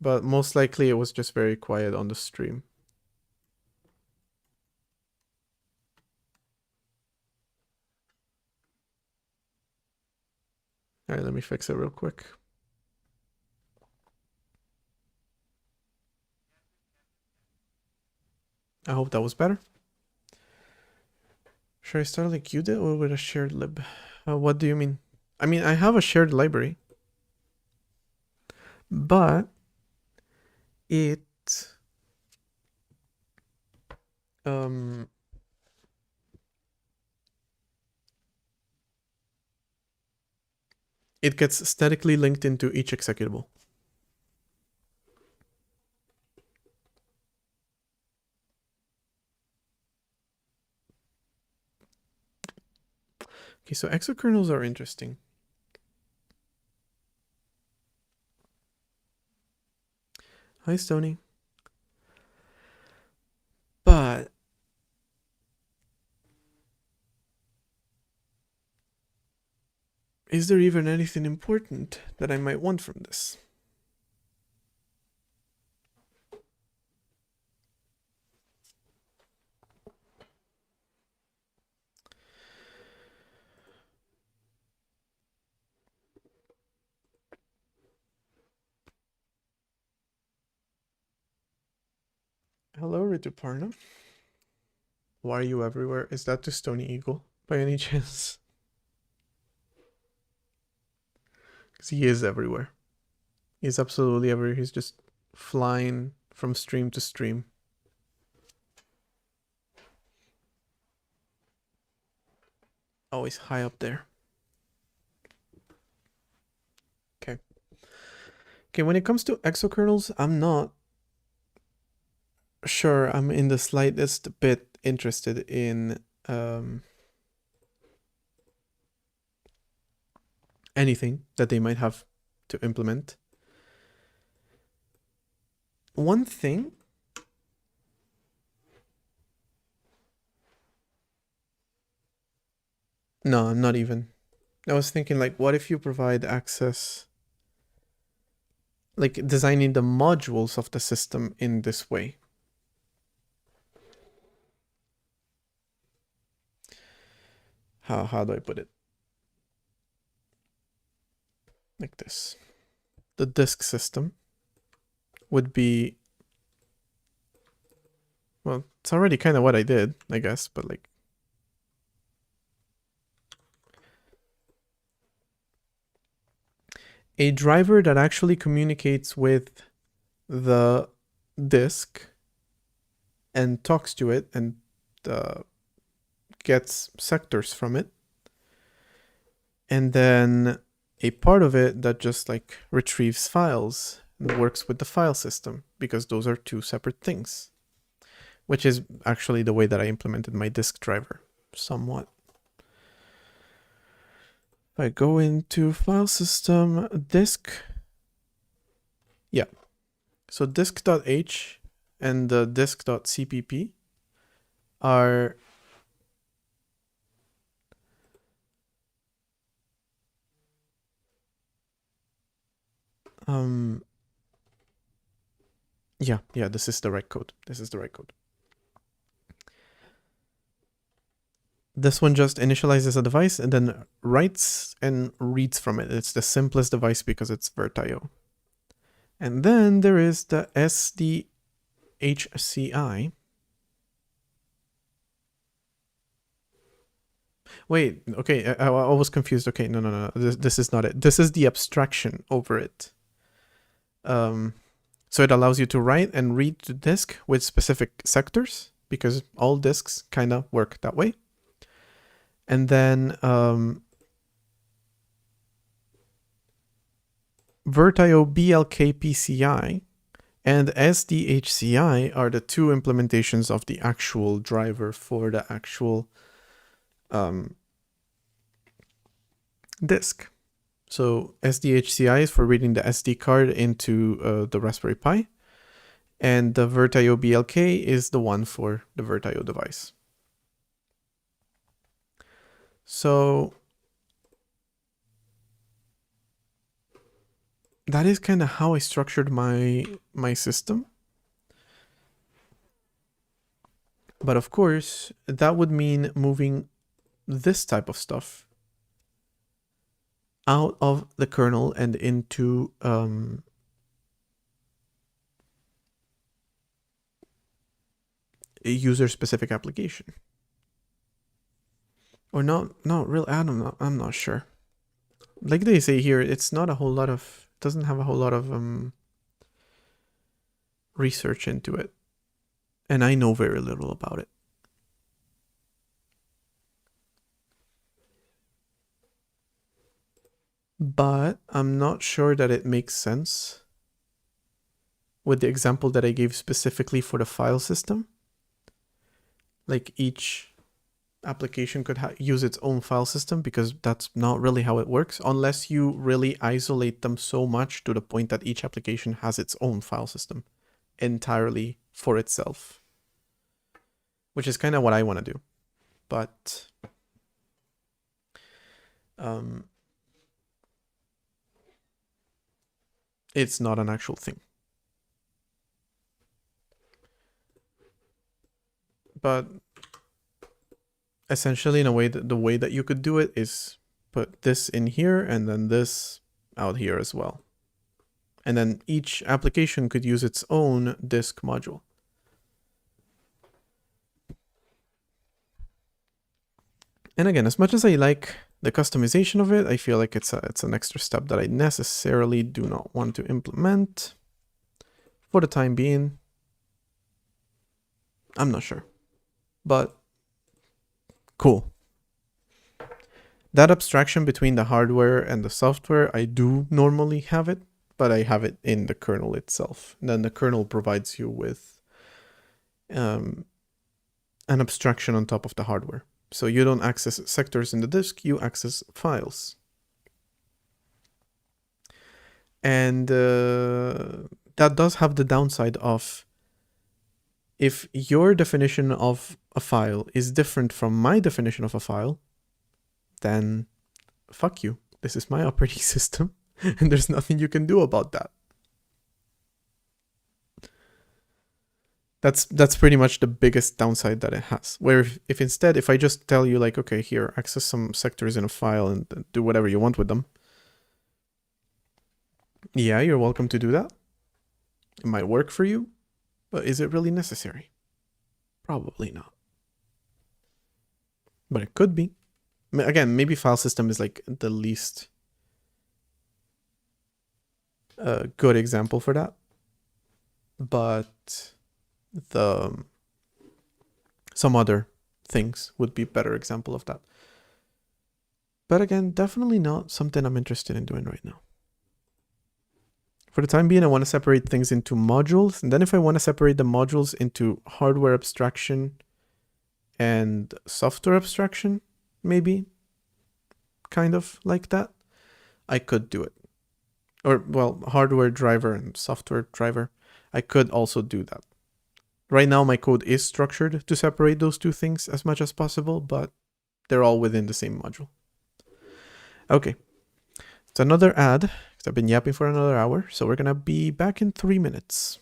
but most likely it was just very quiet on the stream. Alright, let me fix it real quick. I hope that was better. Should I start like you did or with a shared lib? What do you mean? I mean, I have a shared library, but it it gets statically linked into each executable. Okay, so exokernels are interesting. Hi, Stony. But is there even anything important that I might want from this? Hello, Rituparna. Why are you everywhere? Is that the Stony Eagle by any chance? Because he is everywhere. He's absolutely everywhere. He's just flying from stream to stream. Always high up there. Okay. Okay, when it comes to exokernels, I'm not sure I'm in the slightest bit interested in anything that they might have to implement. One thing... No, I'm not even. I was thinking, like, what if you provide access... Like, designing the modules of the system in this way. How do I put it? Like this. The disk system would be... Well, it's already kind of what I did, I guess, but like... A driver that actually communicates with the disk and talks to it and gets sectors from it. And then a part of it that just like retrieves files and works with the file system, because those are two separate things, which is actually the way that I implemented my disk driver somewhat. If I go into file system, disk, yeah. So disk.h and the disk.cpp are Yeah, this is the right code. This one just initializes a device and then writes and reads from it. It's the simplest device because it's VirtIO. And then there is the SDHCI. Wait, okay, I was confused. Okay, no. This is not it. This is the abstraction over it. So it allows you to write and read to disk with specific sectors because all disks kind of work that way. And then VirtIO BLK PCI and SDHCI are the two implementations of the actual driver for the actual disk. So SDHCI is for reading the SD card into the Raspberry Pi, and the VirtIO BLK is the one for the VirtIO device. So that is kind of how I structured my system. But of course, that would mean moving this type of stuff out of the kernel and into a user-specific application. Or not really, I'm not sure. Like they say here, it's not a whole lot of, doesn't have a whole lot of research into it. And I know very little about it. But I'm not sure that it makes sense with the example that I gave specifically for the file system. Like each application could use its own file system, because that's not really how it works unless you really isolate them so much to the point that each application has its own file system entirely for itself, which is kind of what I want to do. But it's not an actual thing. But essentially, in a way, the way that you could do it is put this in here and then this out here as well. And then each application could use its own disk module. And again, as much as I like the customization of it, I feel like it's an extra step that I necessarily do not want to implement for the time being. I'm not sure, but cool. That abstraction between the hardware and the software, I do normally have it, but I have it in the kernel itself. And then the kernel provides you with an abstraction on top of the hardware. So you don't access sectors in the disk, you access files. And that does have the downside of, if your definition of a file is different from my definition of a file, then fuck you. This is my operating system, and there's nothing you can do about that. That's pretty much the biggest downside that it has. Where if instead, if I just tell you like, okay, here, access some sectors in a file and do whatever you want with them. Yeah, you're welcome to do that. It might work for you, but is it really necessary? Probably not. But it could be. Again, maybe file system is like the least good example for that. But some other things would be better example of that. But again, definitely not something I'm interested in doing right now. For the time being, I want to separate things into modules. And then if I want to separate the modules into hardware abstraction and software abstraction, maybe kind of like that, I could do it. Or, well, hardware driver and software driver, I could also do that. Right now, my code is structured to separate those two things as much as possible, but they're all within the same module. Okay, it's another ad. I've been yapping for another hour, so we're gonna be back in 3 minutes.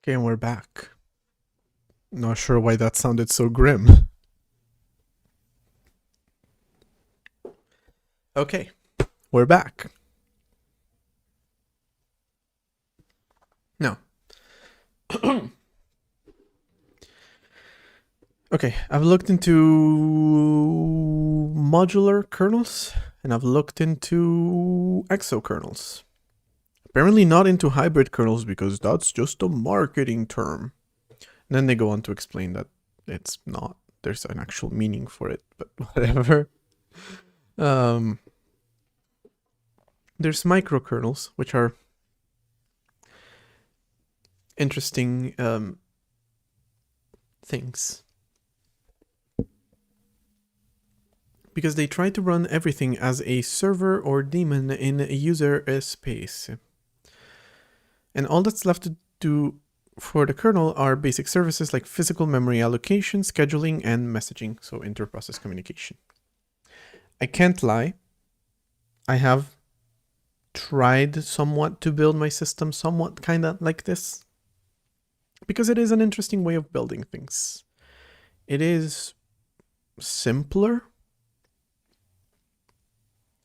Okay, and we're back. Not sure why that sounded so grim. Okay, we're back. Now, okay, I've looked into modular kernels and I've looked into exokernels. Apparently not into hybrid kernels because that's just a marketing term. And then they go on to explain that it's not. There's an actual meaning for it, but whatever. There's microkernels, which are interesting things. Because they try to run everything as a server or daemon in a user space. And all that's left to do for the kernel are basic services like physical memory allocation, scheduling, and messaging, so inter-process communication. I can't lie, I have tried somewhat to build my system somewhat kind of like this, because it is an interesting way of building things. It is simpler,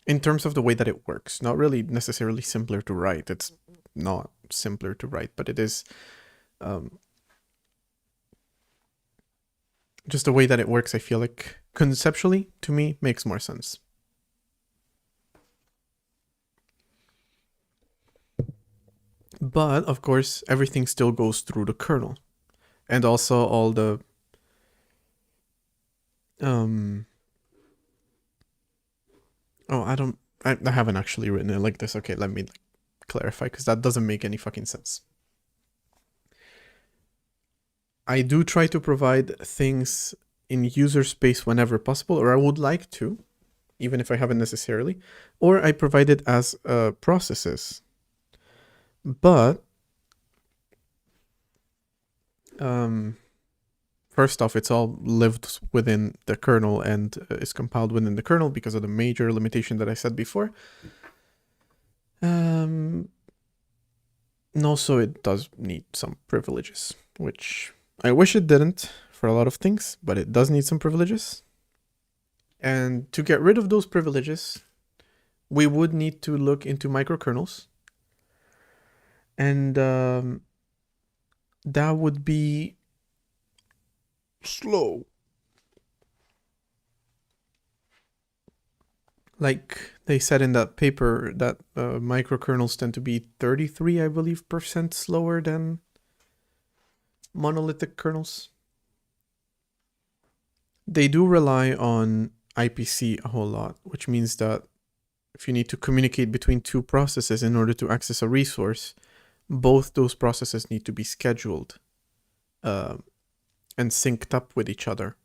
in terms of the way that it works. Not really necessarily simpler to write. It's not simpler to write, but it is just the way that it works. I feel like conceptually, to me, makes more sense. But of course, everything still goes through the kernel, and also all the Oh, I haven't actually written it like this. Okay, let me clarify, because that doesn't make any fucking sense. I do try to provide things in user space whenever possible, or I would like to, even if I haven't necessarily, or I provide it as processes. But first off, it's all lived within the kernel and is compiled within the kernel because of the major limitation that I said before. And also it does need some privileges, which I wish it didn't for a lot of things, but it does need some privileges. And to get rid of those privileges, we would need to look into microkernels. And that would be slow. Like they said in that paper, that microkernels tend to be 33, I believe, % slower than monolithic kernels. They do rely on IPC a whole lot, which means that if you need to communicate between two processes in order to access a resource, both those processes need to be scheduled and synced up with each other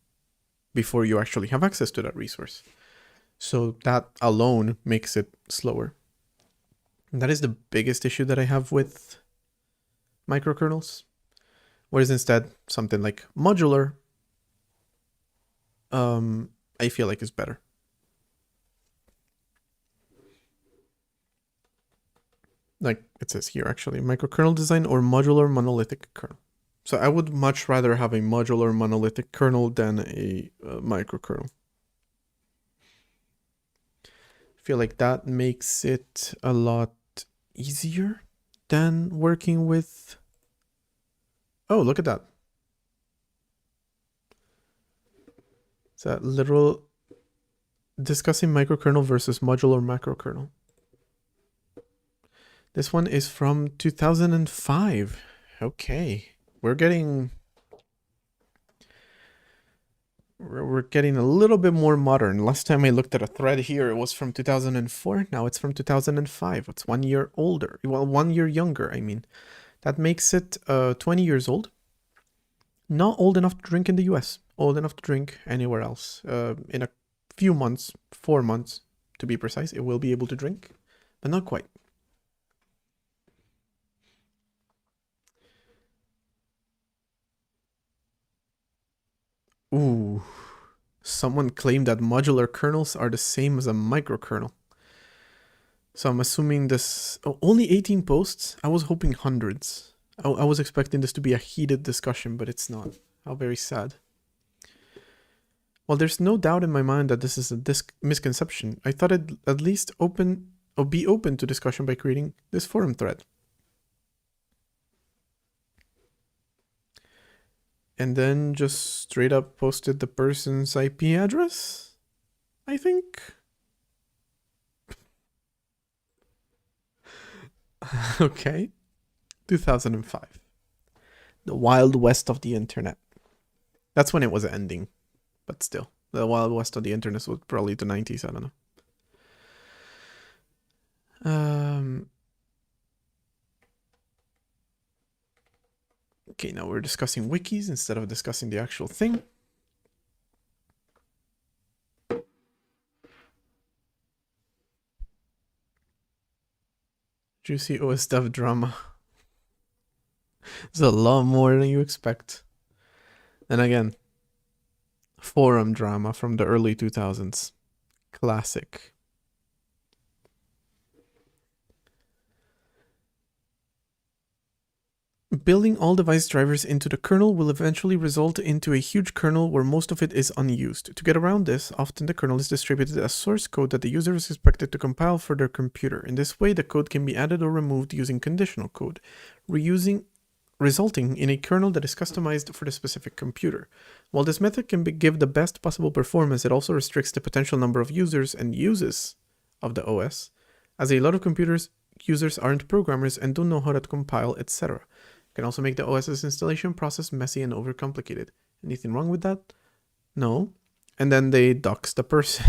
before you actually have access to that resource. So that alone makes it slower. And that is the biggest issue that I have with microkernels. Whereas instead, something like modular, I feel like is better. Like it says here, actually, microkernel design or modular monolithic kernel. So I would much rather have a modular monolithic kernel than a microkernel. I feel like that makes it a lot easier than working with... Oh, look at that. It's that literal discussing microkernel versus modular macrokernel. This one is from 2005. Okay. We're getting a little bit more modern. Last time I looked at a thread here, it was from 2004. Now it's from 2005. It's 1 year older. Well, 1 year younger, I mean. That makes it 20 years old. Not old enough to drink in the US. Old enough to drink anywhere else. In a few months, 4 months to be precise, it will be able to drink, but not quite. Ooh. Someone claimed that modular kernels are the same as a microkernel. So I'm assuming this... Oh, only 18 posts? I was hoping hundreds. I was expecting this to be a heated discussion, but it's not. How very sad. Well, there's no doubt in my mind that this is a misconception. I thought I'd at least be open to discussion by creating this forum thread. And then just straight up posted the person's IP address, I think. Okay. 2005. The Wild West of the internet. That's when it was ending. But still, the Wild West of the internet was probably the 90s, I don't know. Okay, now we're discussing wikis instead of discussing the actual thing. Juicy OS dev drama. It's a lot more than you expect. And again, forum drama from the early 2000s. Classic. building all device drivers into the kernel will eventually result into a huge kernel where most of it is unused. To get around this, often the kernel is distributed as source code that the user is expected to compile for their computer. In this way, the code can be added or removed using conditional code, resulting in a kernel that is customized for the specific computer. While this method can give the best possible performance, it also restricts the potential number of users and uses of the OS, as a lot of users aren't programmers and don't know how to compile, etc. It can also make the OS's installation process messy and overcomplicated. Anything wrong with that? No. And then they dox the person.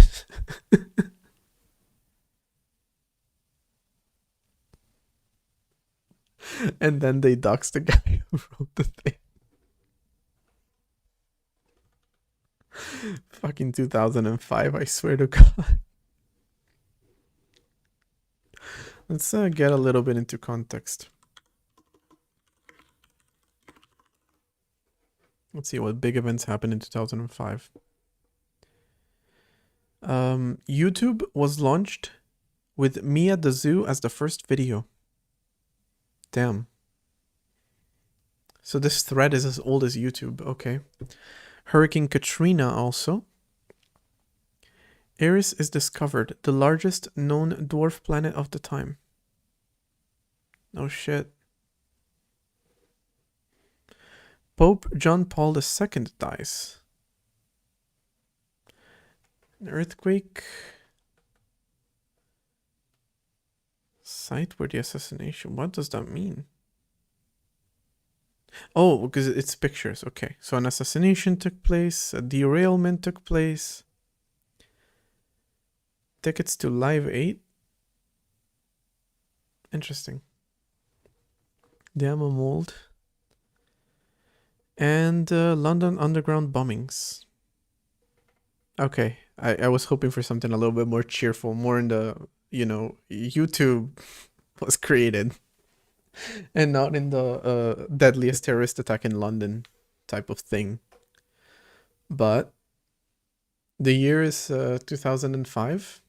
And then they dox the guy who wrote the thing. Fucking 2005, I swear to God. Let's get a little bit into context. Let's see what big events happened in 2005. YouTube was launched with me at the zoo as the first video. Damn. So this thread is as old as YouTube. Okay. Hurricane Katrina also. Eris is discovered, the largest known dwarf planet of the time. Oh shit. Pope John Paul II dies. An earthquake. Site where the assassination. What does that mean? Oh, because it's pictures. Okay. So an assassination took place. A derailment took place. Tickets to Live 8. Interesting. Damn, I'm old. And London Underground bombings. Okay. I was hoping for something a little bit more cheerful, more in the, YouTube was created. And not in the deadliest terrorist attack in London type of thing. But the year is 2005.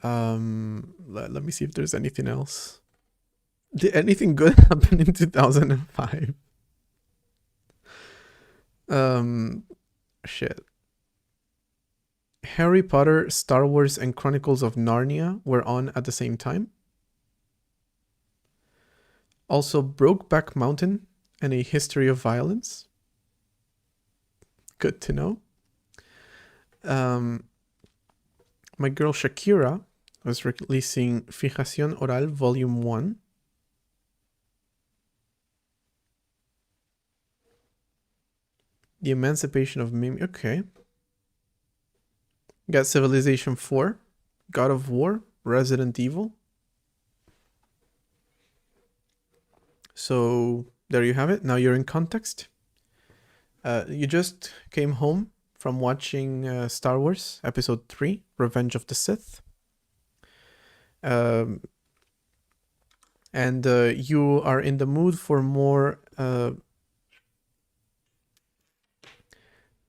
Let me see if there's anything else. Did anything good happen in 2005? Shit. Harry Potter, Star Wars, and Chronicles of Narnia were on at the same time. Also, Brokeback Mountain and A History of Violence. Good to know. My girl Shakira was releasing Fijación Oral Volume 1. The Emancipation of Mimi. Okay. Got Civilization 4, God of War, Resident Evil. So there you have it. Now you're in context. You just came home from watching Star Wars Episode 3, Revenge of the Sith. And you are in the mood for more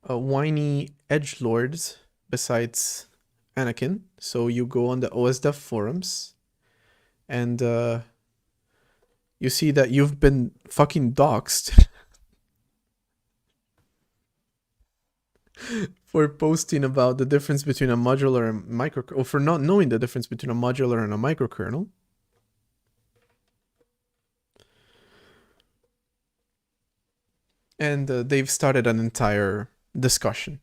whiny edgelords besides Anakin. So you go on the OSDev forums and you see that you've been fucking doxxed for posting about the difference between a modular and microkernel, or for not knowing the difference between a modular and a microkernel. And they've started an entire discussion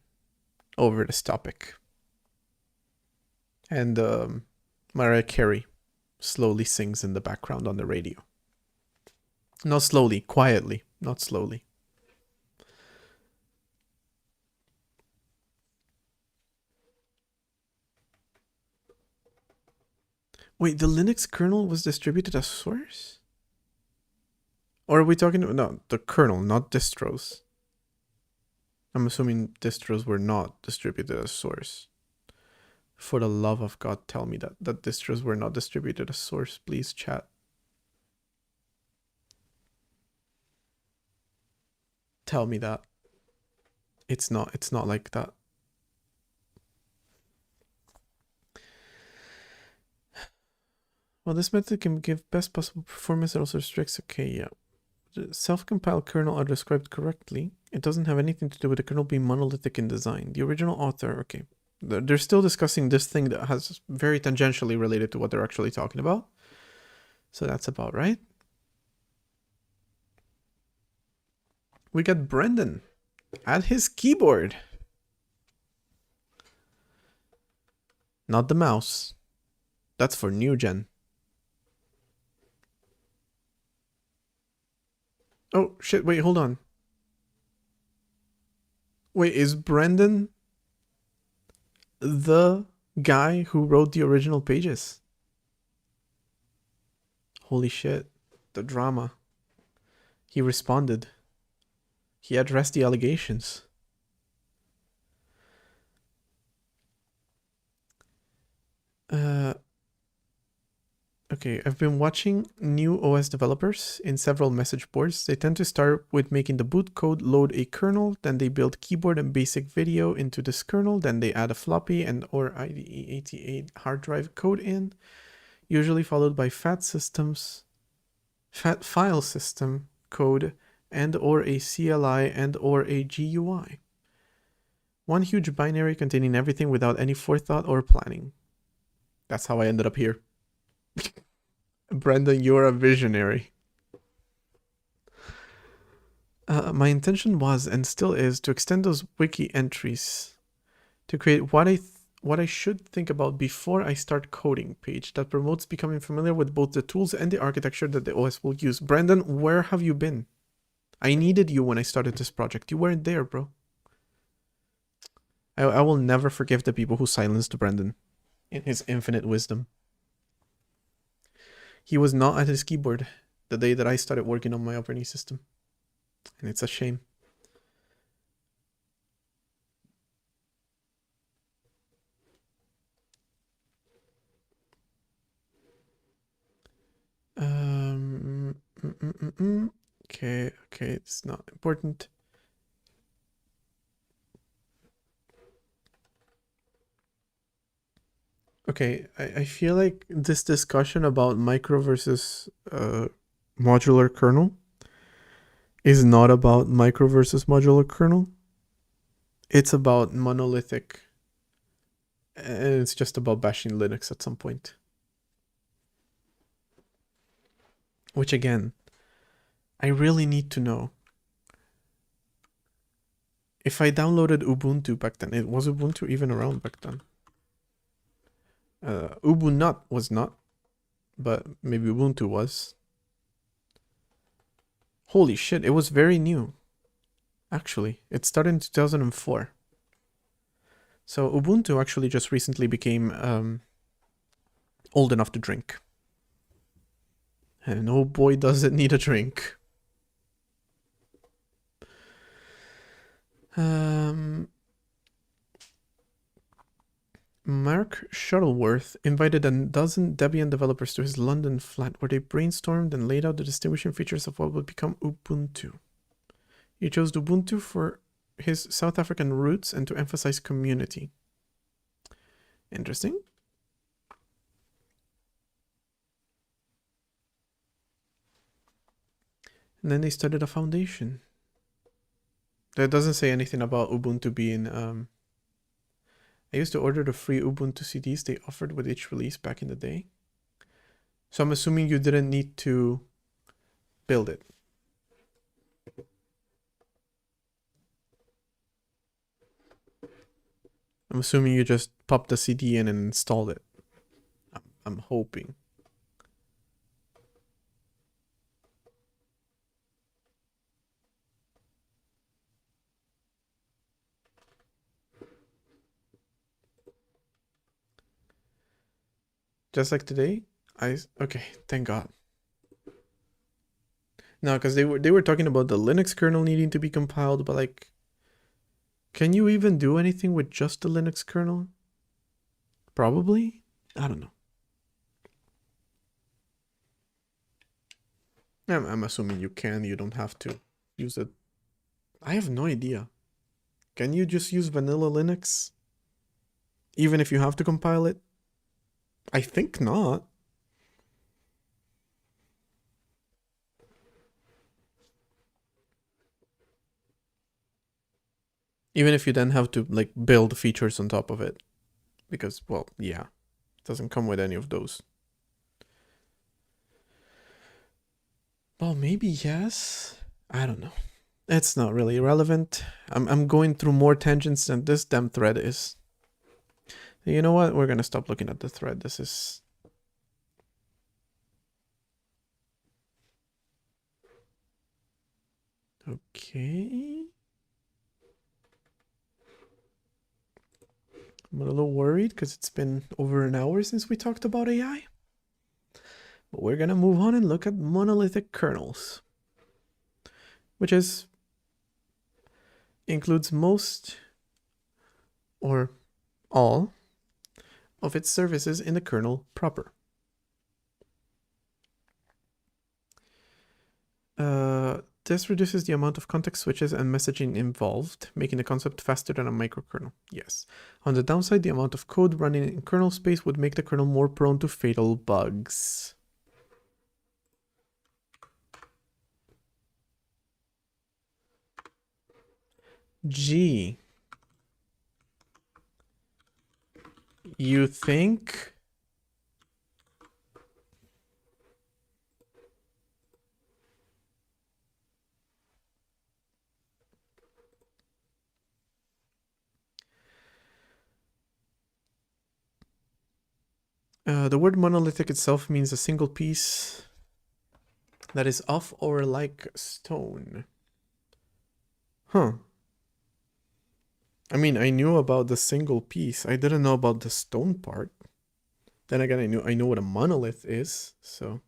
over this topic. And Mariah Carey slowly sings in the background on the radio. Not slowly, quietly, not slowly. Wait, the Linux kernel was distributed as source? Or are we talking... No, the kernel, not distros. I'm assuming distros were not distributed as source. For the love of God, tell me that distros were not distributed as source, please, chat. Tell me that. It's not like that. Well, this method can give best possible performance. It also restricts. Okay, yeah. The self-compiled kernel are described correctly. It doesn't have anything to do with the kernel being monolithic in design. The original author, okay. They're still discussing this thing that has very tangentially related to what they're actually talking about. So that's about right. We got Brendan at his keyboard. Not the mouse. That's for new gen. Oh, shit, wait, hold on. Wait, is Brendan the guy who wrote the original pages? Holy shit, the drama. He responded. He addressed the allegations. Okay, I've been watching new OS developers in several message boards. They tend to start with making the boot code load a kernel, then they build keyboard and basic video into this kernel, then they add a floppy and or IDE 88 hard drive code in, usually followed by fat file system code and or a CLI and or a GUI. One huge binary containing everything without any forethought or planning. That's how I ended up here. Brendan, you're a visionary. My intention was and still is to extend those wiki entries to create what I should think about before I start coding page that promotes becoming familiar with both the tools and the architecture that the OS will use. Brendan, where have you been? I needed you when I started this project. You weren't there, bro. I will never forgive the people who silenced Brendan in his infinite wisdom. He was not at his keyboard the day that I started working on my operating system. And it's a shame. Okay, it's not important. Okay, I feel like this discussion about micro versus modular kernel is not about micro versus modular kernel. It's about monolithic. And it's just about bashing Linux at some point. Which again, I really need to know. If I downloaded Ubuntu back then, was Ubuntu even around back then? Ubuntu was not, but maybe Ubuntu was. Holy shit, it was very new. Actually, it started in 2004. So Ubuntu actually just recently became old enough to drink. And oh boy, does it need a drink. Mark Shuttleworth invited a dozen Debian developers to his London flat where they brainstormed and laid out the distinguishing features of what would become Ubuntu. He chose Ubuntu for his South African roots and to emphasize community. Interesting. And then they started a foundation. That doesn't say anything about Ubuntu being... I used to order the free Ubuntu CDs they offered with each release back in the day. So I'm assuming you didn't need to build it. I'm assuming you just popped the CD in and installed it. I'm hoping. Just like today, okay, thank God. No, because they were talking about the Linux kernel needing to be compiled, but like, can you even do anything with just the Linux kernel? Probably. I don't know. I'm assuming you can. You don't have to use it. I have no idea. Can you just use vanilla Linux? Even if you have to compile it? I think not. Even if you then have to like build features on top of it. Because, well, yeah, it doesn't come with any of those. Well, maybe yes. I don't know. It's not really relevant. I'm going through more tangents than this damn thread is. You know what? We're gonna stop looking at the thread. This is... Okay. I'm a little worried because it's been over an hour since we talked about AI. But we're gonna move on and look at monolithic kernels, which includes most or all of its services in the kernel proper. This reduces the amount of context switches and messaging involved, making the concept faster than a microkernel. Yes. On the downside, the amount of code running in kernel space would make the kernel more prone to fatal bugs. Gee. You think? The word monolithic itself means a single piece that is of or like stone. Huh. I mean, I knew about the single piece. I didn't know about the stone part. Then again, I know what a monolith is, so...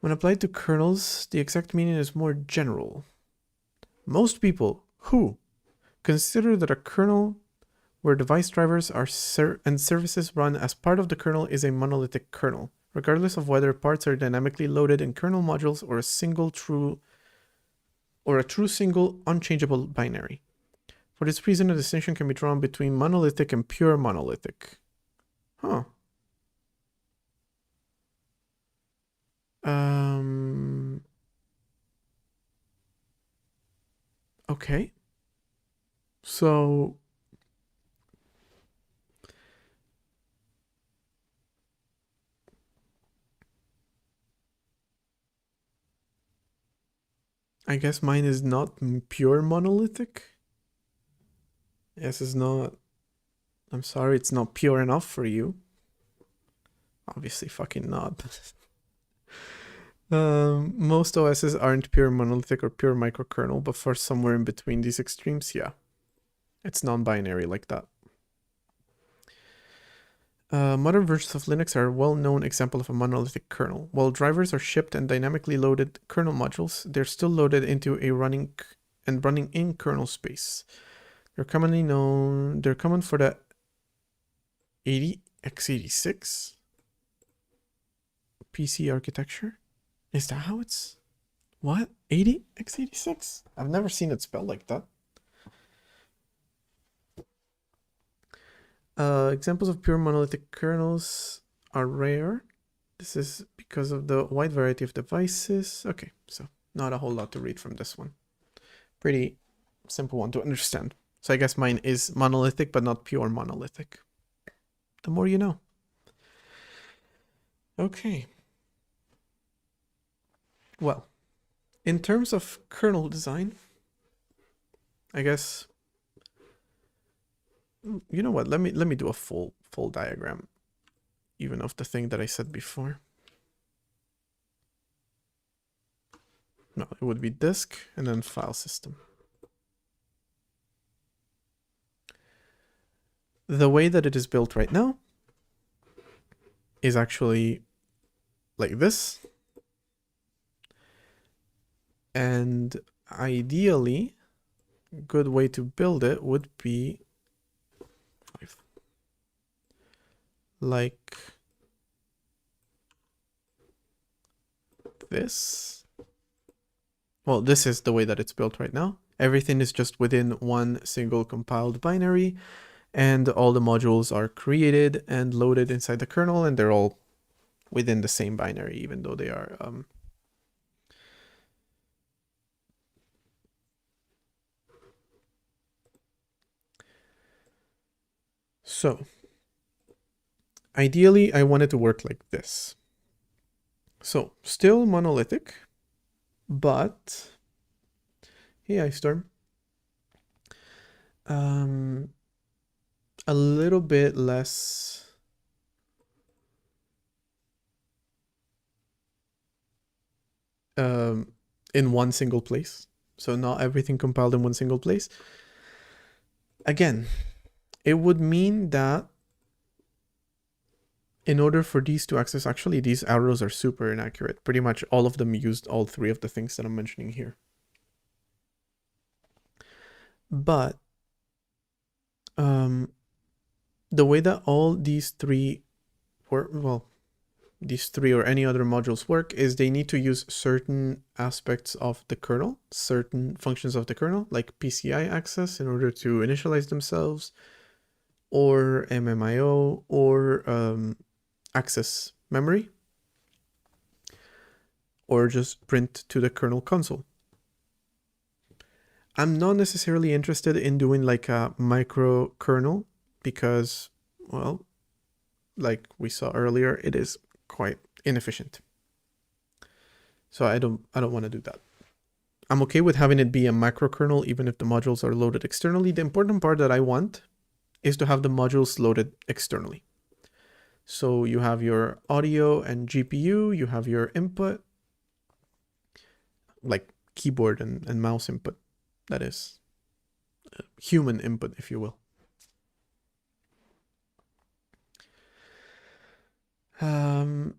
When applied to kernels, the exact meaning is more general. Most people who consider that a kernel where device drivers are and services run as part of the kernel is a monolithic kernel, regardless of whether parts are dynamically loaded in kernel modules or a true single unchangeable binary. For this reason, a distinction can be drawn between monolithic and pure monolithic. Huh. Okay. So I guess mine is not pure monolithic. Yes, it's not. I'm sorry, it's not pure enough for you. Obviously, fucking not. Most OSs aren't pure monolithic or pure microkernel, but for somewhere in between these extremes, yeah. It's non-binary like that. Modern versions of Linux are a well-known example of a monolithic kernel. While drivers are shipped and dynamically loaded kernel modules, they're still loaded into a running in kernel space. They're common for the 80x86 PC architecture. Is that how it's... What? 80x86? I've never seen it spelled like that. Examples of pure monolithic kernels are rare. This is because of the wide variety of devices. Okay, so not a whole lot to read from this one. Pretty simple one to understand. So I guess mine is monolithic, but not pure monolithic. The more you know. Okay. Well, in terms of kernel design, I guess... You know what? Let me do a full diagram, even of the thing that I said before. No, it would be disk and then file system. The way that it is built right now is actually like this. And ideally, a good way to build it would be like this. Well, this is the way that it's built right now. Everything is just within one single compiled binary, and all the modules are created and loaded inside the kernel, and they're all within the same binary, even though they are So ideally, I want it to work like this. So still monolithic, but hey, Ice Storm. A little bit less in one single place. So not everything compiled in one single place. Again, it would mean that in order for these to access, actually these arrows are super inaccurate. Pretty much all of them used all three of the things that I'm mentioning here. But the way that all these three work, well, these three or any other modules work is they need to use certain aspects of the kernel, certain functions of the kernel, like PCI access in order to initialize themselves, or MMIO, or access memory, or just print to the kernel console. I'm not necessarily interested in doing like a micro kernel because, well, like we saw earlier, it is quite inefficient. So I don't want to do that. I'm okay with having it be a macro kernel even if the modules are loaded externally. The important part that I want is to have the modules loaded externally. So you have your audio and GPU, you have your input, like keyboard and mouse input, that is human input, if you will.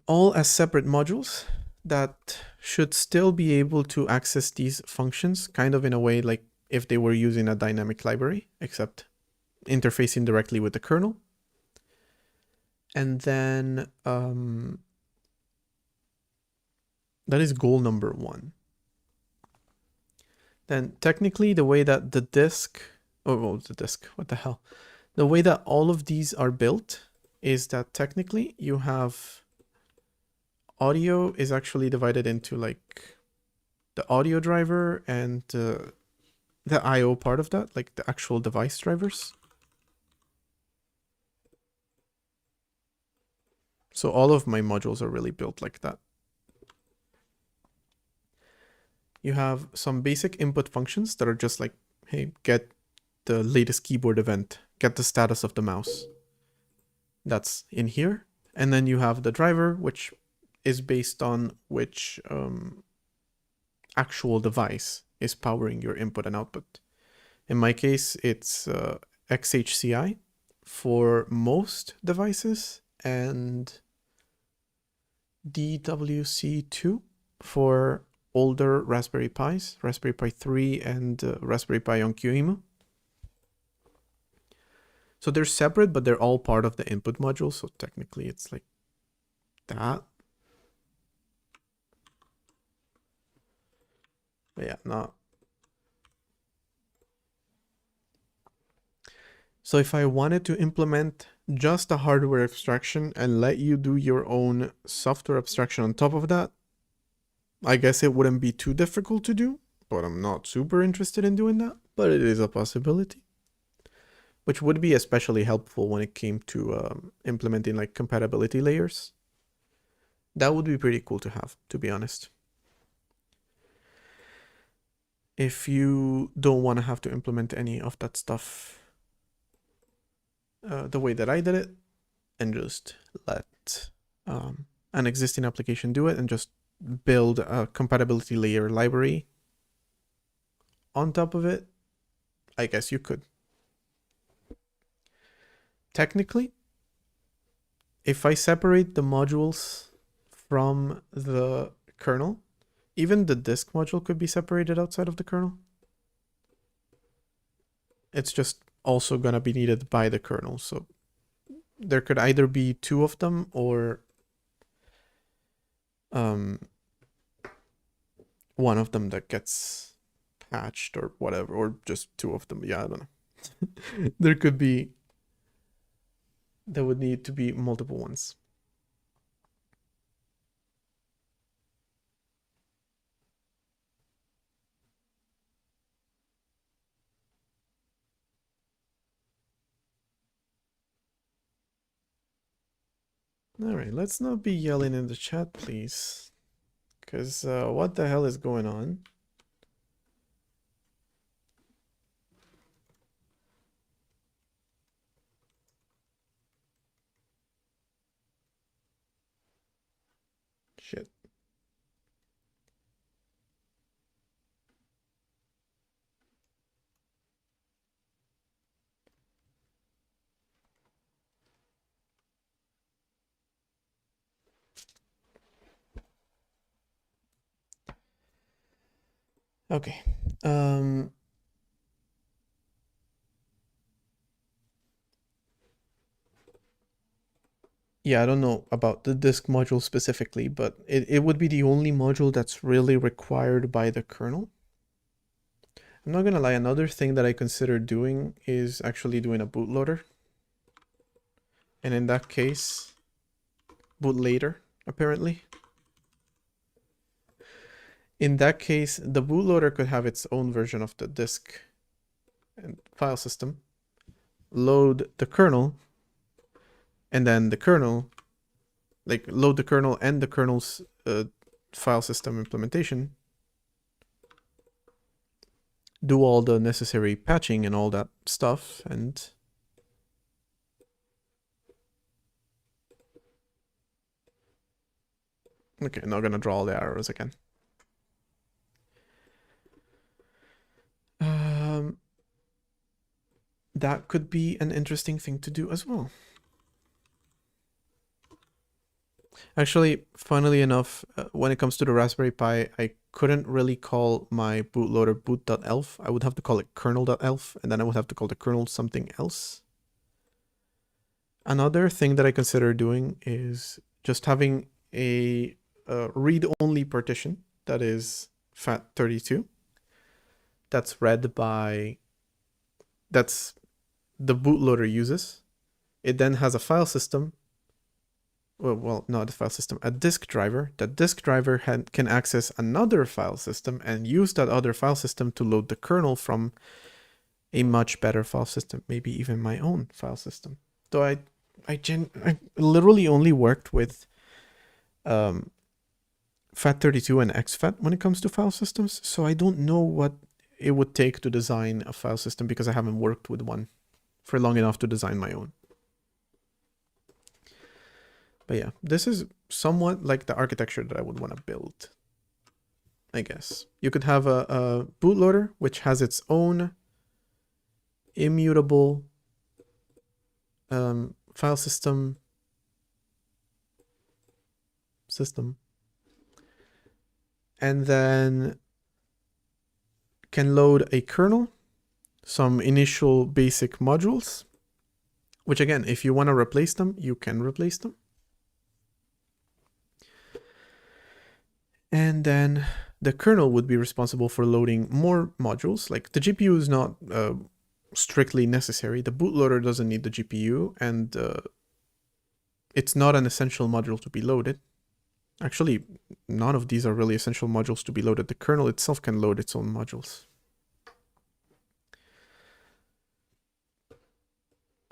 All as separate modules that should still be able to access these functions kind of in a way like if they were using a dynamic library, except interfacing directly with the kernel. And then that is goal number 1. Then technically the way that the disk, what the hell? The way that all of these are built is that technically you have audio is actually divided into like the audio driver and the IO part of that, like the actual device drivers. So all of my modules are really built like that. You have some basic input functions that are just like, hey, get the latest keyboard event, get the status of the mouse. That's in here. And then you have the driver, which is based on which actual device is powering your input and output. In my case, it's XHCI for most devices and DWC2 for older Raspberry Pis, Raspberry Pi 3 and Raspberry Pi on QEMU. So they're separate, but they're all part of the input module. So technically it's like that. But yeah, not. So if I wanted to implement just a hardware abstraction and let you do your own software abstraction on top of that, I guess it wouldn't be too difficult to do, but I'm not super interested in doing that, but it is a possibility. Which would be especially helpful when it came to implementing like compatibility layers. That would be pretty cool to have, to be honest. If you don't want to have to implement any of that stuff the way that I did it, and just let an existing application do it and just build a compatibility layer library on top of it, I guess you could. Technically, if I separate the modules from the kernel, even the disk module could be separated outside of the kernel. It's just also going to be needed by the kernel. So there could either be 2 of them or one of them that gets patched or whatever, or just 2 of them. Yeah, I don't know. There would need to be multiple ones. All right, let's not be yelling in the chat, please. Because what the hell is going on? Shit. Okay. Yeah, I don't know about the disk module specifically, but it would be the only module that's really required by the kernel. I'm not gonna lie, another thing that I consider doing is actually doing a bootloader. And in that case, boot later, apparently. In that case, the bootloader could have its own version of the disk and file system, load the kernel, and then the kernel, like load the kernel and the kernel's file system implementation, do all the necessary patching and all that stuff, and okay, not gonna draw all the arrows again. That could be an interesting thing to do as well. Actually, funnily enough, when it comes to the Raspberry Pi, I couldn't really call my bootloader boot.elf. I would have to call it kernel.elf, and then I would have to call the kernel something else. Another thing that I consider doing is just having a read-only partition that is FAT32. That's that's the bootloader uses. It then has a file system. Well, not a file system, a disk driver. That disk driver can access another file system and use that other file system to load the kernel from a much better file system, maybe even my own file system. Though I literally only worked with FAT32 and exFAT when it comes to file systems, so I don't know what it would take to design a file system because I haven't worked with one for long enough to design my own. But yeah, this is somewhat like the architecture that I would want to build, I guess. You could have a bootloader which has its own immutable file system, and then can load a kernel, some initial basic modules, which again, if you want to replace them, you can replace them. And then the kernel would be responsible for loading more modules. Like the GPU is not strictly necessary. The bootloader doesn't need the GPU, and it's not an essential module to be loaded. Actually, none of these are really essential modules to be loaded. The kernel itself can load its own modules.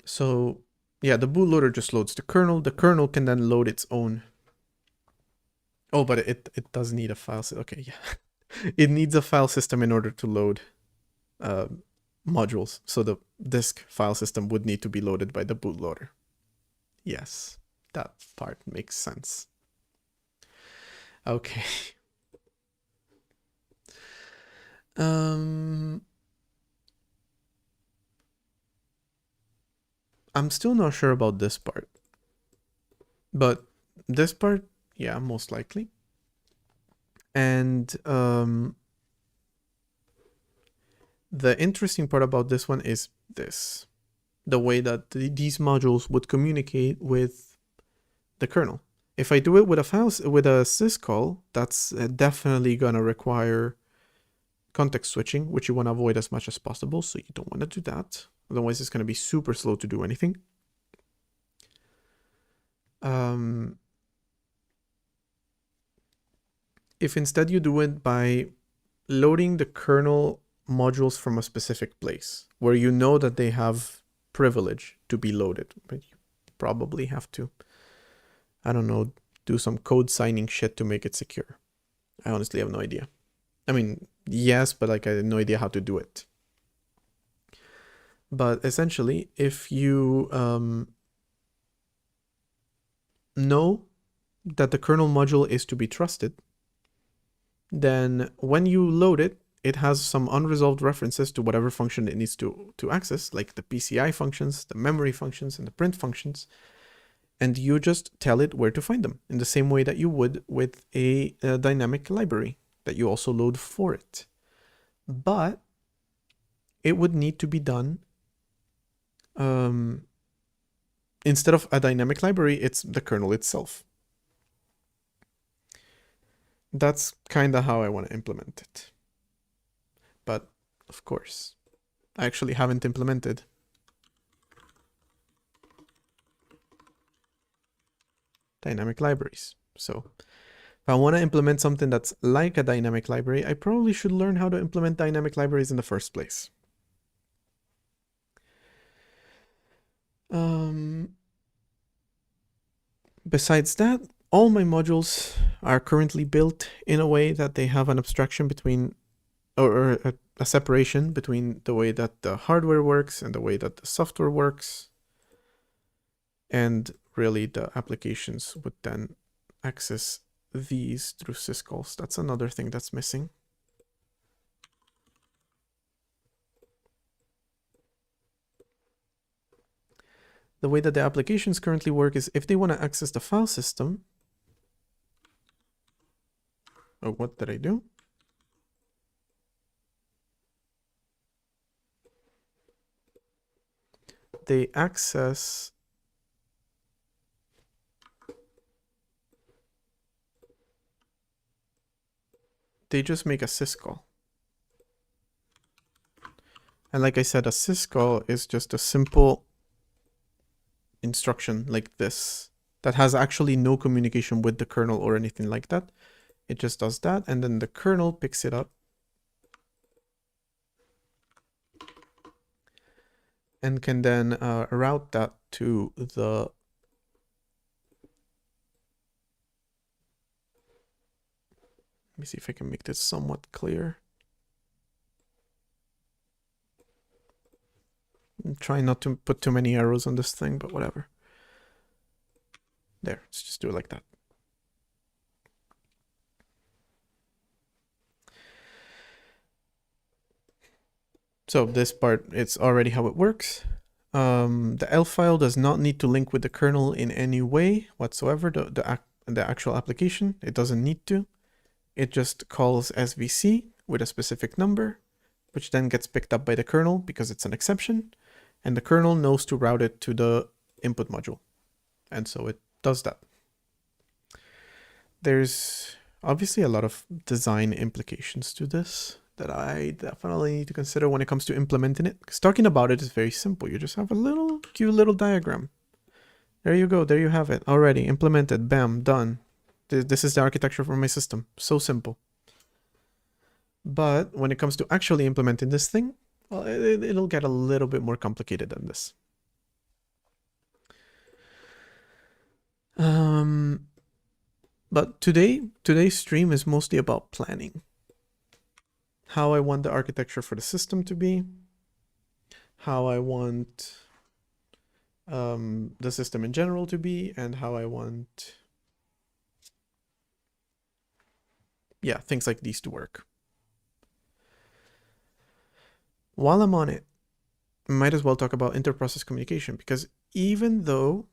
So yeah, the bootloader just loads the kernel. The kernel can then load its own. Oh, but it does need a file system. Okay, yeah. It needs a file system in order to load modules. So the disk file system would need to be loaded by the bootloader. Yes, that part makes sense. Okay. I'm still not sure about this part. But this part, yeah, most likely. And the interesting part about this one is this. The way that these modules would communicate with the kernel. If I do it with a syscall, that's definitely gonna require context switching, which you want to avoid as much as possible. So you don't want to do that. Otherwise, it's gonna be super slow to do anything. If instead you do it by loading the kernel modules from a specific place where you know that they have privilege to be loaded, but you probably have to I don't know, do some code signing shit to make it secure. I honestly have no idea. I mean, yes, but like I had no idea how to do it. But essentially, if you know that the kernel module is to be trusted, then when you load it, it has some unresolved references to whatever function it needs to access, like the PCI functions, the memory functions, and the print functions. And you just tell it where to find them in the same way that you would with a dynamic library that you also load for it. But it would need to be done instead of a dynamic library, it's the kernel itself. That's kind of how I want to implement it. But of course, I actually haven't implemented dynamic libraries. So if I want to implement something that's like a dynamic library, I probably should learn how to implement dynamic libraries in the first place. Besides that, all my modules are currently built in a way that they have an abstraction between, or a separation between the way that the hardware works and the way that the software works. And really the applications would then access these through syscalls. That's another thing that's missing. The way that the applications currently work is if they want to access the file system. Oh, what did I do? They access they just make a syscall. And like I said, a syscall is just a simple instruction like this that has actually no communication with the kernel or anything like that. It just does that, and then the kernel picks it up and can then route that to the let me see if I can make this somewhat clear. I'm trying not to put too many arrows on this thing, but whatever. There, let's just do it like that. So this part, it's already how it works. The L file does not need to link with the kernel in any way whatsoever, the actual application. It doesn't need to. It just calls SVC with a specific number, which then gets picked up by the kernel because it's an exception, and the kernel knows to route it to the input module. And so it does that. There's obviously a lot of design implications to this that I definitely need to consider when it comes to implementing it. Because talking about it is very simple. You just have a little cute little diagram. There you go. There you have it. Already implemented. Bam. Done. This is the architecture for my system. So simple. But when it comes to actually implementing this thing, well, it'll get a little bit more complicated than this. But today's stream is mostly about planning. How I want the architecture for the system to be, how I want the system in general to be, and how I want, yeah, things like these to work. While I'm on it, I might as well talk about inter-process communication, because even though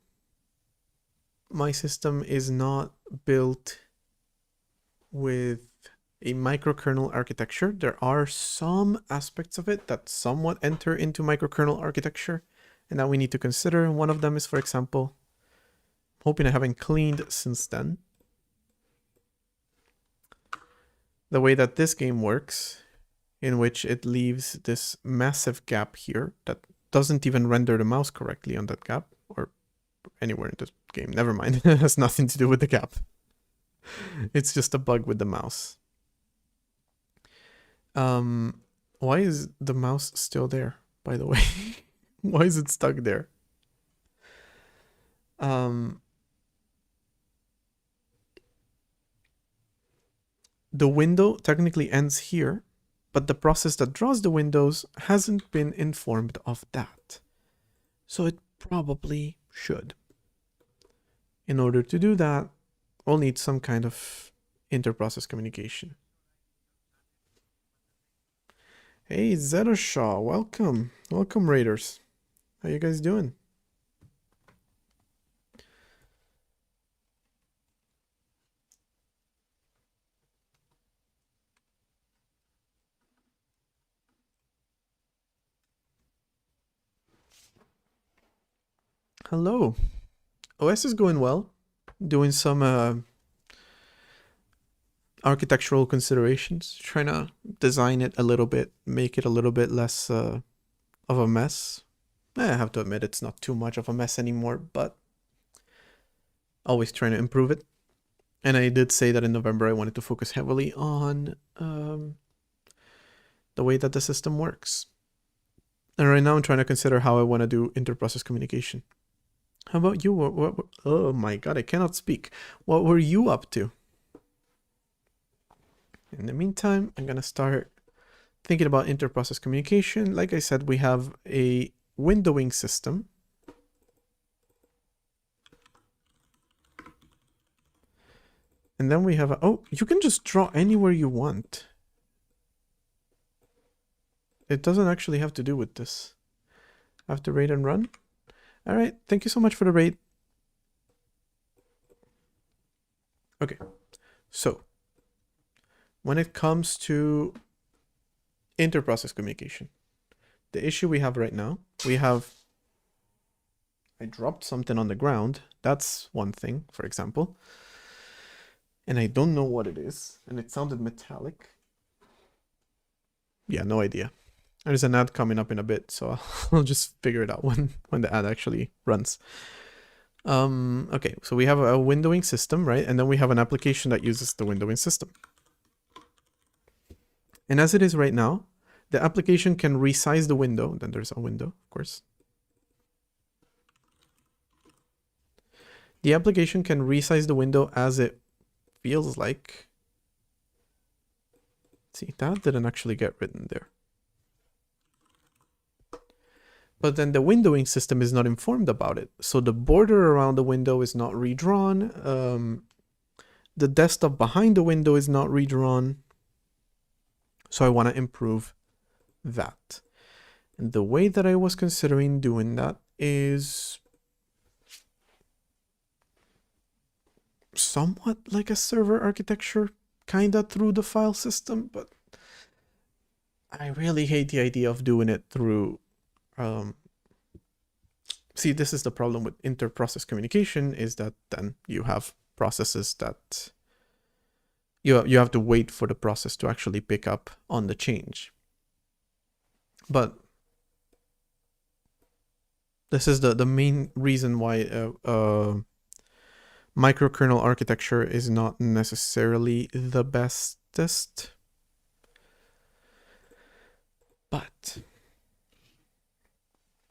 my system is not built with a microkernel architecture, there are some aspects of it that somewhat enter into microkernel architecture and that we need to consider. And one of them is, for example, I'm hoping I haven't cleaned since then, the way that this game works, in which it leaves this massive gap here that doesn't even render the mouse correctly on that gap, or anywhere in this game, never mind. It has nothing to do with the gap. It's just a bug with the mouse. Why is the mouse still there, by the way? Why is it stuck there? the window technically ends here, but the process that draws the windows hasn't been informed of that. So it probably should. In order to do that, we'll need some kind of inter-process communication. Hey, Zettershaw, welcome. Welcome, Raiders. How you guys doing? Hello. OS is going well. Doing some architectural considerations, trying to design it a little bit, make it a little bit less of a mess. I have to admit it's not too much of a mess anymore, but always trying to improve it. And I did say that in November I wanted to focus heavily on the way that the system works. And right now I'm trying to consider how I want to do inter-process communication. How about you? Oh my god, I cannot speak. What were you up to? In the meantime, I'm gonna start thinking about inter-process communication. Like I said, we have a windowing system. And then we have a, oh, you can just draw anywhere you want. It doesn't actually have to do with this. I have to raid and run. All right, thank you so much for the raid. Okay, so when it comes to inter-process communication, the issue we have right now, I dropped something on the ground. That's one thing, for example. And I don't know what it is. And it sounded metallic. Yeah, no idea. There's an ad coming up in a bit, so I'll just figure it out when the ad actually runs. Okay, so we have a windowing system, right? And then we have an application that uses the windowing system. And as it is right now, the application can resize the window. Then there's a window, of course. The application can resize the window as it feels like. See, that didn't actually get written there. But then the windowing system is not informed about it. So the border around the window is not redrawn. The desktop behind the window is not redrawn. So I want to improve that. And the way that I was considering doing that is somewhat like a server architecture, kinda through the file system, but I really hate the idea of doing it through see, this is the problem with inter-process communication, is that then you have processes that you have to wait for the process to actually pick up on the change. But this is the main reason why microkernel architecture is not necessarily the bestest. But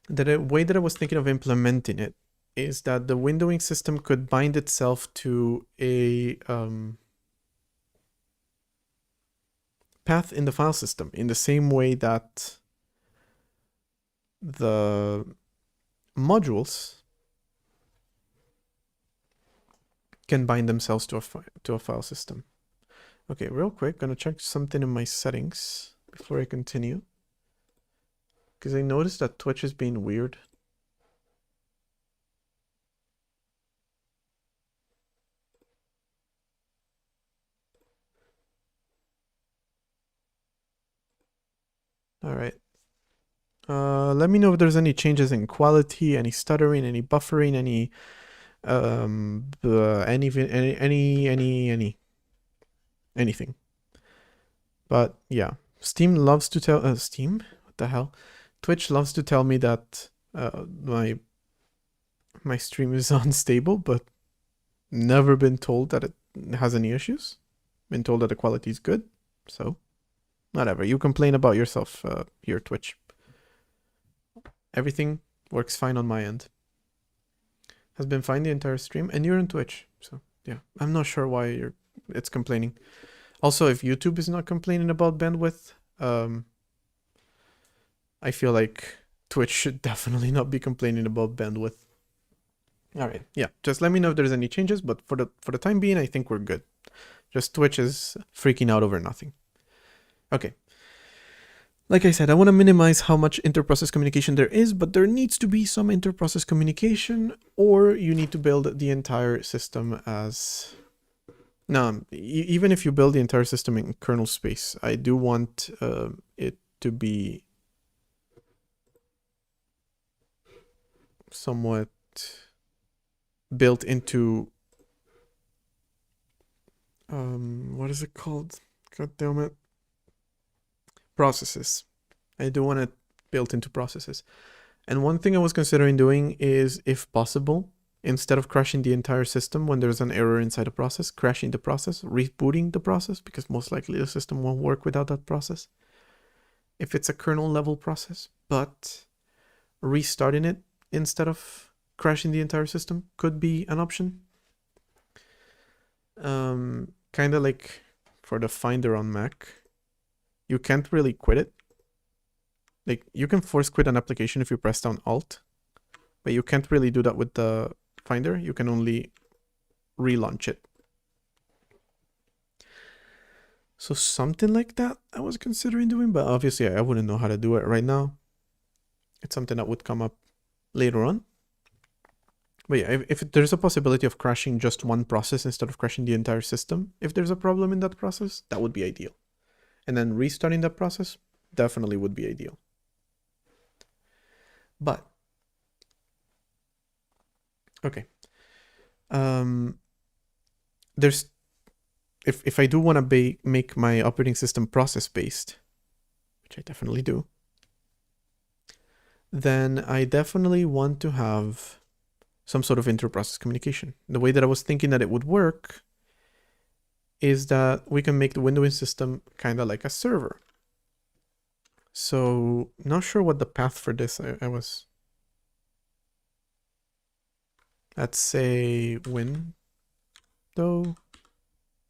the way that I was thinking of implementing it is that the windowing system could bind itself to a path in the file system in the same way that the modules can bind themselves to a file system. Okay, real quick, gonna check something in my settings before I continue, because I noticed that Twitch is being weird. All right. Let me know if there's any changes in quality, any stuttering, any buffering, anything. But yeah, Steam loves to tell Steam. What the hell? Twitch loves to tell me that my stream is unstable, but never been told that it has any issues. Been told that the quality is good, so whatever. You complain about yourself here, Twitch. Everything works fine on my end. Has been fine the entire stream, and you're on Twitch, so yeah. I'm not sure why it's complaining. Also, if YouTube is not complaining about bandwidth, I feel like Twitch should definitely not be complaining about bandwidth. All right, yeah, just let me know if there's any changes, but for the time being, I think we're good. Just Twitch is freaking out over nothing. Okay. Like I said, I want to minimize how much inter-process communication there is, but there needs to be some inter-process communication, or you need to build the entire system as... No, even if you build the entire system in kernel space, I do want it to be somewhat built into... what is it called? God damn it. Processes. I do want it built into processes. And one thing I was considering doing is, if possible, instead of crashing the entire system when there's an error inside a process, crashing the process, rebooting the process, because most likely the system won't work without that process. If it's a kernel level process, but restarting it instead of crashing the entire system could be an option. Kind of like for the Finder on Mac, you can't really quit it. Like, you can force quit an application if you press down Alt, but you can't really do that with the Finder. You can only relaunch it. So something like that I was considering doing, but obviously I wouldn't know how to do it right now. It's something that would come up later on. But yeah, if there's a possibility of crashing just one process instead of crashing the entire system, if there's a problem in that process, that would be ideal. And then restarting that process definitely would be ideal. But, okay. There's, if I do want to make my operating system process-based, which I definitely do, then I definitely want to have some sort of inter-process communication. The way that I was thinking that it would work is that we can make the windowing system kind of like a server. So, not sure what the path for this I was... Let's say window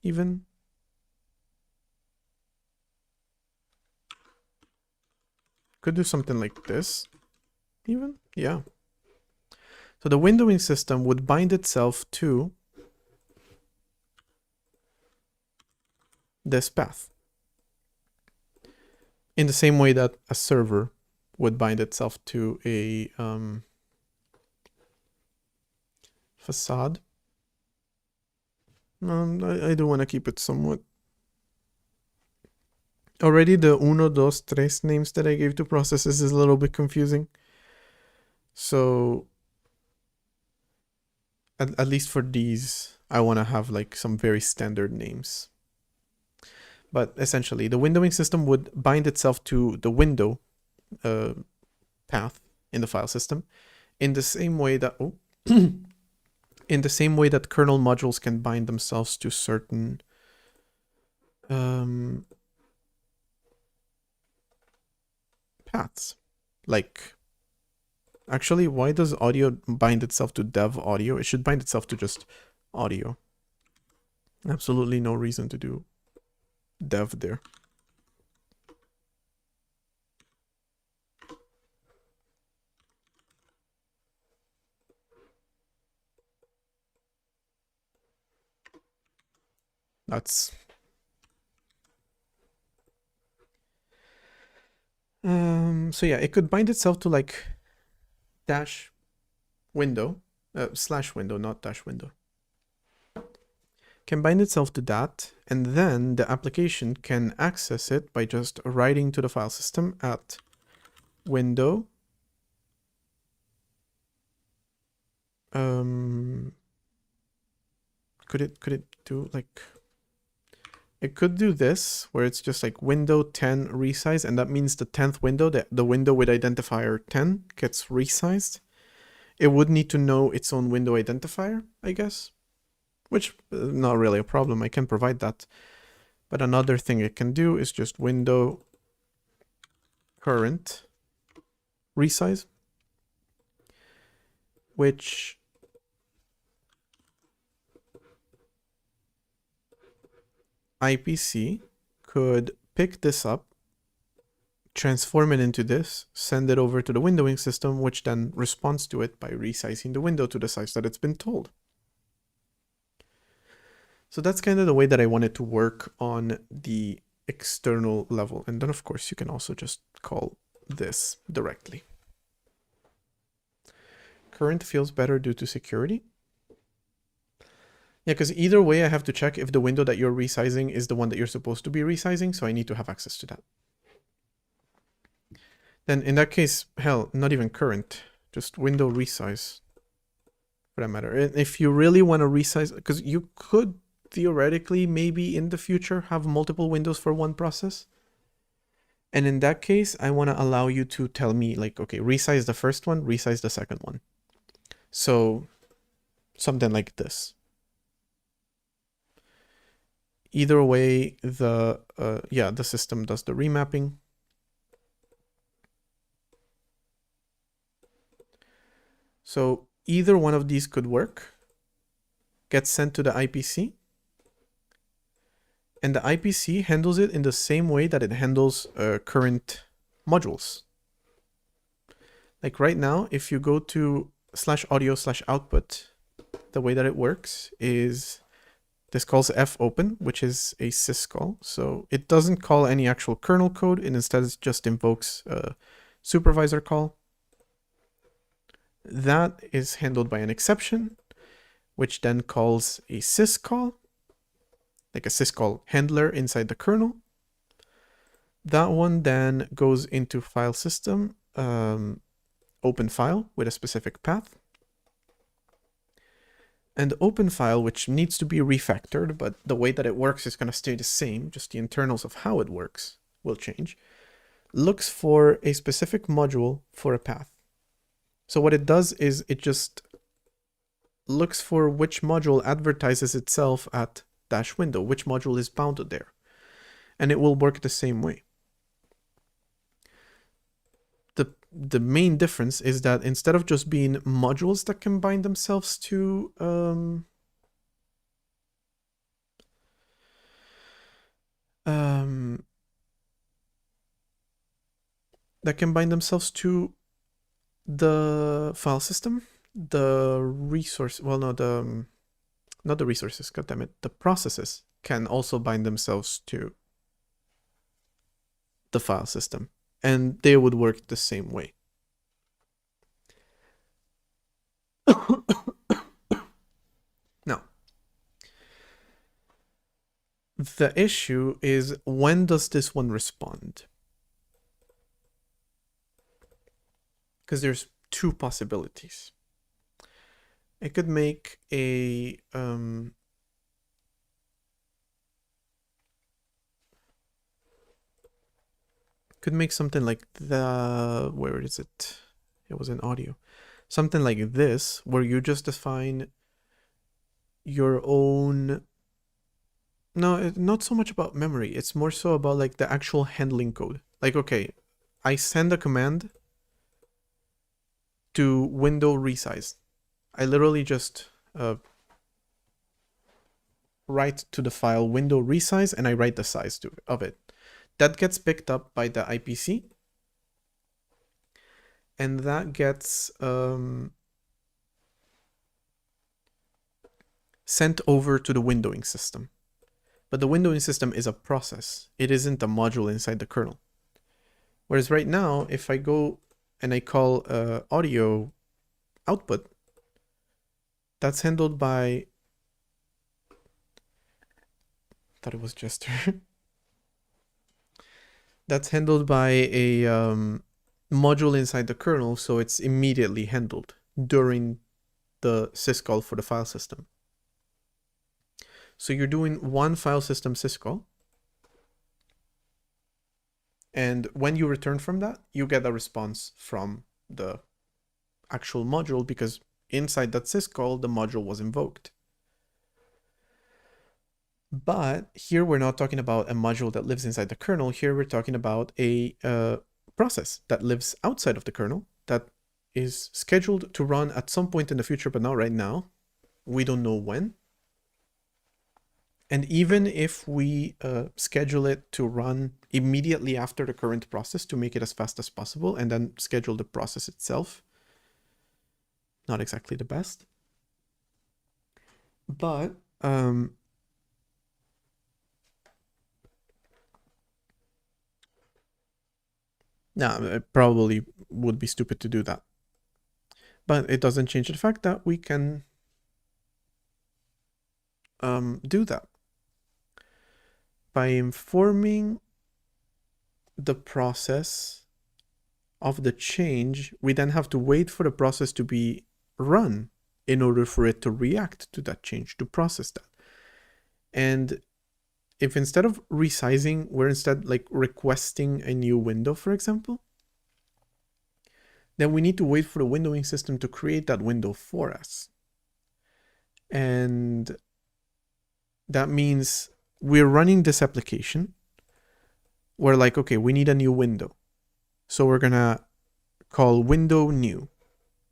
even. Could do something like this even, yeah. So the windowing system would bind itself to this path in the same way that a server would bind itself to a facade. I do want to keep it somewhat. Already the uno, dos, tres names that I gave to processes is a little bit confusing. So at least for these, I want to have like some very standard names. But essentially, the windowing system would bind itself to the window path in the file system in the same way that in the same way that kernel modules can bind themselves to certain paths. Like, actually, why does audio bind itself to dev audio? It should bind itself to just audio. Absolutely no reason to do dev there. That's... so yeah, it could bind itself to like dash window, slash window, not dash window. Can bind itself to that, and then the application can access it by just writing to the file system at window. Could it do like... It could do this, where it's just like window 10 resize, and that means the 10th window, the window with identifier 10 gets resized. It would need to know its own window identifier, I guess, which not really a problem. I can provide that. But another thing it can do is just window current resize, which IPC could pick this up, transform it into this, send it over to the windowing system, which then responds to it by resizing the window to the size that it's been told. So that's kind of the way that I want it to work on the external level. And then of course you can also just call this directly. Current feels better due to security. Yeah, because either way I have to check if the window that you're resizing is the one that you're supposed to be resizing, so I need to have access to that. Then in that case, hell, not even current, just window resize for that matter. And if you really want to resize, because you could theoretically maybe in the future have multiple windows for one process. And in that case, I want to allow you to tell me like, okay, resize the first one, resize the second one. So something like this. Either way, the system does the remapping. So either one of these could work, gets sent to the IPC, and the IPC handles it in the same way that it handles current modules. Like right now, if you go to /audio/output, the way that it works is this calls fopen, which is a syscall. So it doesn't call any actual kernel code, and instead it just invokes a supervisor call. That is handled by an exception, which then calls a syscall, like a syscall handler inside the kernel. That one then goes into file system, open file with a specific path. And open file, which needs to be refactored, but the way that it works is going to stay the same, just the internals of how it works will change, looks for a specific module for a path. So what it does is it just looks for which module advertises itself at -window, which module is bounded there. And it will work the same way. The main difference is that instead of just being modules that can bind themselves to the file system, the resource, well, no, not the resources, goddammit, the processes can also bind themselves to the file system, and they would work the same way. Now, the issue is, when does this one respond? Because there's two possibilities. It could make a could make something like the, where is it? It was in audio. Something like this, where you just define your own, no, not so much about memory. It's more so about like the actual handling code. Like, okay, I send a command to window resize. I literally just write to the file window resize, and I write the size of it. That gets picked up by the IPC, and that gets sent over to the windowing system. But the windowing system is a process. It isn't a module inside the kernel. Whereas right now, if I go and I call audio output, that's handled by, thought it was Jester. That's handled by a module inside the kernel, so it's immediately handled during the syscall for the file system. So you're doing one file system syscall, and when you return from that, you get a response from the actual module, because inside that syscall, the module was invoked. But here we're not talking about a module that lives inside the kernel. Here we're talking about a process that lives outside of the kernel that is scheduled to run at some point in the future, but not right now. We don't know when. And even if we schedule it to run immediately after the current process to make it as fast as possible, and then schedule the process itself, not exactly the best. But no, it probably would be stupid to do that. But it doesn't change the fact that we can do that. By informing the process of the change, we then have to wait for the process to be run in order for it to react to that change, to process that. And if instead of resizing, we're instead like requesting a new window, for example, then we need to wait for the windowing system to create that window for us. And that means we're running this application. We're like, okay, we need a new window. So we're gonna call window new.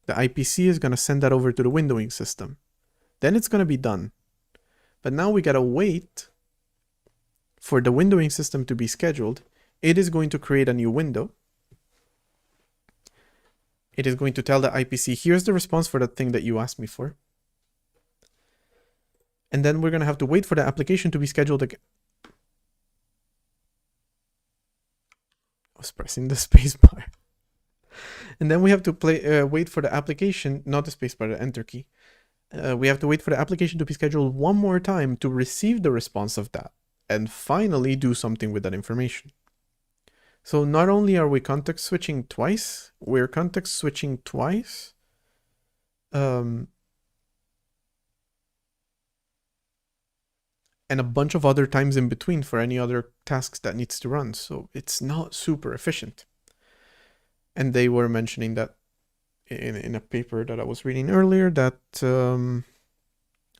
The IPC is gonna send that over to the windowing system. Then it's gonna be done. But now we gotta wait for the windowing system to be scheduled. It is going to create a new window. It is going to tell the IPC, here's the response for that thing that you asked me for. And then we're going to have to wait for the application to be scheduled again. I was pressing the spacebar. And then we have to wait for the application, not the spacebar, the enter key. We have to wait for the application to be scheduled one more time to receive the response of that. And finally do something with that information. So not only are we context switching twice, we're context switching twice. And a bunch of other times in between for any other tasks that needs to run. So it's not super efficient. And they were mentioning that in a paper that I was reading earlier, that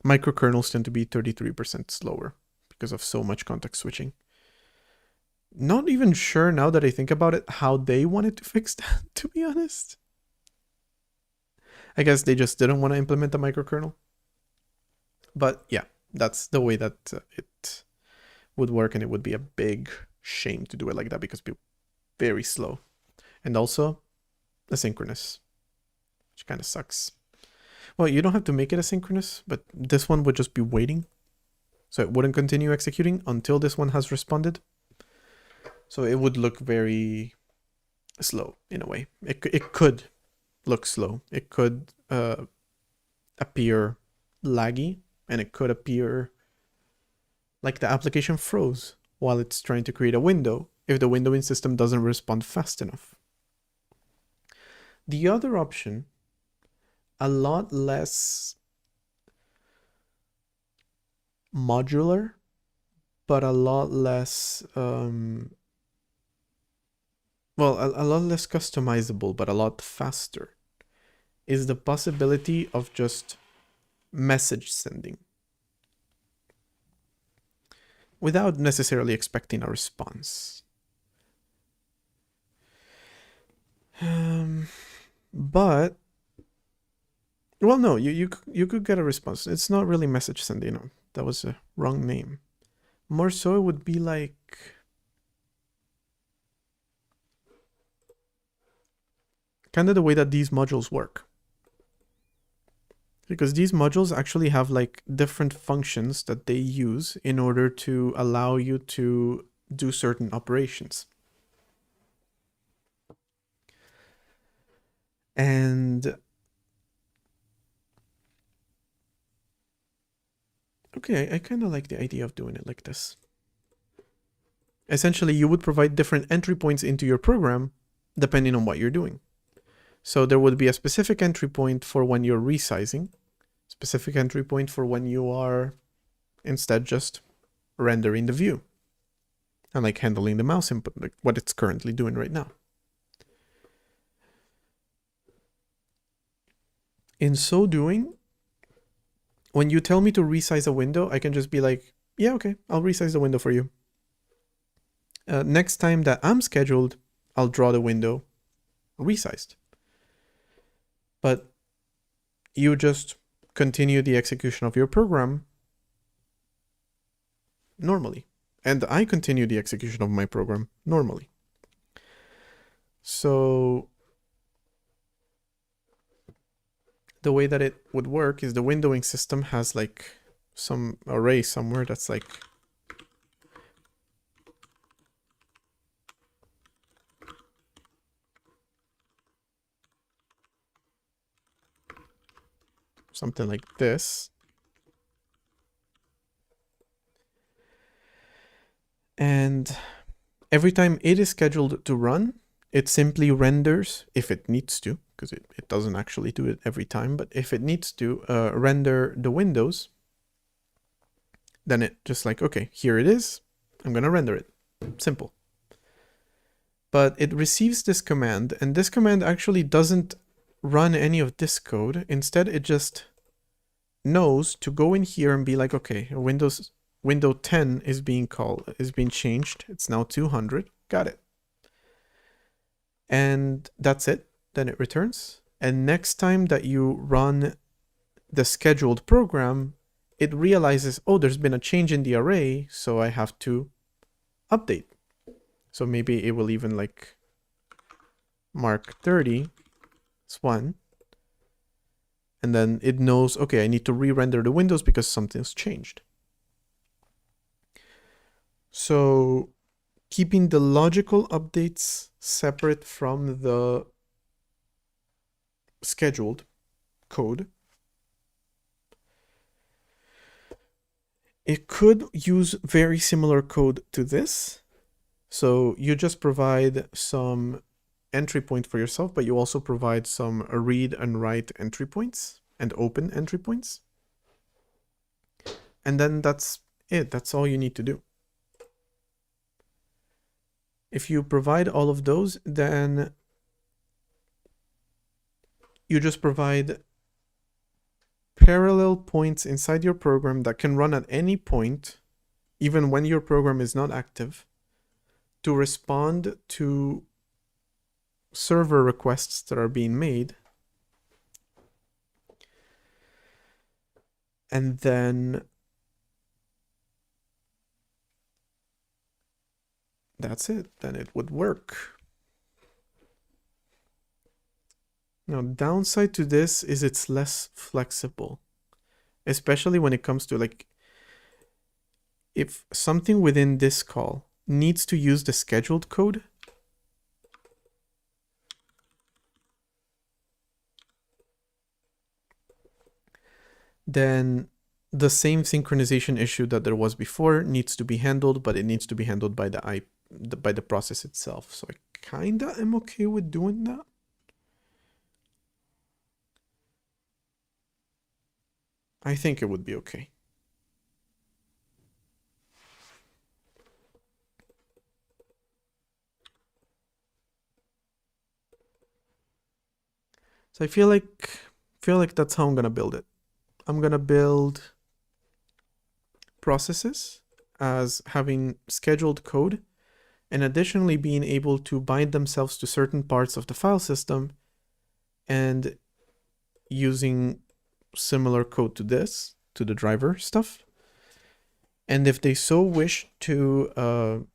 microkernels tend to be 33% slower because of so much context switching. Not even sure now that I think about it how they wanted to fix that, to be honest. I guess they just didn't want to implement the microkernel. But yeah, that's the way that it would work, and it would be a big shame to do it like that because it would be very slow. And also asynchronous, which kind of sucks. Well, you don't have to make it asynchronous, but this one would just be waiting. So it wouldn't continue executing until this one has responded. So it would look very slow in a way. It could look slow. It could appear laggy, and it could appear like the application froze while it's trying to create a window if the windowing system doesn't respond fast enough. The other option, a lot less modular, but a lot less, well, a lot less customizable, but a lot faster, is the possibility of just message sending without necessarily expecting a response. But well, no, you could get a response. It's not really message sending. No, that was a wrong name. More so, it would be like kind of the way that these modules work. Because these modules actually have like different functions that they use in order to allow you to do certain operations. And okay, I kind of like the idea of doing it like this. Essentially, you would provide different entry points into your program depending on what you're doing. So there would be a specific entry point for when you're resizing, specific entry point for when you are instead just rendering the view and like handling the mouse input, like what it's currently doing right now. In so doing, when you tell me to resize a window, I can just be like, yeah, okay, I'll resize the window for you. Next time that I'm scheduled, I'll draw the window resized. But you just continue the execution of your program normally. And I continue the execution of my program normally. So the way that it would work is the windowing system has like some array somewhere that's like something like this. And every time it is scheduled to run, it simply renders, if it needs to, because it doesn't actually do it every time, but if it needs to render the windows, then it just like, okay, here it is, I'm gonna render it. Simple. But it receives this command, and this command actually doesn't run any of this code. Instead, it just knows to go in here and be like, okay, window 10 is being changed. It's now 200. Got it. And that's it. Then it returns. And next time that you run the scheduled program, it realizes, oh, there's been a change in the array, so I have to update. So maybe it will even like mark 30 as 1. And then it knows, okay, I need to re-render the windows because something's changed. So keeping the logical updates separate from the scheduled code. It could use very similar code to this. So you just provide some entry point for yourself, but you also provide some read and write entry points and open entry points. And then that's it. That's all you need to do. If you provide all of those, then you just provide parallel points inside your program that can run at any point, even when your program is not active, to respond to server requests that are being made. And then that's it. Then it would work. Now, downside to this is it's less flexible, especially when it comes to like, if something within this call needs to use the scheduled code, then the same synchronization issue that there was before needs to be handled, but it needs to be handled by the process itself. So I kinda am okay with doing that. I think it would be okay. So I feel like that's how I'm gonna build it. I'm gonna build processes as having scheduled code and additionally being able to bind themselves to certain parts of the file system and using similar code to this, to the driver stuff. And if they so wish to,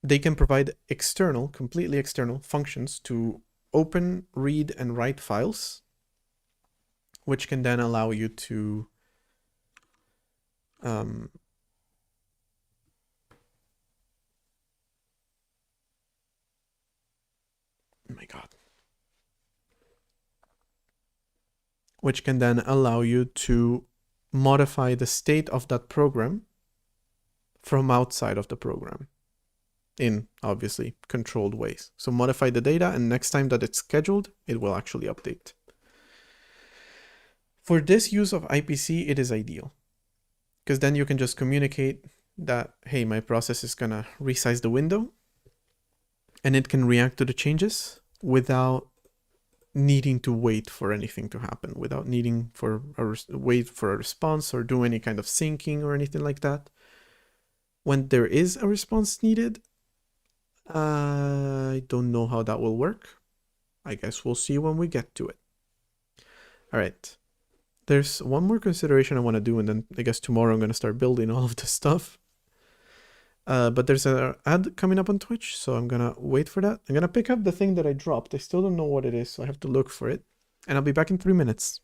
they can provide completely external functions to open, read, and write files, which can then allow you to oh my god. Which can then allow you to modify the state of that program from outside of the program in obviously controlled ways. So modify the data, and next time that it's scheduled, it will actually update. For this use of IPC, it is ideal because then you can just communicate that, hey, my process is gonna resize the window and it can react to the changes without needing to wait for anything to happen, without needing for wait for a response or do any kind of syncing or anything like that. When there is a response needed, I don't know how that will work. I guess we'll see when we get to it. All right. there's one more consideration I want to do, and then I guess tomorrow I'm going to start building all of this stuff. But there's an ad coming up on Twitch, so I'm going to wait for that. I'm going to pick up the thing that I dropped. I still don't know what it is, so I have to look for it. And I'll be back in 3 minutes.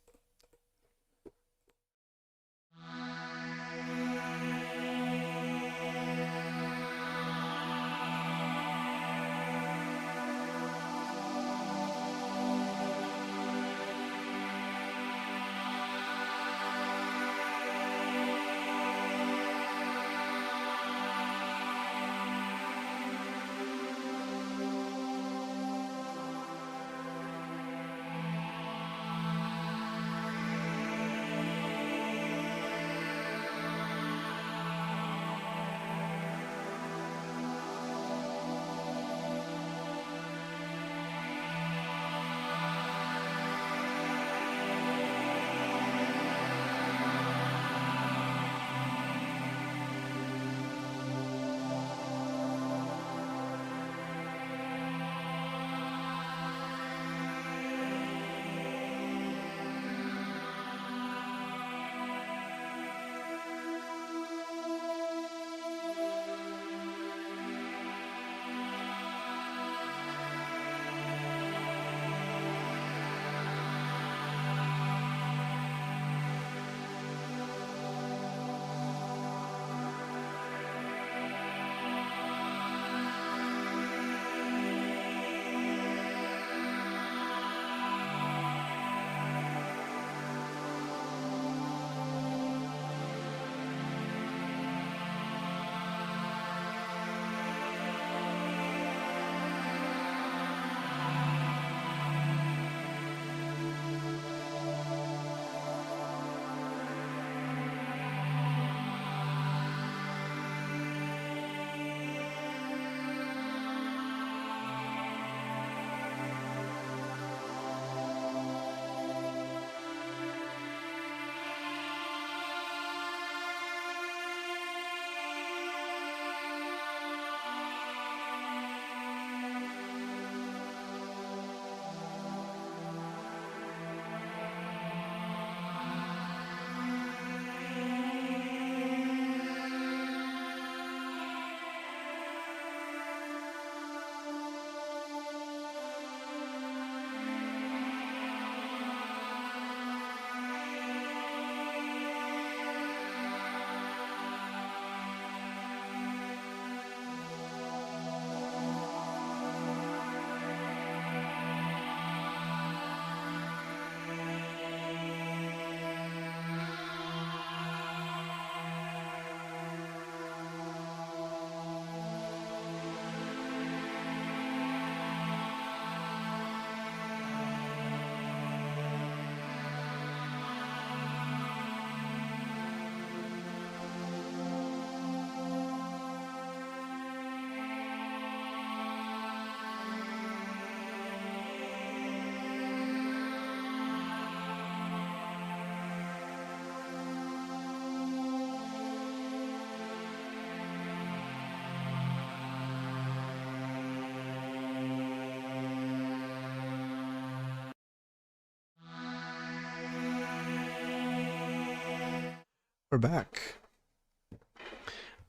We're back.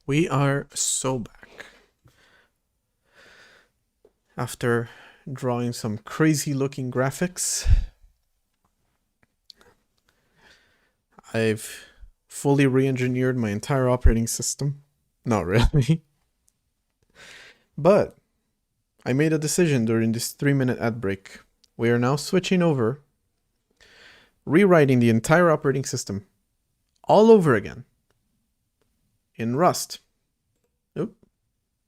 We are so back. After drawing some crazy looking graphics, I've fully re-engineered my entire operating system. Not really. But I made a decision during this 3-minute ad break. We are now switching over, rewriting the entire operating system all over again in Rust. Oop,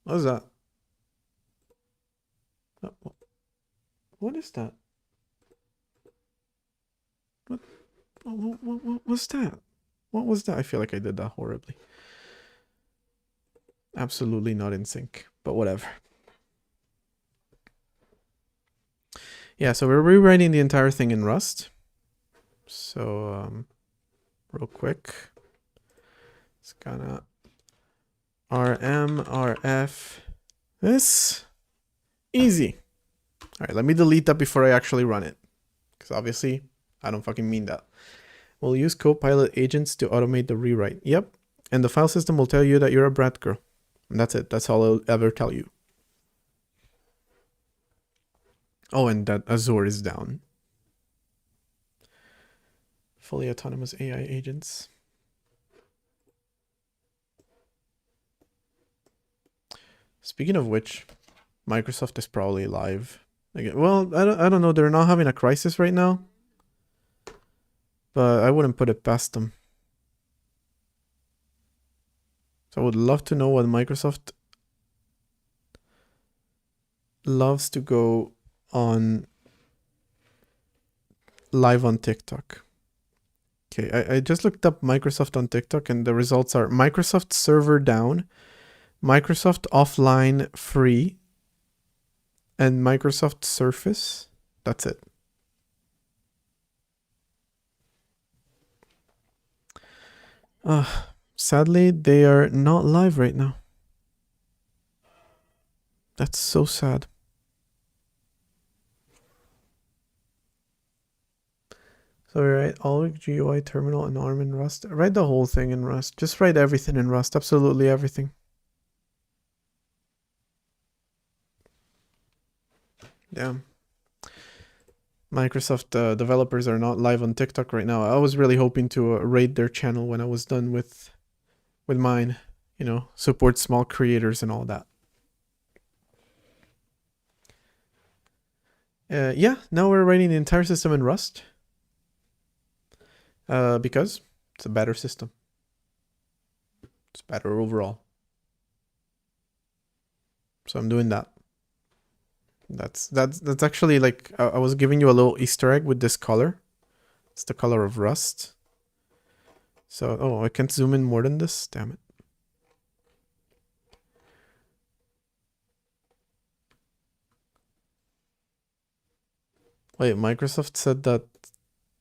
what was that? What is that? What was that? What was that? I feel like I did that horribly. Absolutely not in sync, but whatever. Yeah, so we're rewriting the entire thing in Rust. So, real quick, it's gonna rf this. Easy. All right, let me delete that before I actually run it, because obviously I don't fucking mean that. We'll use Copilot agents to automate the rewrite. Yep. And the file system will tell you that you're a brat girl. And that's it. That's all it'll ever tell you. Oh, and that Azure is down. Fully autonomous AI agents. Speaking of which, Microsoft is probably live. Again, well, I don't know. They're not having a crisis right now. But I wouldn't put it past them. So I would love to know what Microsoft loves to go on live on TikTok. Okay, I just looked up Microsoft on TikTok and the results are Microsoft server down, Microsoft offline free, and Microsoft Surface. That's it. Sadly, they are not live right now. That's so sad. So we write all GUI terminal and ARM in Rust. Write the whole thing in Rust. Just write everything in Rust. Absolutely everything. Damn. Microsoft developers are not live on TikTok right now. I was really hoping to raid their channel when I was done with mine. You know, support small creators and all that. Yeah, now we're writing the entire system in Rust. Because it's a better system. It's better overall. So I'm doing that. That's actually like I was giving you a little Easter egg with this color. It's the color of Rust. So, oh, I can't zoom in more than this. Damn it. Wait, Microsoft said that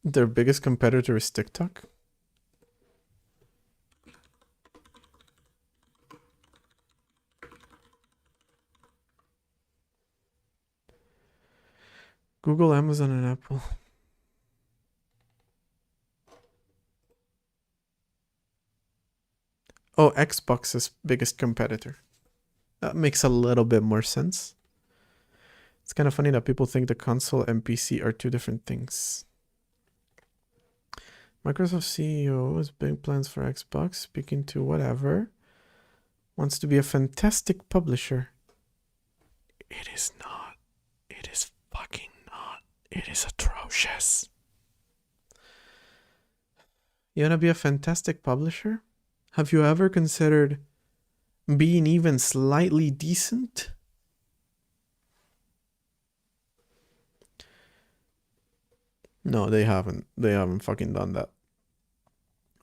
their biggest competitor is TikTok? Google, Amazon, and Apple. Oh, Xbox's biggest competitor. That makes a little bit more sense. It's kind of funny that people think the console and PC are two different things. Microsoft CEO has big plans for Xbox, speaking to whatever. Wants to be a fantastic publisher. It is not. It is fucking not. It is atrocious. You wanna be a fantastic publisher? Have you ever considered being even slightly decent? No, they haven't. They haven't fucking done that.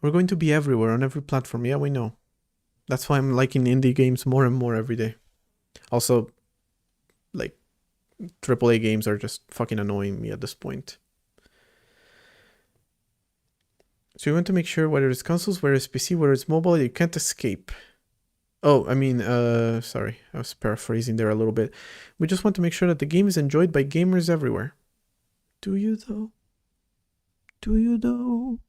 We're going to be everywhere on every platform. Yeah, we know. That's why I'm liking indie games more and more every day. Also, like, AAA games are just fucking annoying me at this point. So you want to make sure whether it's consoles, whether it's PC, whether it's mobile, you can't escape. Oh, I mean, sorry, I was paraphrasing there a little bit. We just want to make sure that the game is enjoyed by gamers everywhere. Do you though? Do you though?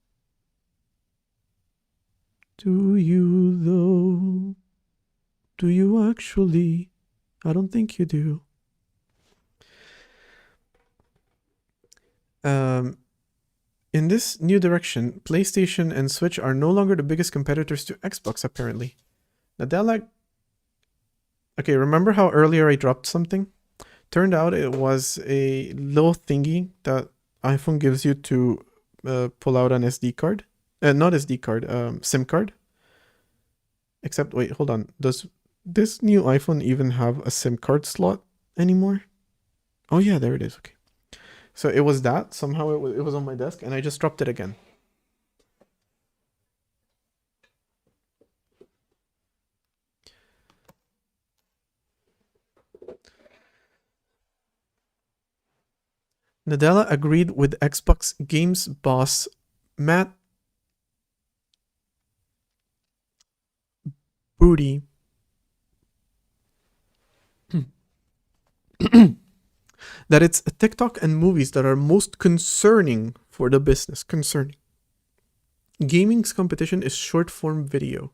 Do you though? Do you actually? I don't think you do. In this new direction, PlayStation and Switch are no longer the biggest competitors to Xbox, apparently. Nadella... Okay, remember how earlier I dropped something? Turned out it was a little thingy that iPhone gives you to pull out an SD card. Not SD card, SIM card. Except, wait, hold on. Does this new iPhone even have a SIM card slot anymore? Oh yeah, there it is. Okay. So it was that. Somehow it was on my desk and I just dropped it again. Nadella agreed with Xbox Games boss Matt Booty that it's TikTok and movies that are most concerning for the business. Concerning. Gaming's competition is short form video.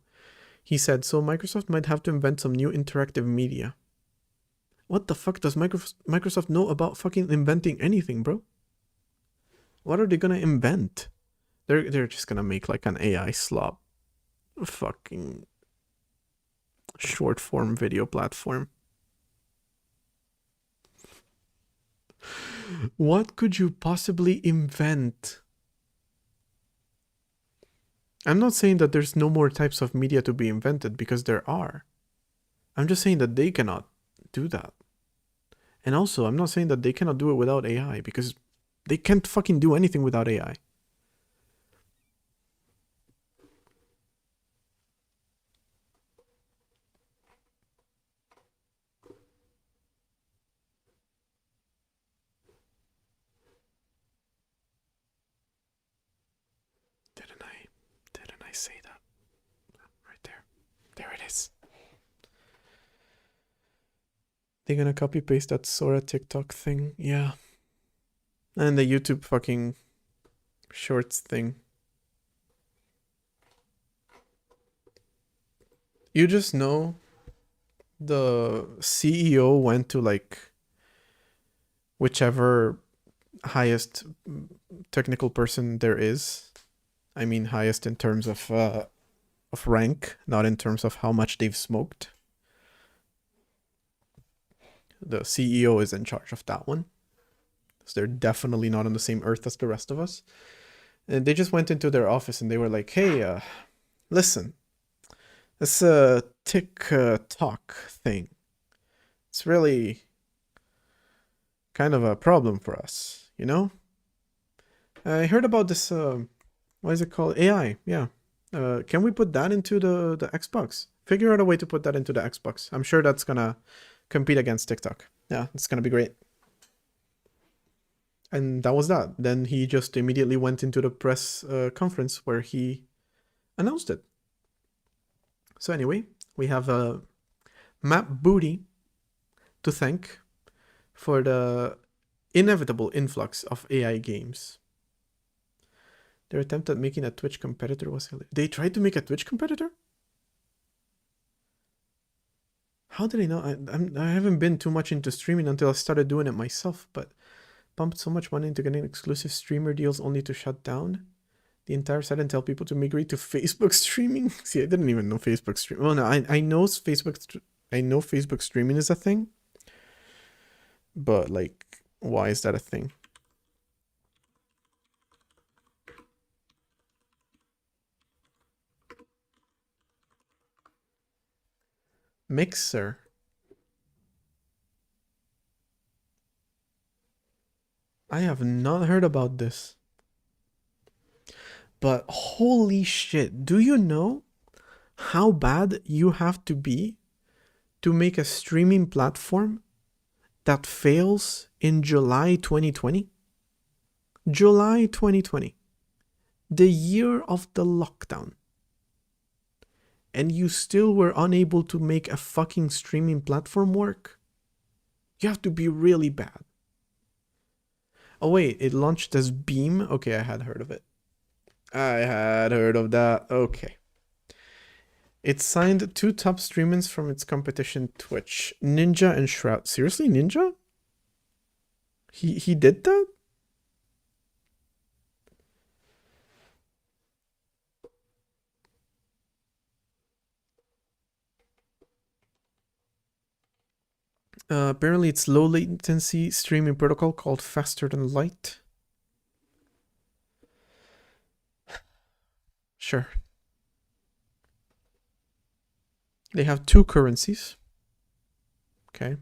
He said, so Microsoft might have to invent some new interactive media. What the fuck does Microsoft know about fucking inventing anything, bro? What are they gonna invent? They're just gonna make like an AI slop fucking short form video platform. What could you possibly invent? I'm not saying that there's no more types of media to be invented, because there are. I'm just saying that they cannot do that. And also, I'm not saying that they cannot do it without AI, because they can't fucking do anything without AI. Didn't I say that? Right there. There it is. They're gonna copy paste that Sora TikTok thing. Yeah. And the YouTube fucking shorts thing. You just know the CEO went to like whichever highest technical person there is. I mean highest in terms of rank, not in terms of how much they've smoked. The CEO is in charge of that one. So they're definitely not on the same earth as the rest of us. And they just went into their office and they were like, hey, listen, this TikTok thing, it's really kind of a problem for us, you know? I heard about this, what is it called? AI, yeah. Can we put that into the Xbox? Figure out a way to put that into the Xbox. I'm sure that's gonna compete against TikTok. Yeah, it's gonna be great. And that was that. Then he just immediately went into the press conference where he announced it. So anyway, we have Map Booty to thank for the inevitable influx of AI games. Their attempt at making a Twitch competitor was hilarious. They tried to make a Twitch competitor? How did I know? I haven't been too much into streaming until I started doing it myself, but pumped so much money into getting exclusive streamer deals only to shut down the entire site and tell people to migrate to Facebook streaming. See, I didn't even know Facebook streaming. Well, no, I know Facebook streaming is a thing, but like, why is that a thing? Mixer. I have not heard about this. But holy shit, do you know how bad you have to be to make a streaming platform that fails in July 2020? July 2020. The year of the lockdown. And you still were unable to make a fucking streaming platform work? You have to be really bad. Oh wait, it launched as Beam? Okay, I had heard of it. I had heard of that. Okay. It signed 2 top streamers from its competition Twitch, Ninja and Shroud. Seriously, Ninja? He did that? Apparently it's low latency streaming protocol called Faster Than Light. Sure. They have 2 currencies. Okay,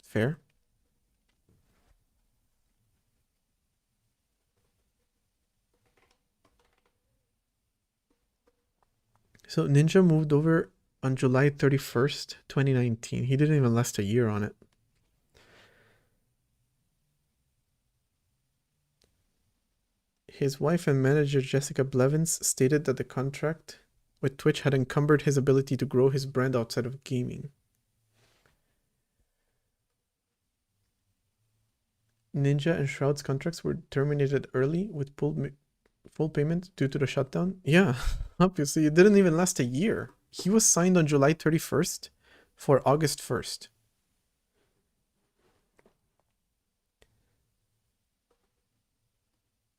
fair. So Ninja moved over on July 31st, 2019. He didn't even last a year on it. His wife and manager Jessica Blevins stated that the contract with Twitch had encumbered his ability to grow his brand outside of gaming. Ninja and Shroud's contracts were terminated early with Full payment due to the shutdown? Yeah, obviously. It didn't even last a year. He was signed on July 31st for August 1st.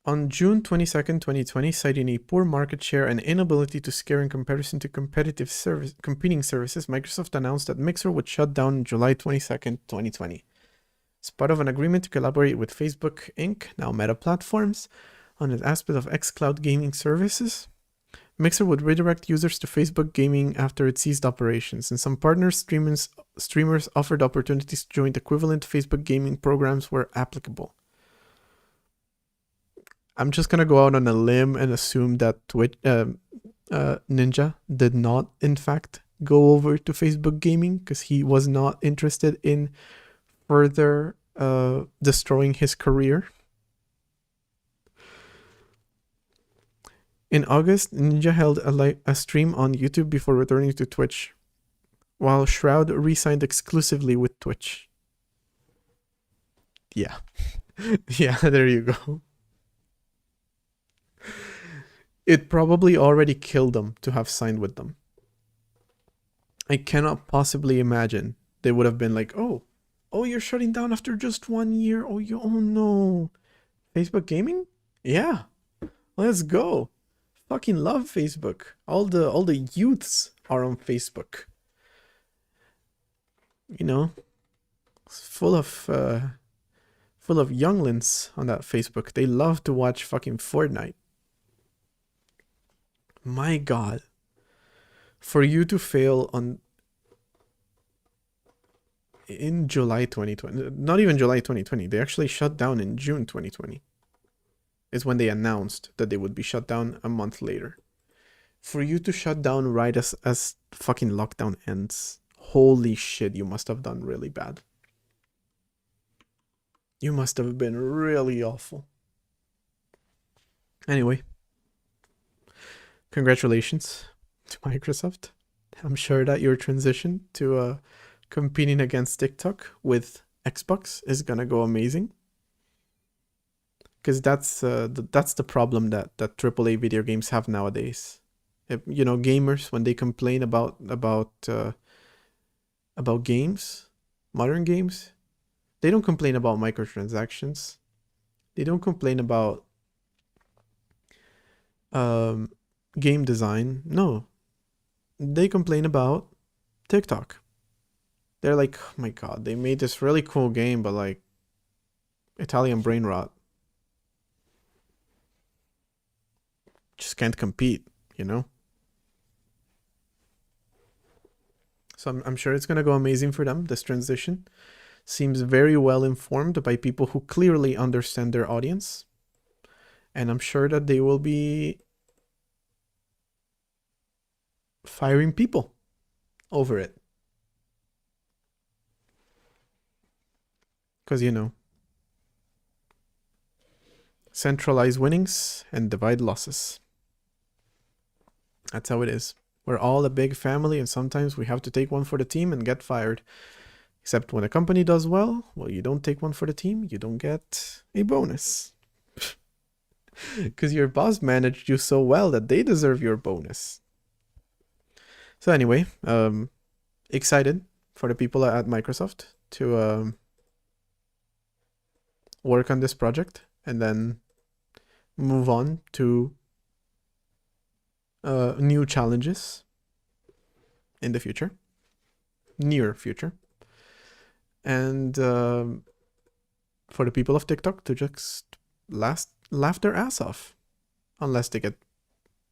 On June 22nd, 2020, citing a poor market share and inability to scale in comparison to competing services, Microsoft announced that Mixer would shut down on July 22nd, 2020. As part of an agreement to collaborate with Facebook Inc., now Meta Platforms, on an aspect of xCloud gaming services, Mixer would redirect users to Facebook Gaming after it ceased operations, and some partner streamers offered opportunities to join equivalent Facebook Gaming programs where applicable. I'm just gonna go out on a limb and assume that Ninja did not, in fact, go over to Facebook Gaming because he was not interested in further destroying his career. In August, Ninja held a stream on YouTube before returning to Twitch, while Shroud re-signed exclusively with Twitch. Yeah. Yeah, there you go. It probably already killed them to have signed with them. I cannot possibly imagine they would have been like, oh, you're shutting down after just 1 year. Oh no. Facebook Gaming? Yeah. Let's go. Fucking love Facebook. All the youths are on Facebook. You know, it's full of younglings on that Facebook. They love to watch fucking Fortnite. My God. For you to fail in July 2020, not even July 2020, they actually shut down in June 2020. Is when they announced that they would be shut down a month later. For you to shut down right as fucking lockdown ends, holy shit, you must have done really bad. You must have been really awful. Anyway, congratulations to Microsoft. I'm sure that your transition to competing against TikTok with Xbox is gonna go amazing. Because that's the problem that AAA video games have nowadays. You know, gamers, when they complain about games, modern games, they don't complain about microtransactions. They don't complain about game design. No, they complain about TikTok. They're like, oh my God, they made this really cool game, but like Italian brain rot. Just can't compete, you know? So I'm sure it's going to go amazing for them. This transition seems very well informed by people who clearly understand their audience. And I'm sure that they will be firing people over it. Because, you know, centralize winnings and divide losses. That's how it is. We're all a big family, and sometimes we have to take one for the team and get fired. Except when a company does well, you don't take one for the team, you don't get a bonus. Because your boss managed you so well that they deserve your bonus. So anyway, excited for the people at Microsoft to work on this project and then move on to new challenges in the future, near future. And for the people of TikTok to just laugh their ass off, unless they get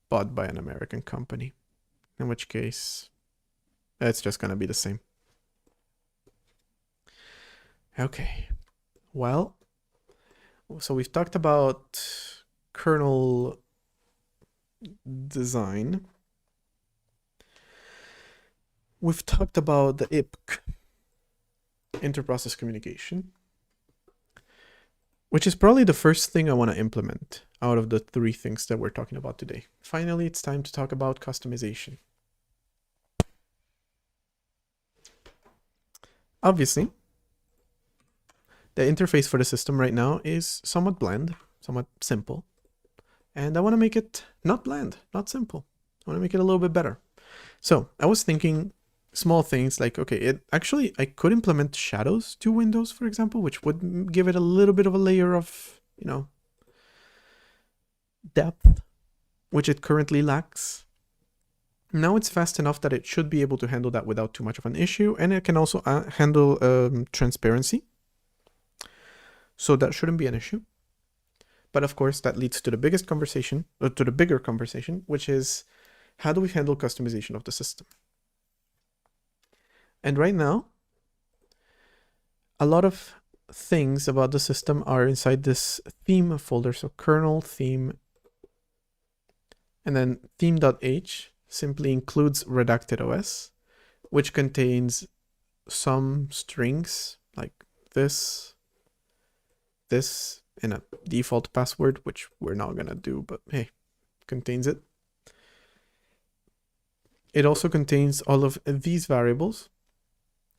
bought by an American company, in which case it's just gonna be the same. Okay, well, so we've talked about kernel design. We've talked about the IPC, interprocess communication, which is probably the first thing I want to implement out of the 3 things that we're talking about today. Finally, it's time to talk about customization. Obviously, the interface for the system right now is somewhat bland, somewhat simple. And I want to make it not bland, not simple. I want to make it a little bit better. So I was thinking small things like, okay, I could implement shadows to Windows, for example, which would give it a little bit of a layer of, depth, which it currently lacks. Now it's fast enough that it should be able to handle that without too much of an issue, and it can also handle transparency. So that shouldn't be an issue. But of course, that leads to the biggest conversation, or to the bigger conversation, which is how do we handle customization of the system? And right now, a lot of things about the system are inside this theme folder. So kernel theme, and then theme.h simply includes redacted OS, which contains some strings like this, and a default password, which we're not gonna do, but hey, contains it. It also contains all of these variables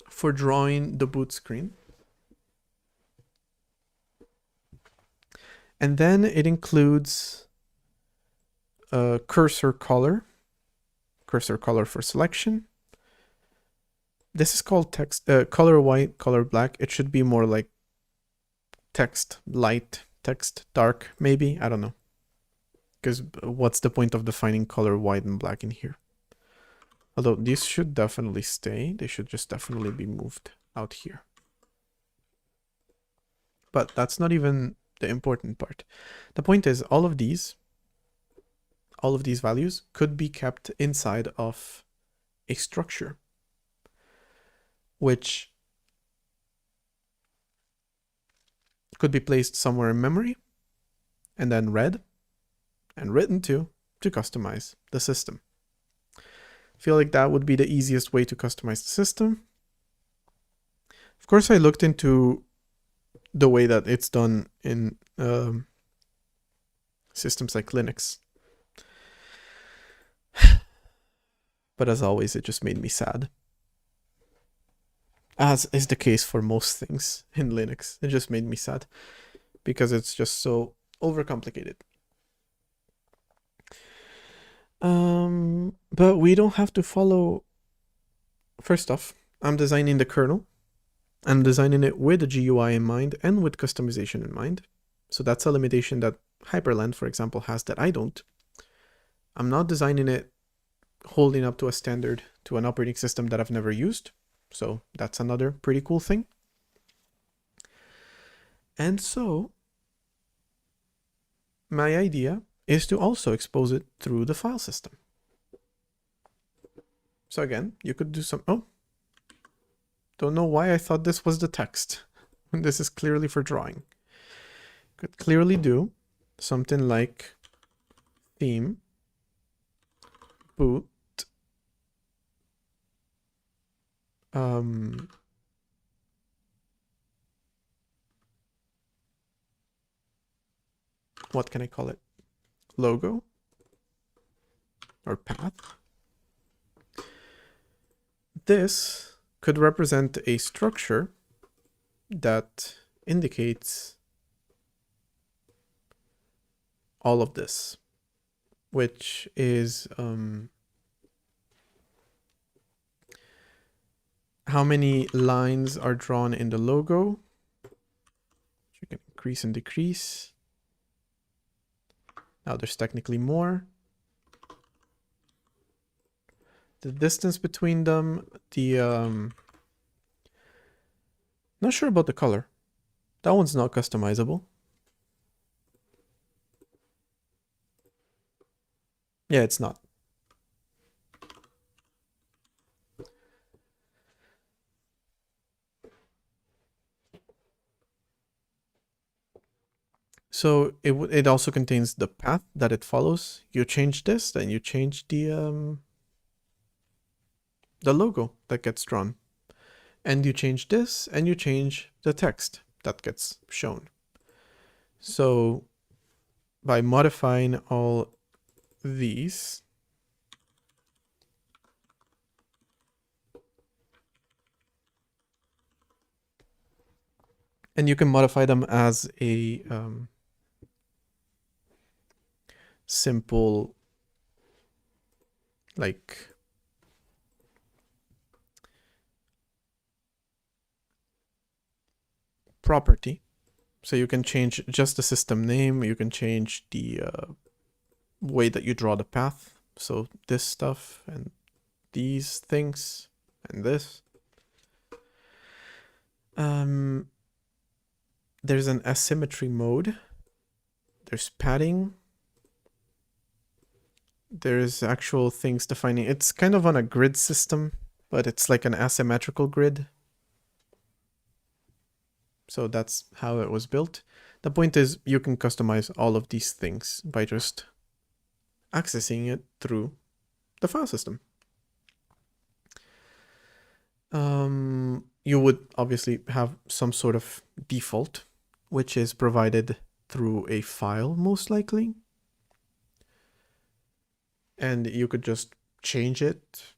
for drawing the boot screen. And then it includes a cursor color for selection. This is called text color white, color black. It should be more like text light, text dark, maybe. I don't know. Because what's the point of defining color white and black in here? Although these should definitely stay. They should just definitely be moved out here. But that's not even the important part. The point is all of these values could be kept inside of a structure, which could be placed somewhere in memory and then read and written to customize the system. I feel like that would be the easiest way to customize the system. Of course, I looked into the way that it's done in systems like Linux. But as always, it just made me sad. As is the case for most things in Linux. It just made me sad because it's just so overcomplicated. But we don't have to follow. First off, I'm designing the kernel. I'm designing it with the GUI in mind and with customization in mind. So that's a limitation that Hyperland, for example, has that I don't. I'm not designing it holding up to a standard to an operating system that I've never used. So that's another pretty cool thing. And so my idea is to also expose it through the file system. So again, you could do some, don't know why I thought this was the text. This is clearly for drawing. Could clearly do something like theme boot what can I call it? Logo or path. This could represent a structure that indicates all of this, which is how many lines are drawn in the logo. You can increase and decrease. Now there's technically more. The distance between them, not sure about the color. That one's not customizable. Yeah, it's not. So it also contains the path that it follows. You change this, then you change the logo that gets drawn. And you change this, and you change the text that gets shown. So by modifying all these, and you can modify them as a simple like property. So you can change just the system name. You can change the way that you draw the path. So this stuff and these things and this. There's an asymmetry mode. There's padding. There's actual things defining. It's kind of on a grid system, but it's like an asymmetrical grid. So that's how it was built. The point is you can customize all of these things by just accessing it through the file system. You would obviously have some sort of default, which is provided through a file, most likely. And you could just change it.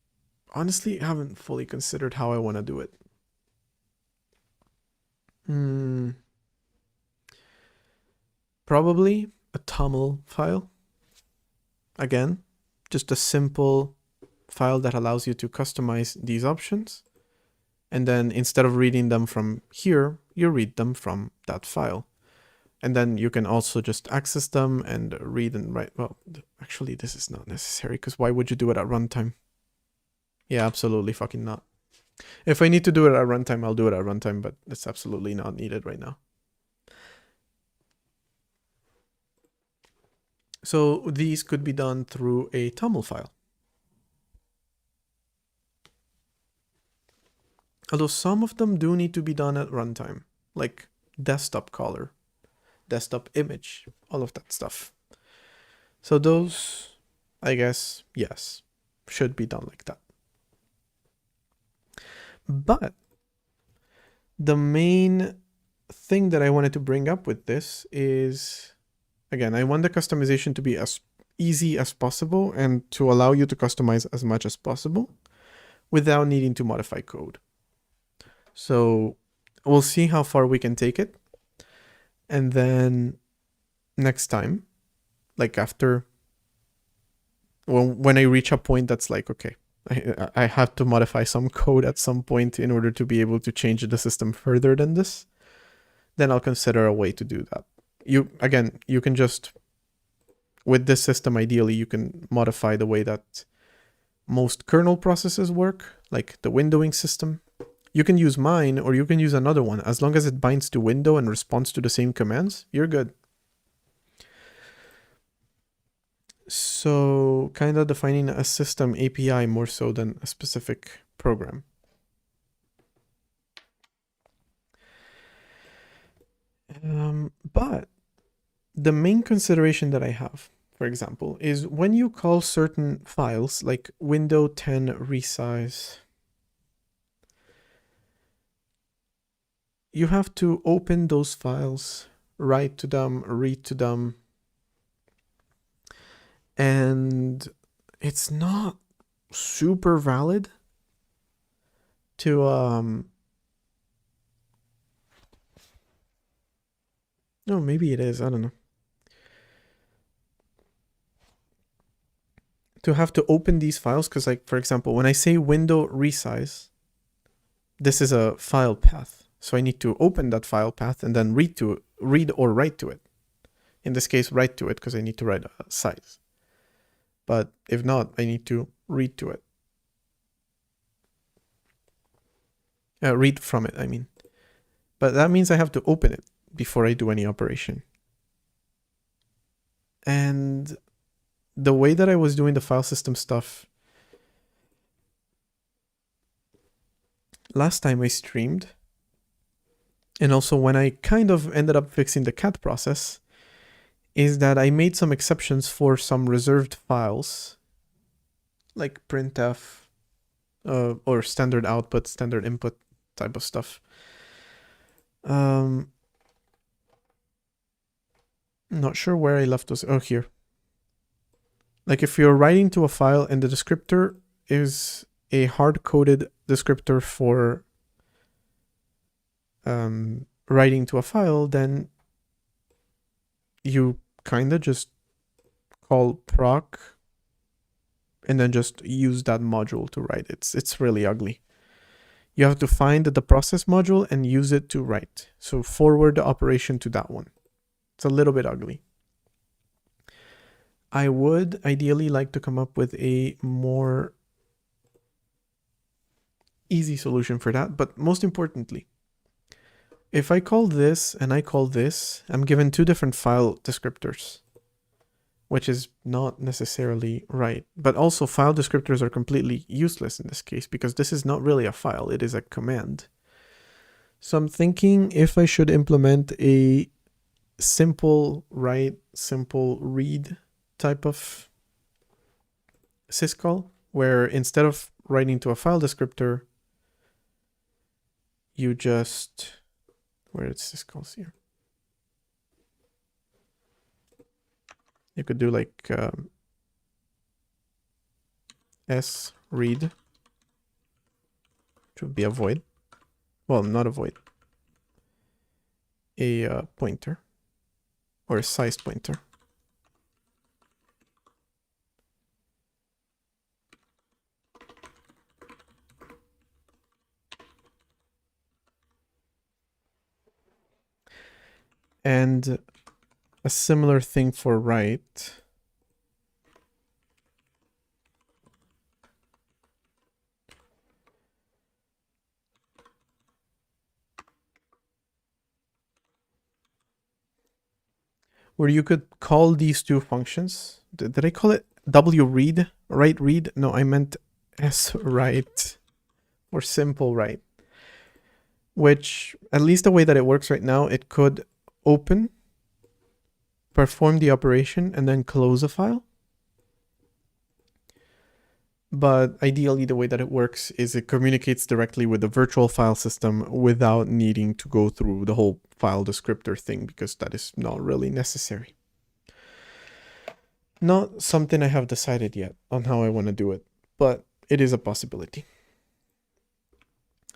Honestly, I haven't fully considered how I want to do it. Probably a TOML file. Again, just a simple file that allows you to customize these options. And then instead of reading them from here, you read them from that file. And then you can also just access them and read and write. Well, actually, this is not necessary because why would you do it at runtime? Yeah, absolutely fucking not. If I need to do it at runtime, I'll do it at runtime, but it's absolutely not needed right now. So these could be done through a TOML file. Although some of them do need to be done at runtime, like desktop caller, desktop image, all of that stuff. So those, I guess, yes, should be done like that. But the main thing that I wanted to bring up with this is, again, I want the customization to be as easy as possible and to allow you to customize as much as possible without needing to modify code. So we'll see how far we can take it. And then next time, like after, when I reach a point that's like, okay, I have to modify some code at some point in order to be able to change the system further than this, then I'll consider a way to do that. You can just, with this system, ideally, you can modify the way that most kernel processes work, like the windowing system. You can use mine or you can use another one. As long as it binds to window and responds to the same commands, you're good. So kind of defining a system API more so than a specific program. But the main consideration that I have, for example, is when you call certain files like window 10 resize, you have to open those files, write to them, read to them, and it's not super valid to no, maybe it is, I don't know. To have to open these files, because like, for example, when I say window resize, this is a file path. So I need to open that file path and then read or write to it. In this case, write to it because I need to write a size. But if not, I need to read to it. Read from it, I mean. But that means I have to open it before I do any operation. And the way that I was doing the file system stuff last time I streamed, and also when I kind of ended up fixing the cat process, is that I made some exceptions for some reserved files, like printf, or standard output, standard input type of stuff. Not sure where I left those. Oh, here. Like if you're writing to a file and the descriptor is a hard-coded descriptor for writing to a file, then you kind of just call proc and then just use that module to write. It's really ugly. You have to find the process module and use it to write. So forward the operation to that one. It's a little bit ugly. I would ideally like to come up with a more easy solution for that. But most importantly, if I call this and I call this, I'm given two different file descriptors, which is not necessarily right. But also file descriptors are completely useless in this case because this is not really a file, it is a command. So I'm thinking if I should implement a simple write, simple read type of syscall, where instead of writing to a file descriptor, you just, where it's syscalls here. You could do like s read, which would be a void. Well, not a void. A pointer or a size pointer. And a similar thing for write. Where you could call these two functions. Did I call it wread? Write read? No, I meant swrite or simple write. Which, at least the way that it works right now, it could open, perform the operation, and then close a file. But ideally, the way that it works is it communicates directly with the virtual file system without needing to go through the whole file descriptor thing, because that is not really necessary. Not something I have decided yet on how I want to do it, but it is a possibility.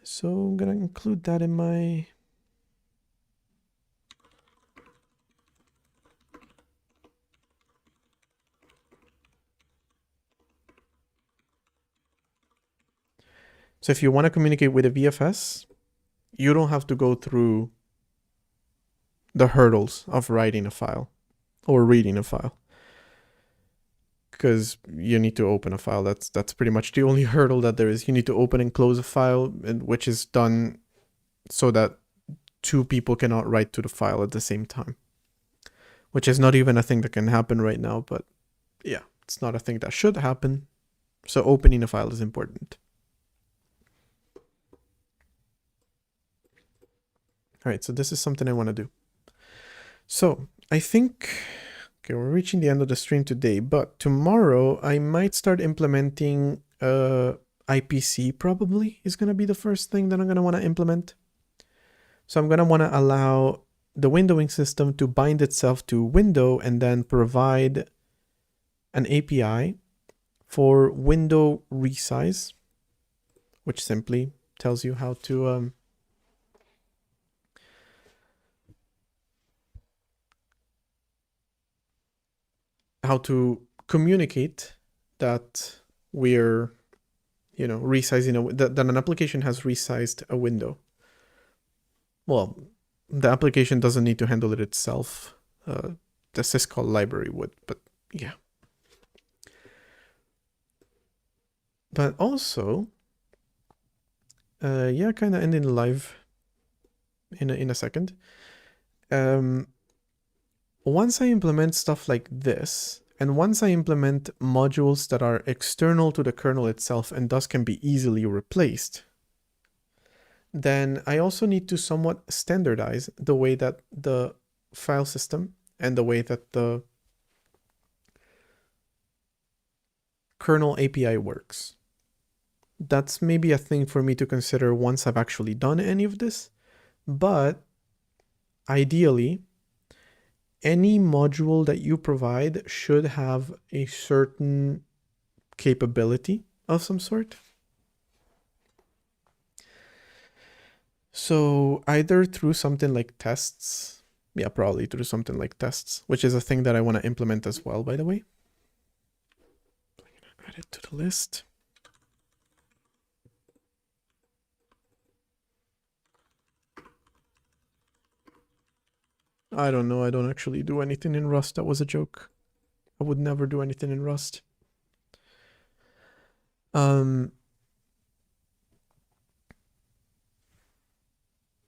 So I'm going to include that in my... So if you want to communicate with a VFS, you don't have to go through the hurdles of writing a file or reading a file, because you need to open a file. That's pretty much the only hurdle that there is. You need to open and close a file, which is done so that two people cannot write to the file at the same time, which is not even a thing that can happen right now. But yeah, it's not a thing that should happen. So opening a file is important. All right, so this is something I want to do. So I think, okay, we're reaching the end of the stream today, but tomorrow I might start implementing IPC. Probably is going to be the first thing that I'm going to want to implement. So I'm going to want to allow the windowing system to bind itself to window and then provide an API for window resize, which simply tells you how to communicate that we're, resizing that an application has resized a window. Well, the application doesn't need to handle it itself. The syscall library would, but yeah. But also, yeah, kind of ending live in a second. Once I implement stuff like this, and once I implement modules that are external to the kernel itself and thus can be easily replaced, then I also need to somewhat standardize the way that the file system and the way that the kernel API works. That's maybe a thing for me to consider once I've actually done any of this, but ideally, any module that you provide should have a certain capability of some sort. So either through something like tests, yeah, probably through something like tests, which is a thing that I want to implement as well, by the way. add it to the list. I don't know. I don't actually do anything in Rust. That was a joke. I would never do anything in Rust.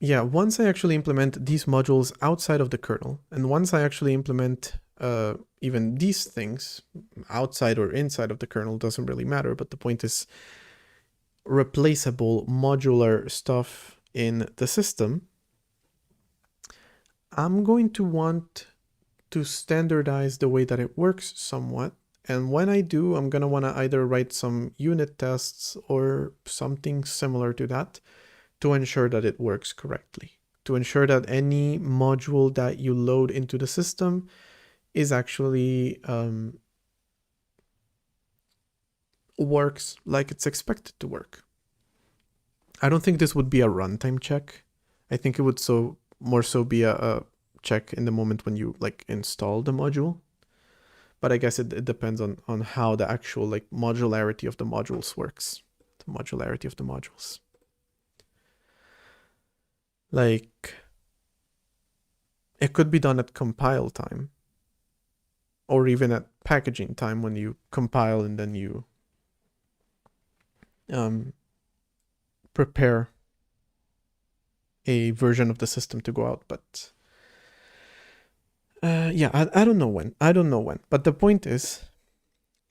Yeah, once I actually implement these modules outside of the kernel, and once I actually implement even these things outside or inside of the kernel, doesn't really matter, but the point is replaceable modular stuff in the system, I'm going to want to standardize the way that it works somewhat. And when I do, I'm going to want to either write some unit tests or something similar to that to ensure that it works correctly, to ensure that any module that you load into the system is actually works like it's expected to work. I don't think this would be a runtime check. I think it would more so be a check in the moment when you like install the module. But I guess it depends on how the actual like modularity of the modules works. The modularity of the modules. Like, it could be done at compile time, or even at packaging time when you compile and then you prepare a version of the system to go out. But yeah, I don't know when. I don't know when. But the point is,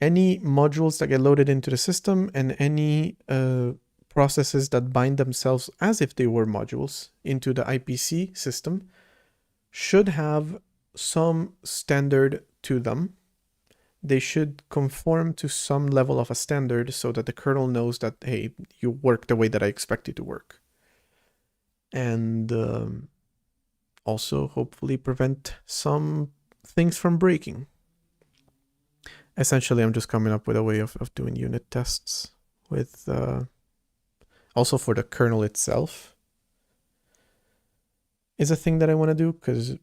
any modules that get loaded into the system and any processes that bind themselves as if they were modules into the IPC system should have some standard to them. They should conform to some level of a standard so that the kernel knows that, hey, you work the way that I expect you to work. And also hopefully prevent some things from breaking. Essentially, I'm just coming up with a way of doing unit tests with also for the kernel itself is a thing that I want to do, because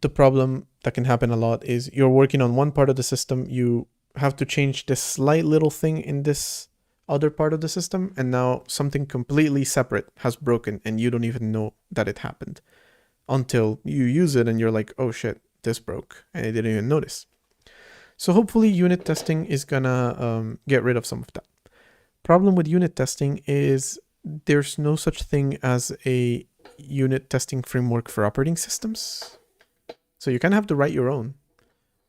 the problem that can happen a lot is you're working on one part of the system, you have to change this slight little thing in this other part of the system, and now something completely separate has broken and you don't even know that it happened until you use it and you're like, oh shit, this broke, and I didn't even notice. So hopefully unit testing is gonna get rid of some of that. Problem with unit testing is there's no such thing as a unit testing framework for operating systems. So you can have to write your own.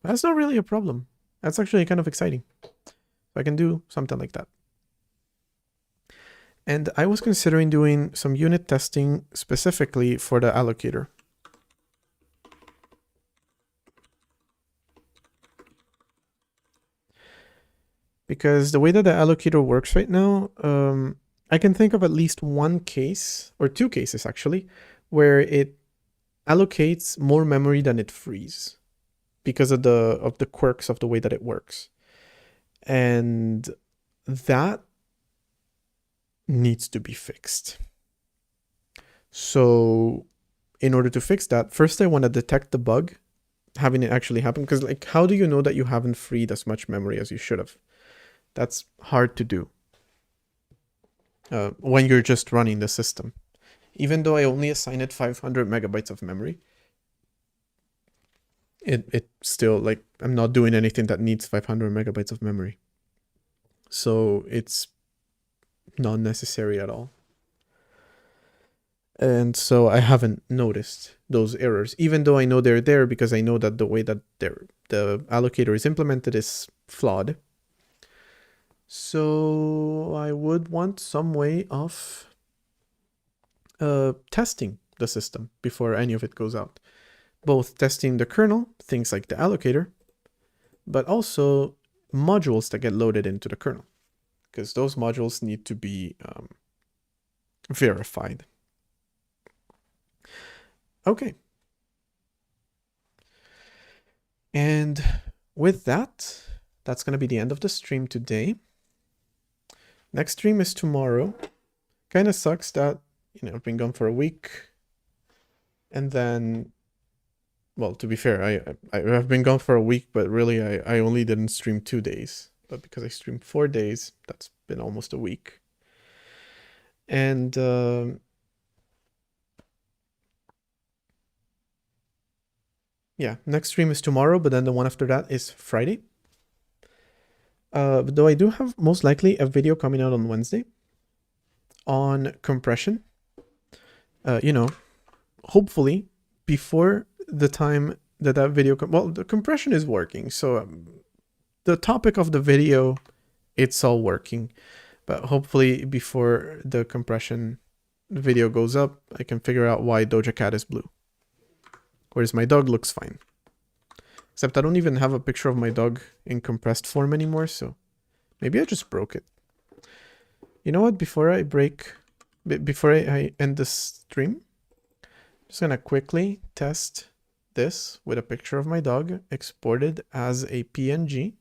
That's not really a problem. That's actually kind of exciting. I can do something like that. And I was considering doing some unit testing specifically for the allocator. Because the way that the allocator works right now, I can think of at least one case, or two cases actually, where it allocates more memory than it frees because of the quirks of the way that it works. And that needs to be fixed. So in order to fix that, first I want to detect the bug, having it actually happen, because like, how do you know that you haven't freed as much memory as you should have? That's hard to do when you're just running the system. Even though I only assign it 500 megabytes of memory, it still, like, I'm not doing anything that needs 500 megabytes of memory. So it's not necessary at all. And so I haven't noticed those errors, even though I know they're there, because I know that the way that the allocator is implemented is flawed. So I would want some way of testing the system before any of it goes out. Both testing the kernel, things like the allocator, but also modules that get loaded into the kernel, because those modules need to be verified. Okay. And with that, that's going to be the end of the stream today. Next stream is tomorrow. Kind of sucks that, you know, I've been gone for a week. And then, well, to be fair, I have been gone for a week, but really I only didn't stream 2 days. but because I streamed 4 days, that's been almost a week. And yeah, next stream is tomorrow, but then the one after that is Friday. Though I do have most likely a video coming out on Wednesday on compression. You know, hopefully before the time that video, well, the compression is working. So the topic of the video, it's all working. But hopefully before the compression video goes up, I can figure out why Doja Cat is blue. Whereas my dog looks fine. Except I don't even have a picture of my dog in compressed form anymore, so maybe I just broke it. You know what, before I end this stream, I'm just gonna quickly test this with a picture of my dog exported as a PNG.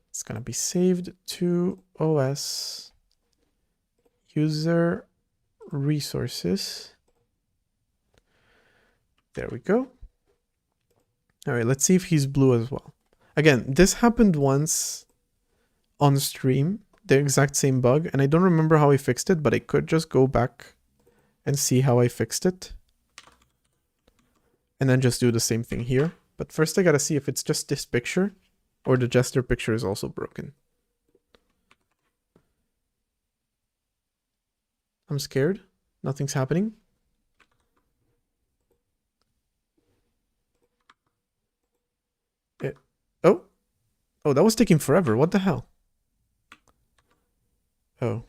It's gonna be saved to OS user resources. There we go. All right, let's see if he's blue as well. Again, this happened once on stream, the exact same bug, and I don't remember how I fixed it, but I could just go back and see how I fixed it. And then just do the same thing here. But first I gotta see if it's just this picture or the gesture picture is also broken. I'm scared. Nothing's happening. Oh, that was taking forever. What the hell? Oh.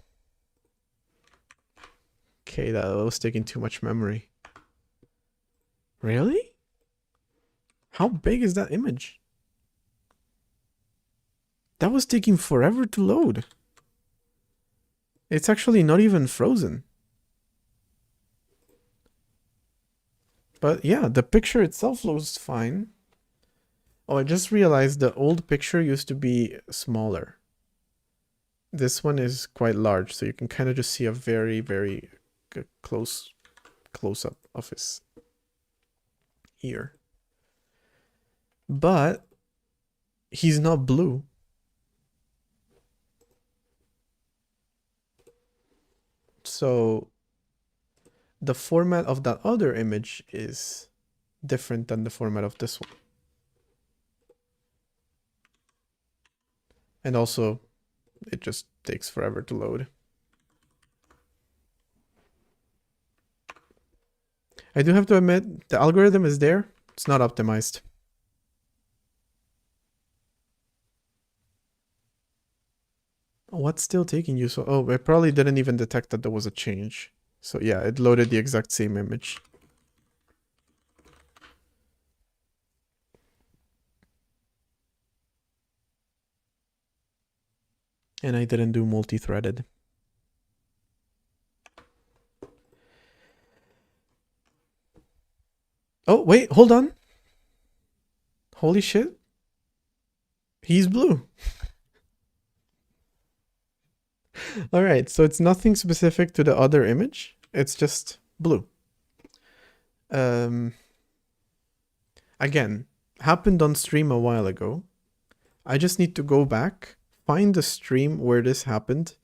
Okay, that was taking too much memory. Really? How big is that image? That was taking forever to load. It's actually not even frozen. But yeah, the picture itself looks fine. Oh, I just realized the old picture used to be smaller. This one is quite large, so you can kind of just see a very, very close-up of his ear. But he's not blue. So the format of that other image is different than the format of this one. And also, it just takes forever to load. I do have to admit, the algorithm is there. It's not optimized. What's still taking you so... Oh, I probably didn't even detect that there was a change. So yeah, it loaded the exact same image. And I didn't do multi-threaded. Oh, wait, hold on. Holy shit. He's blue. All right, so it's nothing specific to the other image. It's just blue. Again, happened on stream a while ago. I just need to go back, find the stream where this happened,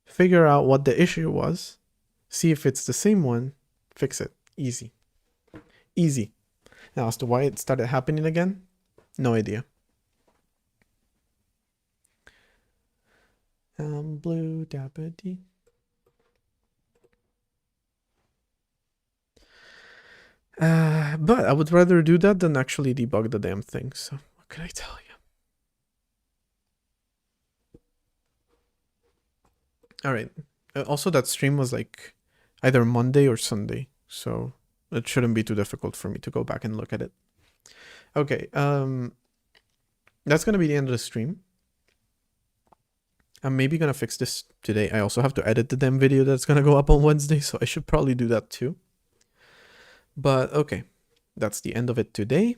figure out what the issue was, see if it's the same one, fix it. Easy. Easy. Now, as to why it started happening again, no idea. Blue dappity. But I would rather do that than actually debug the damn thing, so what can I tell you? Alright. Also, that stream was like either Monday or Sunday, so it shouldn't be too difficult for me to go back and look at it. Okay, that's gonna be the end of the stream. I'm maybe gonna fix this today. I also have to edit the damn video that's gonna go up on Wednesday, so I should probably do that too. But okay, that's the end of it today.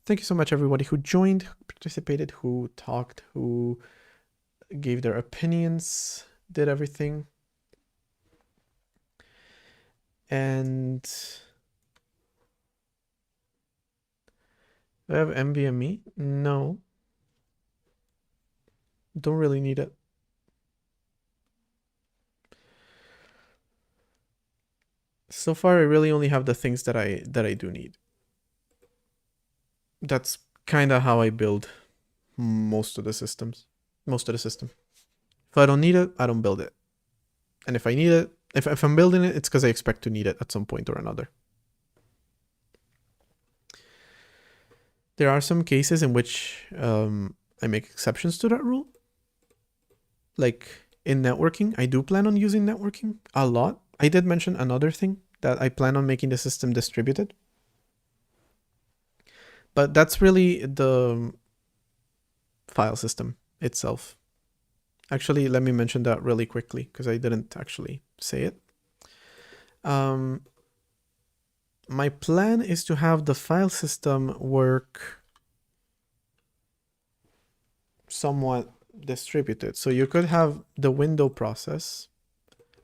Thank you so much, everybody who joined, who participated, who talked, who gave their opinions, did everything. And Do I have NVMe? No. Don't really need it. So far, I really only have the things that I do need. That's kind of how I build most of the system. If I don't need it, I don't build it. And if I need it, if I'm building it, it's because I expect to need it at some point or another. There are some cases in which I make exceptions to that rule. Like in networking, I do plan on using networking a lot. I did mention another thing that I plan on making the system distributed. But that's really the file system itself. Actually, let me mention that really quickly because I didn't actually say it. My plan is to have the file system work somewhat distributed. So you could have the window process.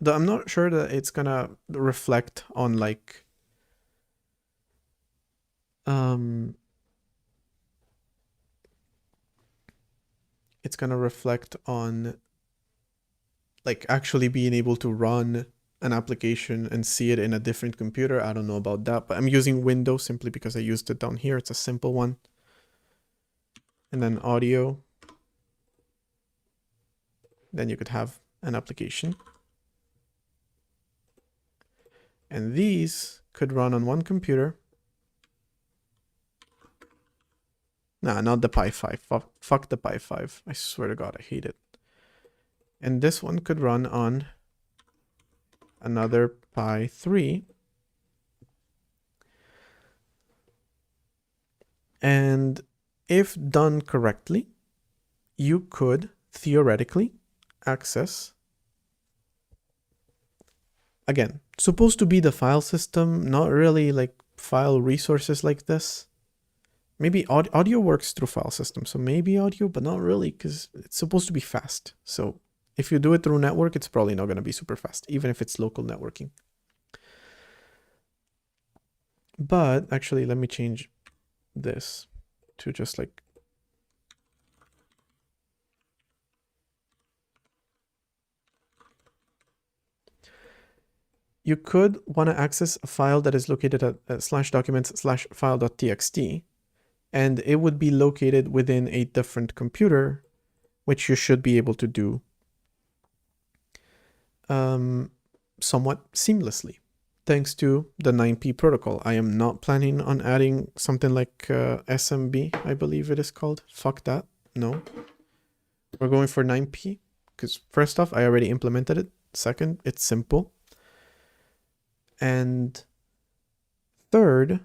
Though I'm not sure that it's gonna reflect on like it's gonna reflect on like actually being able to run an application and see it in a different computer. I don't know about that, but I'm using Windows simply because I used it down here. It's a simple one. And then audio. Then you could have an application. And these could run on one computer. Nah, not the Pi 5. Fuck the Pi 5. I swear to God, I hate it. And this one could run on another Pi 3. And if done correctly, you could theoretically access, again, supposed to be the file system, not really like file resources like this. Maybe audio works through file system, so maybe audio, but not really because it's supposed to be fast. So if you do it through network, it's probably not going to be super fast, even if it's local networking. But actually, let me change this to just like you could want to access a file that is located at /documents/file.txt, and it would be located within a different computer, which you should be able to do somewhat seamlessly, thanks to the 9p protocol. I am not planning on adding something like SMB, I believe it is called. Fuck that. No. We're going for 9p because first off, I already implemented it. Second, it's simple. And third,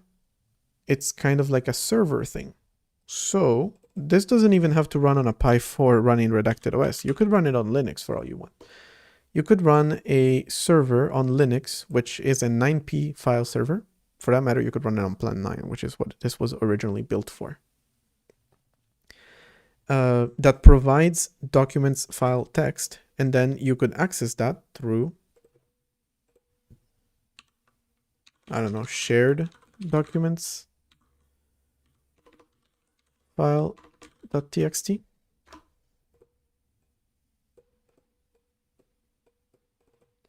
it's kind of like a server thing. So this doesn't even have to run on a Pi 4 running redacted OS. You could run it on Linux for all you want. You could run a server on Linux, which is a 9p file server. For that matter, you could run it on Plan 9, which is what this was originally built for. That provides documents file text, and then you could access that through, I don't know, shared documents file.txt.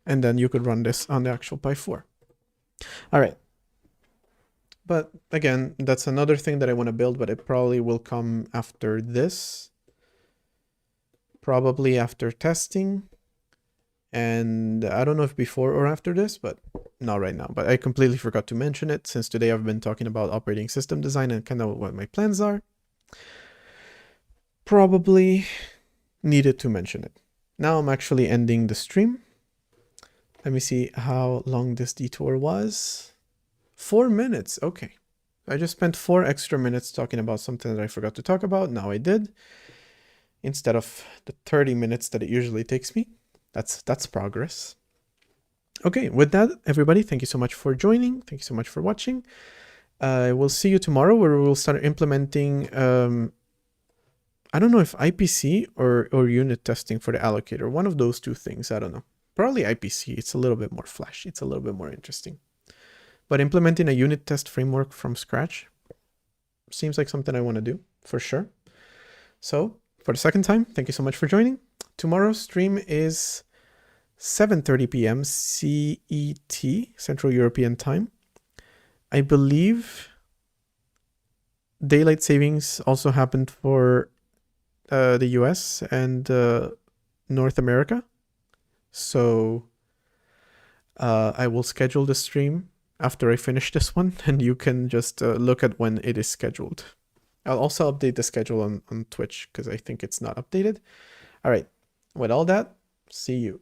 And then you could run this on the actual Pi 4. All right. But again, that's another thing that I want to build, but it probably will come after this. Probably after testing. And I don't know if before or after this, but not right now. But I completely forgot to mention it since today I've been talking about operating system design and kind of what my plans are. Probably needed to mention it. Now I'm actually ending the stream. Let me see how long this detour was. 4 minutes. Okay. I just spent 4 extra minutes talking about something that I forgot to talk about. Now I did. Instead of the 30 minutes that it usually takes me. That's progress. Okay, with that, everybody, thank you so much for joining. Thank you so much for watching. We'll see you tomorrow where we'll start implementing, I don't know if IPC or unit testing for the allocator. One of those two things, I don't know. Probably IPC, it's a little bit more flashy. It's a little bit more interesting. But implementing a unit test framework from scratch seems like something I want to do for sure. So for the second time, thank you so much for joining. Tomorrow's stream is 7:30 p.m. CET, Central European Time. I believe daylight savings also happened for the US and North America. So I will schedule the stream after I finish this one, and you can just look at when it is scheduled. I'll also update the schedule on Twitch because I think it's not updated. All right, with all that, see you.